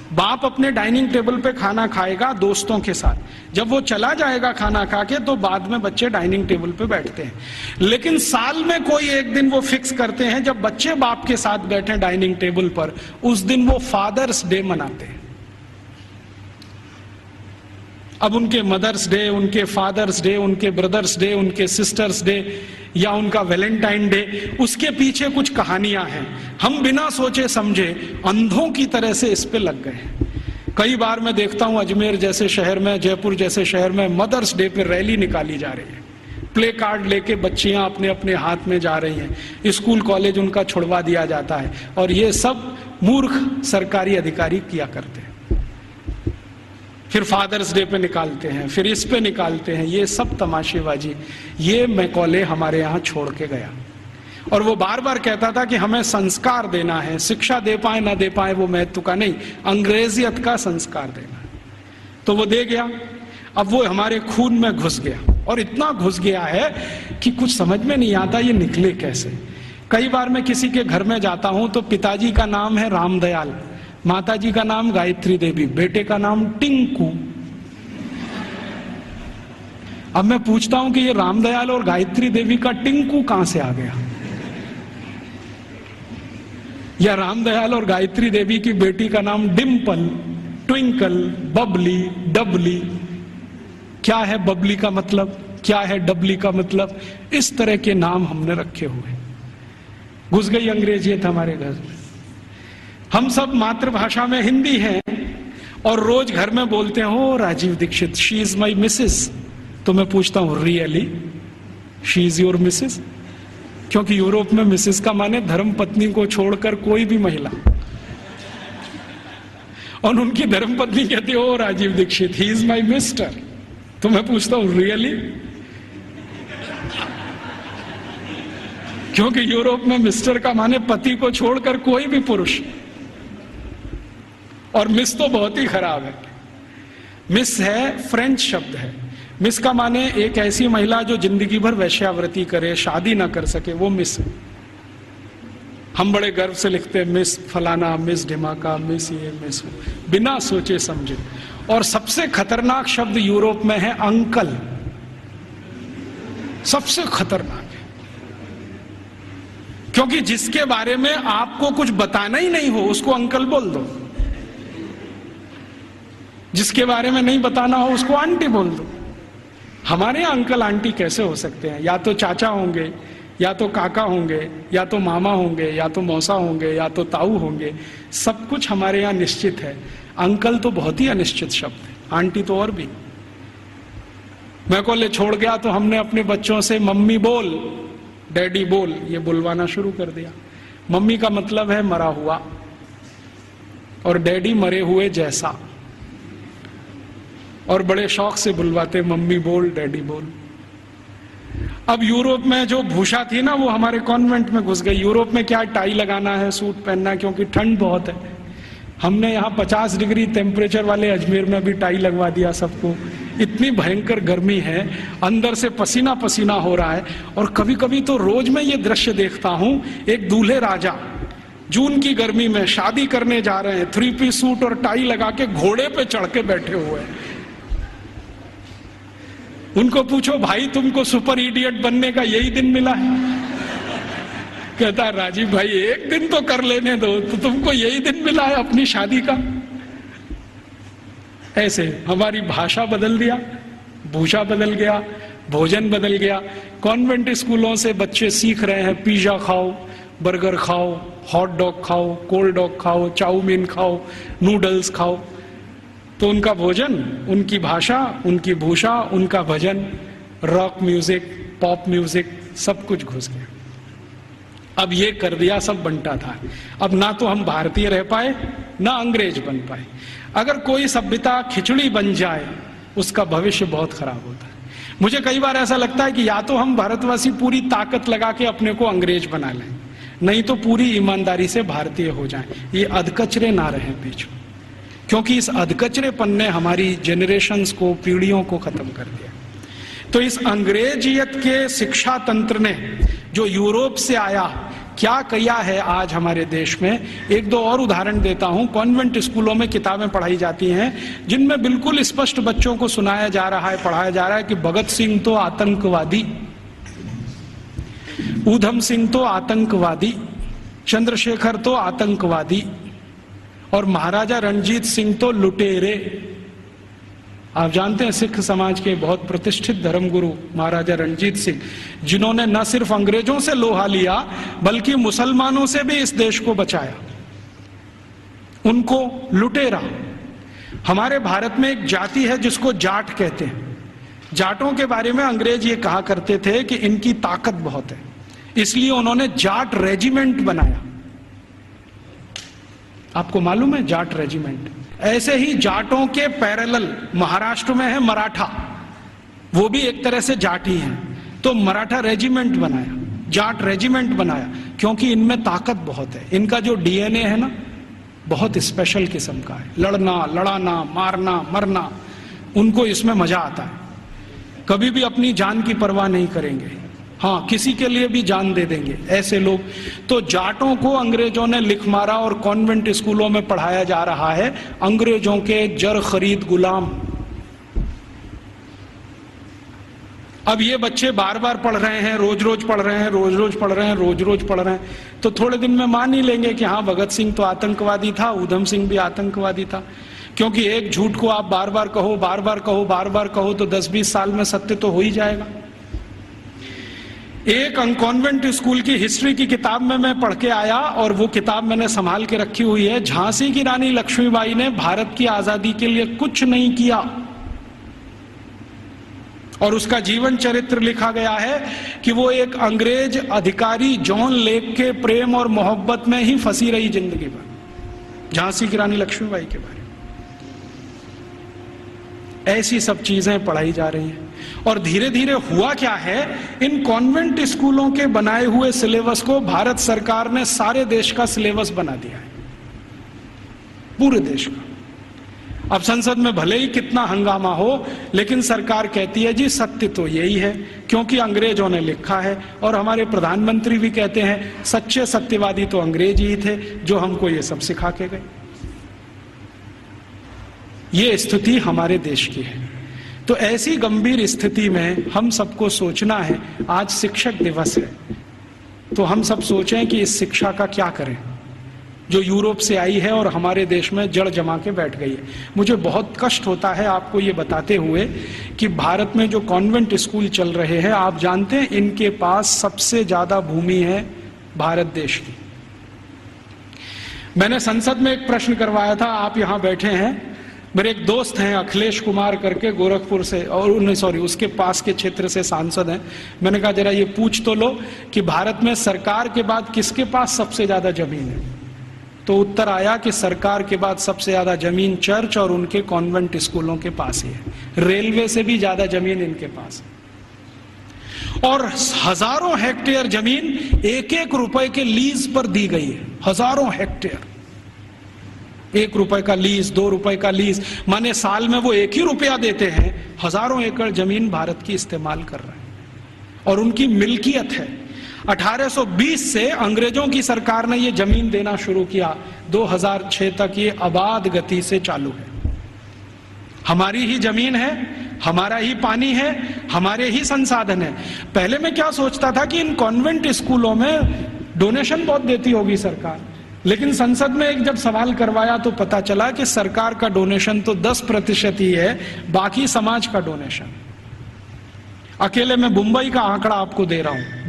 बाप अपने डाइनिंग टेबल पे खाना खाएगा दोस्तों के साथ, जब वो चला जाएगा खाना खा के तो बाद में बच्चे डाइनिंग टेबल पे बैठते हैं। लेकिन साल में कोई एक दिन वो फिक्स करते हैं जब बच्चे बाप के साथ बैठे डाइनिंग टेबल पर, उस दिन वो फादर्स डे मनाते हैं। अब उनके मदर्स डे, उनके फादर्स डे, उनके ब्रदर्स डे, उनके सिस्टर्स डे या उनका वैलेंटाइन डे, उसके पीछे कुछ कहानियां हैं। हम बिना सोचे समझे अंधों की तरह से इस पे लग गए। कई बार मैं देखता हूं अजमेर जैसे शहर में, जयपुर जैसे शहर में मदर्स डे पे रैली निकाली जा रही है, प्ले कार्ड लेके बच्चियां अपने अपने हाथ में जा रही हैं, स्कूल कॉलेज उनका छुड़वा दिया जाता है, और ये सब मूर्ख सरकारी अधिकारी किया करते हैं। फिर फादर्स डे पे निकालते हैं, फिर इस पे निकालते हैं, ये सब तमाशेबाजी। ये मैकॉले हमारे यहाँ छोड़ के गया, और वो बार बार कहता था कि हमें संस्कार देना है, शिक्षा दे पाए ना दे पाए वो महत्व का नहीं, अंग्रेजियत का संस्कार देना है। तो वो दे गया। अब वो हमारे खून में घुस गया, और इतना घुस गया है कि कुछ समझ में नहीं आता ये निकले कैसे। कई बार मैं किसी के घर में जाता हूं तो पिताजी का नाम है रामदयाल, माताजी का नाम गायत्री देवी, बेटे का नाम टिंकू। अब मैं पूछता हूं कि ये रामदयाल और गायत्री देवी का टिंकू कहां से आ गया, या रामदयाल और गायत्री देवी की बेटी का नाम डिम्पल, ट्विंकल, बबली, डबली। क्या है बबली का मतलब, क्या है डबली का मतलब, इस तरह के नाम हमने रखे हुए। घुस गई अंग्रेजियत हमारे घर में। हम सब मातृभाषा में हिंदी हैं और रोज घर में बोलते हो Rajiv Dixit, she is my Mrs. तो मैं पूछता हूं really she is your Mrs? क्योंकि यूरोप में मिसेस का माने धर्म पत्नी को छोड़कर कोई भी महिला, और उनकी धर्म पत्नी कहती हो Rajiv Dixit, he is my mister. तो मैं पूछता हूं रियली? क्योंकि यूरोप में मिस्टर का माने पति को छोड़कर कोई भी पुरुष, और मिस तो बहुत ही खराब है। मिस है फ्रेंच शब्द है। मिस का माने एक ऐसी महिला जो जिंदगी भर वैश्यावृत्ति करे, शादी ना कर सके, वो मिस है। हम बड़े गर्व से लिखते हैं मिस फलाना, मिस ढिमाका, मिस ये, मिस वो, बिना सोचे समझे। और सबसे खतरनाक शब्द यूरोप में है अंकल, सबसे खतरनाक है। क्योंकि जिसके बारे में आपको कुछ बताना ही नहीं हो उसको अंकल बोल दो, जिसके बारे में नहीं बताना हो उसको आंटी बोल दो। हमारे यहाँ अंकल आंटी कैसे हो सकते हैं? या तो चाचा होंगे, या तो काका होंगे, या तो मामा होंगे, या तो मौसा होंगे, या तो ताऊ होंगे। सब कुछ हमारे यहाँ निश्चित है। अंकल तो बहुत ही अनिश्चित शब्द है, आंटी तो और भी। मैं कॉलेज छोड़ गया तो हमने अपने बच्चों से मम्मी बोल, डैडी बोल, ये बुलवाना शुरू कर दिया। मम्मी का मतलब है मरा हुआ, और डैडी मरे हुए जैसा, और बड़े शौक से बुलवाते मम्मी बोल, डैडी बोल। अब यूरोप में जो भूषा थी ना, वो हमारे कॉन्वेंट में घुस गई। यूरोप में क्या टाई लगाना है, सूट पहनना है, क्योंकि ठंड बहुत है। हमने यहाँ 50 डिग्री टेम्परेचर वाले अजमेर में भी टाई लगवा दिया सबको। इतनी भयंकर गर्मी है, अंदर से पसीना पसीना हो रहा है। और कभी कभी तो रोज मैं ये दृश्य देखता हूँ, एक दूल्हे राजा जून की गर्मी में शादी करने जा रहे हैं, 3 पीस सूट और टाई लगा के घोड़े पे चढ़ के बैठे हुए हैं। उनको पूछो भाई तुमको सुपर इडियट बनने का यही दिन मिला है? कहता राजीव भाई एक दिन तो कर लेने दो, तो तुमको यही दिन मिला है अपनी शादी का? ऐसे हमारी भाषा बदल दिया, भूषा बदल गया, भोजन बदल गया। कॉन्वेंट स्कूलों से बच्चे सीख रहे हैं पिज्जा खाओ, बर्गर खाओ, हॉट डॉग खाओ, कोल्ड डॉग खाओ, चाउमीन खाओ, नूडल्स खाओ। तो उनका भोजन, उनकी भाषा, उनकी भूषा, उनका भजन, रॉक म्यूजिक, पॉप म्यूजिक, सब कुछ घुस गया। अब ये कर दिया, सब बंटा था। अब ना तो हम भारतीय रह पाए, ना अंग्रेज बन पाए। अगर कोई सभ्यता खिचड़ी बन जाए, उसका भविष्य बहुत खराब होता है। मुझे कई बार ऐसा लगता है कि या तो हम भारतवासी पूरी ताकत लगा के अपने को अंग्रेज बना लें, नहीं तो पूरी ईमानदारी से भारतीय हो जाएं। ये अधकचरे ना रहें बीच में, क्योंकि इस अधकचरेपन ने हमारी जनरेशन्स को, पीढ़ियों को खत्म कर दिया। तो इस अंग्रेजियत के शिक्षा तंत्र ने जो यूरोप से आया, क्या किया है आज हमारे देश में। एक दो और उदाहरण देता हूं। कॉन्वेंट स्कूलों में किताबें पढ़ाई जाती हैं जिनमें बिल्कुल स्पष्ट बच्चों को सुनाया जा रहा है, पढ़ाया जा रहा है कि भगत सिंह तो आतंकवादी, ऊधम सिंह तो आतंकवादी, चंद्रशेखर तो आतंकवादी, और महाराजा रणजीत सिंह तो लुटेरे। आप जानते हैं सिख समाज के बहुत प्रतिष्ठित धर्मगुरु महाराजा रणजीत सिंह, जिन्होंने न सिर्फ अंग्रेजों से लोहा लिया बल्कि मुसलमानों से भी इस देश को बचाया, उनको लुटेरा। हमारे भारत में एक जाति है जिसको जाट कहते हैं। जाटों के बारे में अंग्रेज ये कहा करते थे कि इनकी ताकत बहुत है, इसलिए उन्होंने जाट रेजिमेंट बनाया। आपको मालूम है जाट रेजिमेंट? ऐसे ही जाटों के पैरेलल महाराष्ट्र में है मराठा, वो भी एक तरह से जाट ही हैं। तो मराठा रेजिमेंट बनाया, जाट रेजिमेंट बनाया, क्योंकि इनमें ताकत बहुत है। इनका जो डीएनए है ना, बहुत स्पेशल किस्म का है। लड़ना, लड़ाना, मारना, मरना, उनको इसमें मजा आता है। कभी भी अपनी जान की परवाह नहीं करेंगे, हाँ किसी के लिए भी जान दे देंगे, ऐसे लोग। तो जाटों को अंग्रेजों ने लिख मारा और कॉन्वेंट स्कूलों में पढ़ाया जा रहा है अंग्रेजों के जर खरीद गुलाम। अब ये बच्चे बार बार पढ़ रहे हैं, रोज रोज पढ़ रहे हैं, रोज रोज पढ़ रहे हैं, रोज रोज पढ़ रहे हैं, तो थोड़े दिन में मान ही लेंगे कि हाँ भगत सिंह तो आतंकवादी था, ऊधम सिंह भी आतंकवादी था। क्योंकि एक झूठ को आप बार बार कहो, बार बार कहो, बार बार कहो, तो 10-20 साल में सत्य तो हो ही जाएगा। एक कॉन्वेंट स्कूल की हिस्ट्री की किताब में मैं पढ़ के आया, और वो किताब मैंने संभाल के रखी हुई है। झांसी की रानी लक्ष्मीबाई ने भारत की आजादी के लिए कुछ नहीं किया, और उसका जीवन चरित्र लिखा गया है कि वो एक अंग्रेज अधिकारी जॉन लेक के प्रेम और मोहब्बत में ही फंसी रही जिंदगी भर। झांसी की रानी लक्ष्मीबाई के बारे में ऐसी सब चीजें पढ़ाई जा रही हैं। और धीरे धीरे हुआ क्या है, इन कॉन्वेंट स्कूलों के बनाए हुए सिलेबस को भारत सरकार ने सारे देश का सिलेबस बना दिया है, पूरे देश का। अब संसद में भले ही कितना हंगामा हो, लेकिन सरकार कहती है जी सत्य तो यही है, क्योंकि अंग्रेजों ने लिखा है। और हमारे प्रधानमंत्री भी कहते हैं सच्चे सत्यवादी तो अंग्रेज ही थे जो हमको ये सब सिखा के गए। ये स्थिति हमारे देश की है। तो ऐसी गंभीर स्थिति में हम सबको सोचना है, आज शिक्षक दिवस है, तो हम सब सोचें कि इस शिक्षा का क्या करें जो यूरोप से आई है और हमारे देश में जड़ जमा के बैठ गई है। मुझे बहुत कष्ट होता है आपको ये बताते हुए कि भारत में जो कॉन्वेंट स्कूल चल रहे हैं, आप जानते हैं इनके पास सबसे ज्यादा भूमि है भारत देश की। मैंने संसद में एक प्रश्न करवाया था, आप यहां बैठे हैं, मेरे एक दोस्त हैं अखिलेश कुमार करके गोरखपुर से, और उसके पास के क्षेत्र से सांसद हैं। मैंने कहा जरा ये पूछ तो लो कि भारत में सरकार के बाद किसके पास सबसे ज्यादा जमीन है। तो उत्तर आया कि सरकार के बाद सबसे ज्यादा जमीन चर्च और उनके कॉन्वेंट स्कूलों के पास ही है। रेलवे से भी ज्यादा जमीन इनके पास है। और हजारों हेक्टेयर जमीन एक एक रुपए के लीज पर दी गई है। हजारों हेक्टेयर, 1 रुपए का लीज, 2 रुपए का लीज, माने साल में वो 1 ही रुपया देते हैं, हजारों एकड़ जमीन भारत की इस्तेमाल कर रहे हैं और उनकी मिल्कियत है। 1820 से अंग्रेजों की सरकार ने ये जमीन देना शुरू किया, 2006 तक ये आबाद गति से चालू है। हमारी ही जमीन है, हमारा ही पानी है, हमारे ही संसाधन है। पहले मैं क्या सोचता था कि इन कॉन्वेंट स्कूलों में डोनेशन बहुत देती होगी सरकार, लेकिन संसद में एक जब सवाल करवाया तो पता चला कि सरकार का डोनेशन तो 10% ही है, बाकी समाज का डोनेशन। अकेले मैं मुंबई का आंकड़ा आपको दे रहा हूं।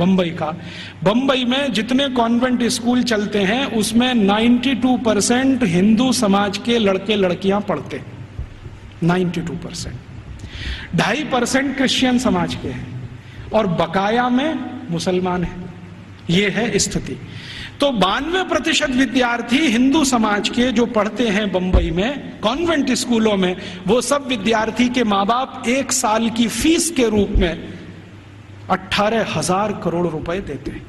बंबई में जितने कॉन्वेंट स्कूल चलते हैं उसमें 92% हिंदू समाज के लड़के लड़कियां पढ़ते हैं, 92%। 2.5% क्रिश्चियन समाज के हैं और बकाया में मुसलमान हैं। ये है स्थिति। तो 92% विद्यार्थी हिंदू समाज के जो पढ़ते हैं बंबई में कॉन्वेंट स्कूलों में, वो सब विद्यार्थी के माँ बाप 1 साल की फीस के रूप में 18,000 करोड़ रुपए देते हैं।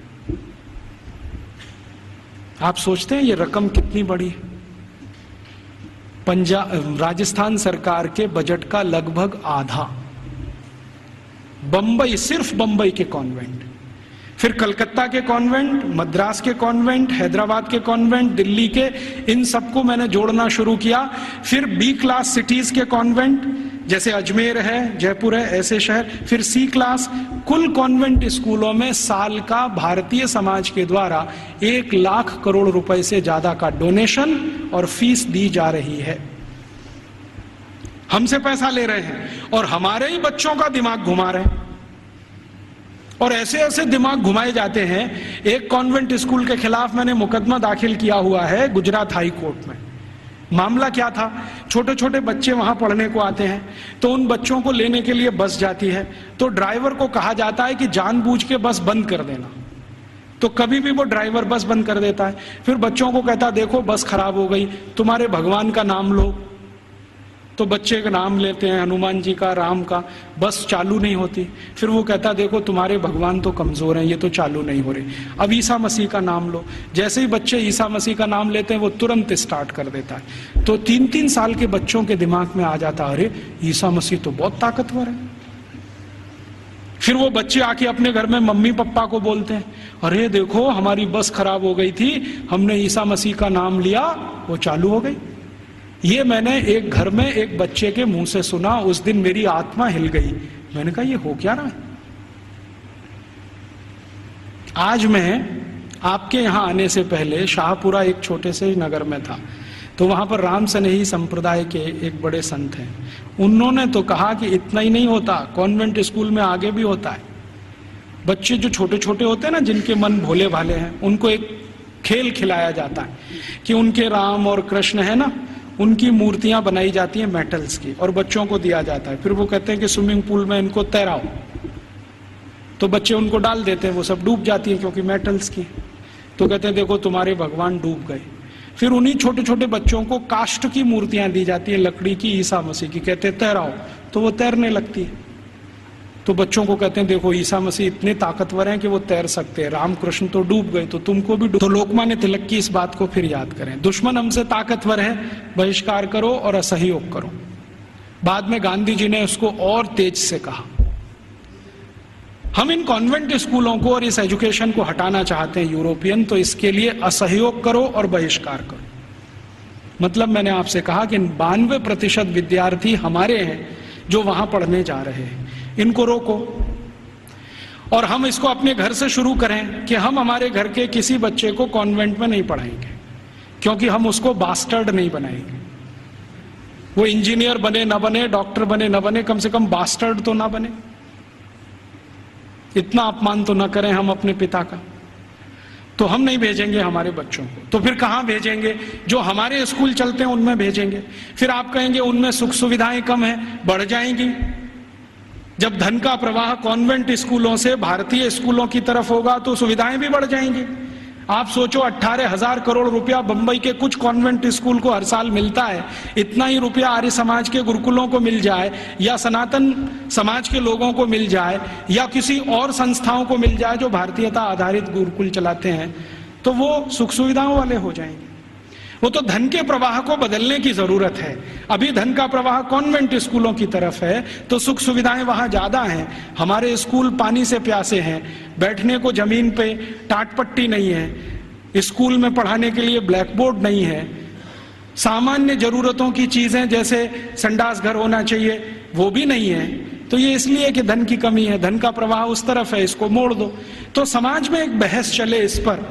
आप सोचते हैं ये रकम कितनी बड़ी है? राजस्थान सरकार के बजट का लगभग आधा बंबई, सिर्फ बंबई के कॉन्वेंट। फिर कलकत्ता के कॉन्वेंट, मद्रास के कॉन्वेंट, हैदराबाद के कॉन्वेंट, दिल्ली के, इन सबको मैंने जोड़ना शुरू किया। फिर B क्लास सिटीज के कॉन्वेंट, जैसे अजमेर है, जयपुर है, ऐसे शहर। फिर C क्लास। कुल कॉन्वेंट स्कूलों में साल का भारतीय समाज के द्वारा 1 लाख करोड़ रुपए से ज्यादा का डोनेशन और फीस दी जा रही है। हमसे पैसा ले रहे हैं और हमारे ही बच्चों का दिमाग घुमा रहे हैं। और ऐसे ऐसे दिमाग घुमाए जाते हैं। एक कॉन्वेंट स्कूल के खिलाफ मैंने मुकदमा दाखिल किया हुआ है गुजरात हाई कोर्ट में। मामला क्या था, छोटे छोटे बच्चे वहां पढ़ने को आते हैं, तो उन बच्चों को लेने के लिए बस जाती है, तो ड्राइवर को कहा जाता है कि जानबूझ के बस बंद कर देना। तो कभी भी वो ड्राइवर बस बंद कर देता है। फिर बच्चों को कहता देखो बस खराब हो गई, तुम्हारे भगवान का नाम लो। तो बच्चे का नाम लेते हैं, हनुमान जी का, राम का, बस चालू नहीं होती। फिर वो कहता देखो तुम्हारे भगवान तो कमजोर हैं, ये तो चालू नहीं हो रही। अब ईसा मसीह का नाम लो। जैसे ही बच्चे ईसा मसीह का नाम लेते हैं वो तुरंत स्टार्ट कर देता है। तो 3-3 साल के बच्चों के दिमाग में आ जाता अरे ईसा मसीह तो बहुत ताकतवर है। फिर वो बच्चे आके अपने घर में मम्मी पापा को बोलते हैं अरे देखो हमारी बस खराब हो गई थी, हमने ईसा मसीह का नाम लिया, वो चालू हो गई। ये मैंने एक घर में एक बच्चे के मुंह से सुना, उस दिन मेरी आत्मा हिल गई। मैंने कहा ये हो क्या रहा है। आज मैं आपके यहां आने से पहले शाहपुरा एक छोटे से नगर में था, तो वहां पर राम सनेही संप्रदाय के एक बड़े संत हैं। उन्होंने तो कहा कि इतना ही नहीं होता, कॉन्वेंट स्कूल में आगे भी होता है। बच्चे जो छोटे छोटे होते हैं ना, जिनके मन भोले भाले हैं, उनको एक खेल खिलाया जाता है कि उनके राम और कृष्ण है ना, उनकी मूर्तियां बनाई जाती हैं मेटल्स की और बच्चों को दिया जाता है। फिर वो कहते हैं कि स्विमिंग पूल में इनको तैराओ, तो बच्चे उनको डाल देते हैं, वो सब डूब जाती है क्योंकि मेटल्स की। तो कहते हैं देखो तुम्हारे भगवान डूब गए। फिर उन्हीं छोटे छोटे बच्चों को काष्ठ की मूर्तियां दी जाती है, लकड़ी की, ईसा मसीह की, कहते हैं तैराओ, तो वो तैरने लगती है। तो बच्चों को कहते हैं देखो ईसा मसीह इतने ताकतवर हैं कि वो तैर सकते हैं, रामकृष्ण तो डूब गए तो तुमको भी डूब। तो लोकमान्य तिलक की इस बात को फिर याद करें, दुश्मन हमसे ताकतवर है, बहिष्कार करो और असहयोग करो। बाद में गांधी जी ने उसको और तेज से कहा। हम इन कॉन्वेंट स्कूलों को और इस एजुकेशन को हटाना चाहते हैं यूरोपियन, तो इसके लिए असहयोग करो और बहिष्कार करो। मतलब मैंने आपसे कहा कि 92% विद्यार्थी हमारे हैं जो वहां पढ़ने जा रहे हैं, इनको रोको। और हम इसको अपने घर से शुरू करें कि हम हमारे घर के किसी बच्चे को कॉन्वेंट में नहीं पढ़ाएंगे, क्योंकि हम उसको बास्टर्ड नहीं बनाएंगे। वो इंजीनियर बने ना बने, डॉक्टर बने ना बने, कम से कम बास्टर्ड तो ना बने। इतना अपमान तो ना करें हम अपने पिता का। तो हम नहीं भेजेंगे हमारे बच्चों को। तो फिर कहां भेजेंगे? जो हमारे स्कूल चलते हैं उनमें भेजेंगे। फिर आप कहेंगे उनमें सुख सुविधाएं कम हैं, बढ़ जाएंगी। जब धन का प्रवाह कॉन्वेंट स्कूलों से भारतीय स्कूलों की तरफ होगा तो सुविधाएं भी बढ़ जाएंगी। आप सोचो 18,000 करोड़ रुपया बंबई के कुछ कॉन्वेंट स्कूल को हर साल मिलता है, इतना ही रुपया आर्य समाज के गुरुकुलों को मिल जाए, या सनातन समाज के लोगों को मिल जाए, या किसी और संस्थाओं को मिल जाए जो भारतीयता आधारित गुरुकुल चलाते हैं, तो वो सुख सुविधाओं वाले हो जाएंगे। वो तो धन के प्रवाह को बदलने की जरूरत है। अभी धन का प्रवाह कॉन्वेंट स्कूलों की तरफ है तो सुख सुविधाएं वहां ज्यादा हैं। हमारे स्कूल पानी से प्यासे हैं, बैठने को जमीन पे टाटपट्टी नहीं है, स्कूल में पढ़ाने के लिए ब्लैक बोर्ड नहीं है, सामान्य जरूरतों की चीजें जैसे संडास घर होना चाहिए वो भी नहीं है। तो ये इसलिए कि धन की कमी है, धन का प्रवाह उस तरफ है, इसको मोड़ दो। तो समाज में एक बहस चले इस पर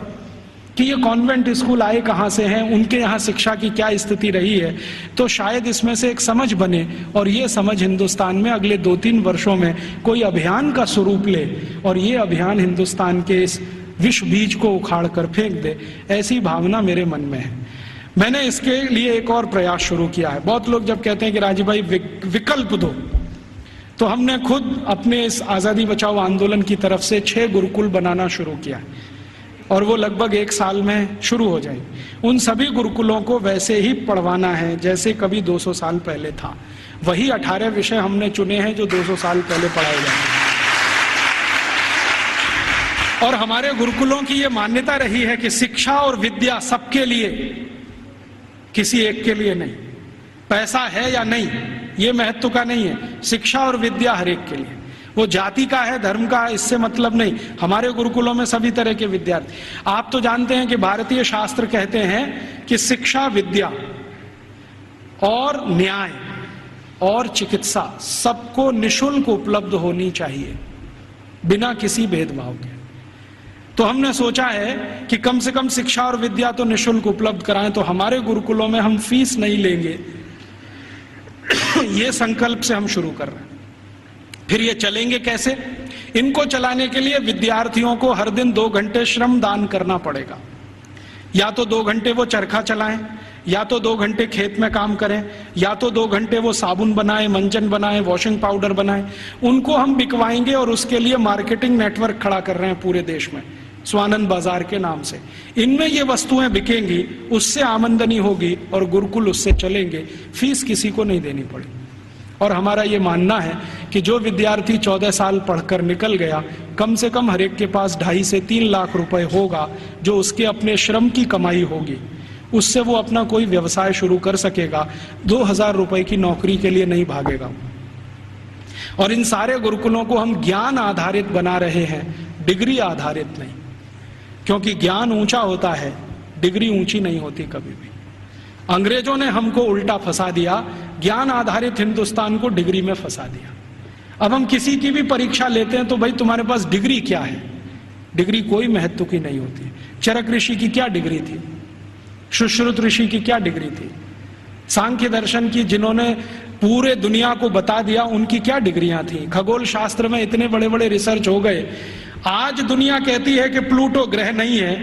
कि ये कॉन्वेंट स्कूल आए कहां से हैं, उनके यहाँ शिक्षा की क्या स्थिति रही है, तो शायद इसमें से एक समझ बने और ये समझ हिंदुस्तान में अगले 2-3 वर्षों में कोई अभियान का स्वरूप ले और ये अभियान हिंदुस्तान के इस विश्व बीज को उखाड़ कर फेंक दे, ऐसी भावना मेरे मन में है। मैंने इसके लिए एक और प्रयास शुरू किया है। बहुत लोग जब कहते हैं कि राजीव भाई विकल्प दो, तो हमने खुद अपने इस आजादी बचाओ आंदोलन की तरफ से 6 गुरुकुल बनाना शुरू किया है और वो लगभग 1 साल में शुरू हो जाएगी। उन सभी गुरुकुलों को वैसे ही पढ़वाना है जैसे कभी 200 साल पहले था। वही 18 विषय हमने चुने हैं जो 200 साल पहले पढ़ाए जाते हैं। और हमारे गुरुकुलों की ये मान्यता रही है कि शिक्षा और विद्या सबके लिए, किसी एक के लिए नहीं। पैसा है या नहीं ये महत्व का नहीं है, शिक्षा और विद्या हर एक के लिए। वो जाति का है, धर्म का है, इससे मतलब नहीं। हमारे गुरुकुलों में सभी तरह के विद्यार्थी। आप तो जानते हैं कि भारतीय शास्त्र कहते हैं कि शिक्षा, विद्या और न्याय और चिकित्सा सबको निशुल्क उपलब्ध होनी चाहिए, बिना किसी भेदभाव के। तो हमने सोचा है कि कम से कम शिक्षा और विद्या तो निशुल्क उपलब्ध कराएं। तो हमारे गुरुकुलों में हम फीस नहीं लेंगे, ये संकल्प से हम शुरू कर रहे हैं। फिर ये चलेंगे कैसे? इनको चलाने के लिए विद्यार्थियों को हर दिन 2 घंटे श्रम दान करना पड़ेगा। या तो 2 घंटे वो चरखा चलाएं, या तो 2 घंटे खेत में काम करें, या तो 2 घंटे वो साबुन बनाएं, मंजन बनाएं, वॉशिंग पाउडर बनाएं। उनको हम बिकवाएंगे और उसके लिए मार्केटिंग नेटवर्क खड़ा कर रहे हैं पूरे देश में, स्वानंद बाजार के नाम से। इनमें ये वस्तुएं बिकेंगी, उससे आमदनी होगी और गुरुकुल उससे चलेंगे, फीस किसी को नहीं देनी पड़ेगी। और हमारा ये मानना है कि जो विद्यार्थी 14 साल पढ़कर निकल गया, कम से कम हर एक के पास 2.5 से 3 लाख रुपए होगा जो उसके अपने श्रम की कमाई होगी। उससे वो अपना कोई व्यवसाय शुरू कर सकेगा, 2,000 रुपए की नौकरी के लिए नहीं भागेगा। और इन सारे गुरुकुलों को हम ज्ञान आधारित बना रहे हैं, डिग्री आधारित नहीं, क्योंकि ज्ञान ऊंचा होता है, डिग्री ऊंची नहीं होती कभी भी। अंग्रेजों ने हमको उल्टा फंसा दिया, ज्ञान आधारित हिंदुस्तान को डिग्री में फंसा दिया। अब हम किसी की भी परीक्षा लेते हैं तो भाई तुम्हारे पास डिग्री क्या है? डिग्री कोई महत्व की नहीं होती। चरक ऋषि की क्या डिग्री थी? सुश्रुत ऋषि की क्या डिग्री थी? सांख्य दर्शन की जिन्होंने पूरे दुनिया को बता दिया, उनकी क्या डिग्रियां थी? खगोल शास्त्र में इतने बड़े बड़े रिसर्च हो गए। आज दुनिया कहती है कि प्लूटो ग्रह नहीं है,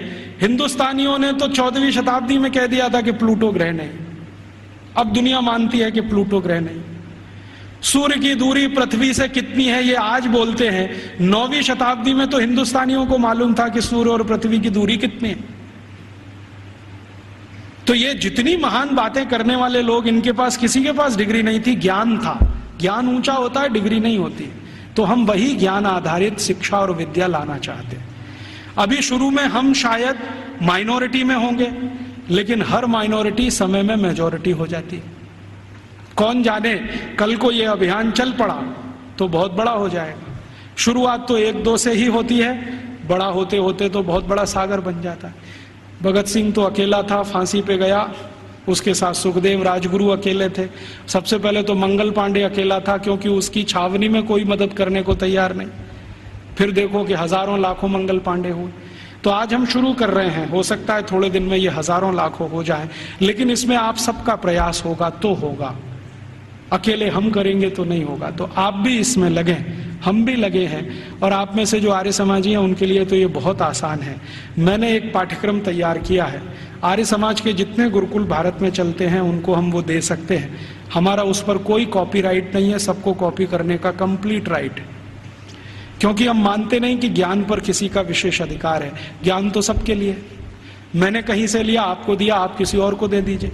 हिंदुस्तानियों ने तो 14वीं शताब्दी में कह दिया था कि प्लूटो ग्रह नहीं। अब दुनिया मानती है कि प्लूटो ग्रह नहीं। सूर्य की दूरी पृथ्वी से कितनी है ये आज बोलते हैं, 9वीं शताब्दी में तो हिंदुस्तानियों को मालूम था कि सूर्य और पृथ्वी की दूरी कितनी है। तो ये जितनी महान बातें करने वाले लोग, इनके पास किसी के पास डिग्री नहीं थी, ज्ञान था। ज्ञान ऊंचा होता है, डिग्री नहीं होती। तो हम वही ज्ञान आधारित शिक्षा और विद्या लाना चाहते हैं। अभी शुरू में हम शायद माइनॉरिटी में होंगे, लेकिन हर माइनॉरिटी समय में मेजॉरिटी हो जाती है। कौन जाने कल को ये अभियान चल पड़ा तो बहुत बड़ा हो जाएगा। शुरुआत तो 1-2 से ही होती है, बड़ा होते होते तो बहुत बड़ा सागर बन जाता है। भगत सिंह तो अकेला था, फांसी पे गया, उसके साथ सुखदेव राजगुरु अकेले थे। सबसे पहले तो मंगल पांडे अकेला था, क्योंकि उसकी छावनी में कोई मदद करने को तैयार नहीं। फिर देखो कि हजारों लाखों मंगल पांडे हुए। तो आज हम शुरू कर रहे हैं, हो सकता है थोड़े दिन में ये हजारों लाखों हो जाए, लेकिन इसमें आप सबका प्रयास होगा तो होगा, अकेले हम करेंगे तो नहीं होगा। तो आप भी इसमें लगे, हम भी लगे हैं, और आप में से जो आर्य समाजी हैं उनके लिए तो ये बहुत आसान है। मैंने एक पाठ्यक्रम तैयार किया है, आर्य समाज के जितने गुरुकुल भारत में चलते हैं उनको हम वो दे सकते हैं। हमारा उस पर कोई कॉपीराइट नहीं है, सबको कॉपी करने का कंप्लीट राइट है, क्योंकि हम मानते नहीं कि ज्ञान पर किसी का विशेष अधिकार है। ज्ञान तो सबके लिए, मैंने कहीं से लिया, आपको दिया, आप किसी और को दे दीजिए।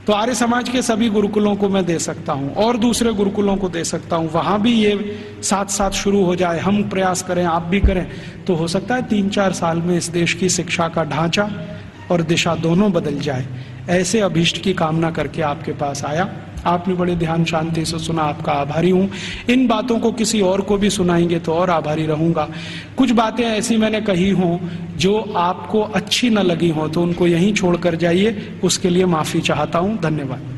तो आर्य समाज के सभी गुरुकुलों को मैं दे सकता हूं और दूसरे गुरुकुलों को दे सकता हूं, वहां भी ये साथ साथ शुरू हो जाए, हम प्रयास करें, आप भी करें, तो हो सकता है 3-4 साल में इस देश की शिक्षा का ढांचा और दिशा दोनों बदल जाए। ऐसे अभीष्ट की कामना करके आपके पास आया, आपने बड़े ध्यान शांति से सुना, आपका आभारी हूं। इन बातों को किसी और को भी सुनाएंगे तो और आभारी रहूंगा। कुछ बातें ऐसी मैंने कही हों जो आपको अच्छी न लगी हो तो उनको यहीं छोड़कर जाइए, उसके लिए माफी चाहता हूं। धन्यवाद।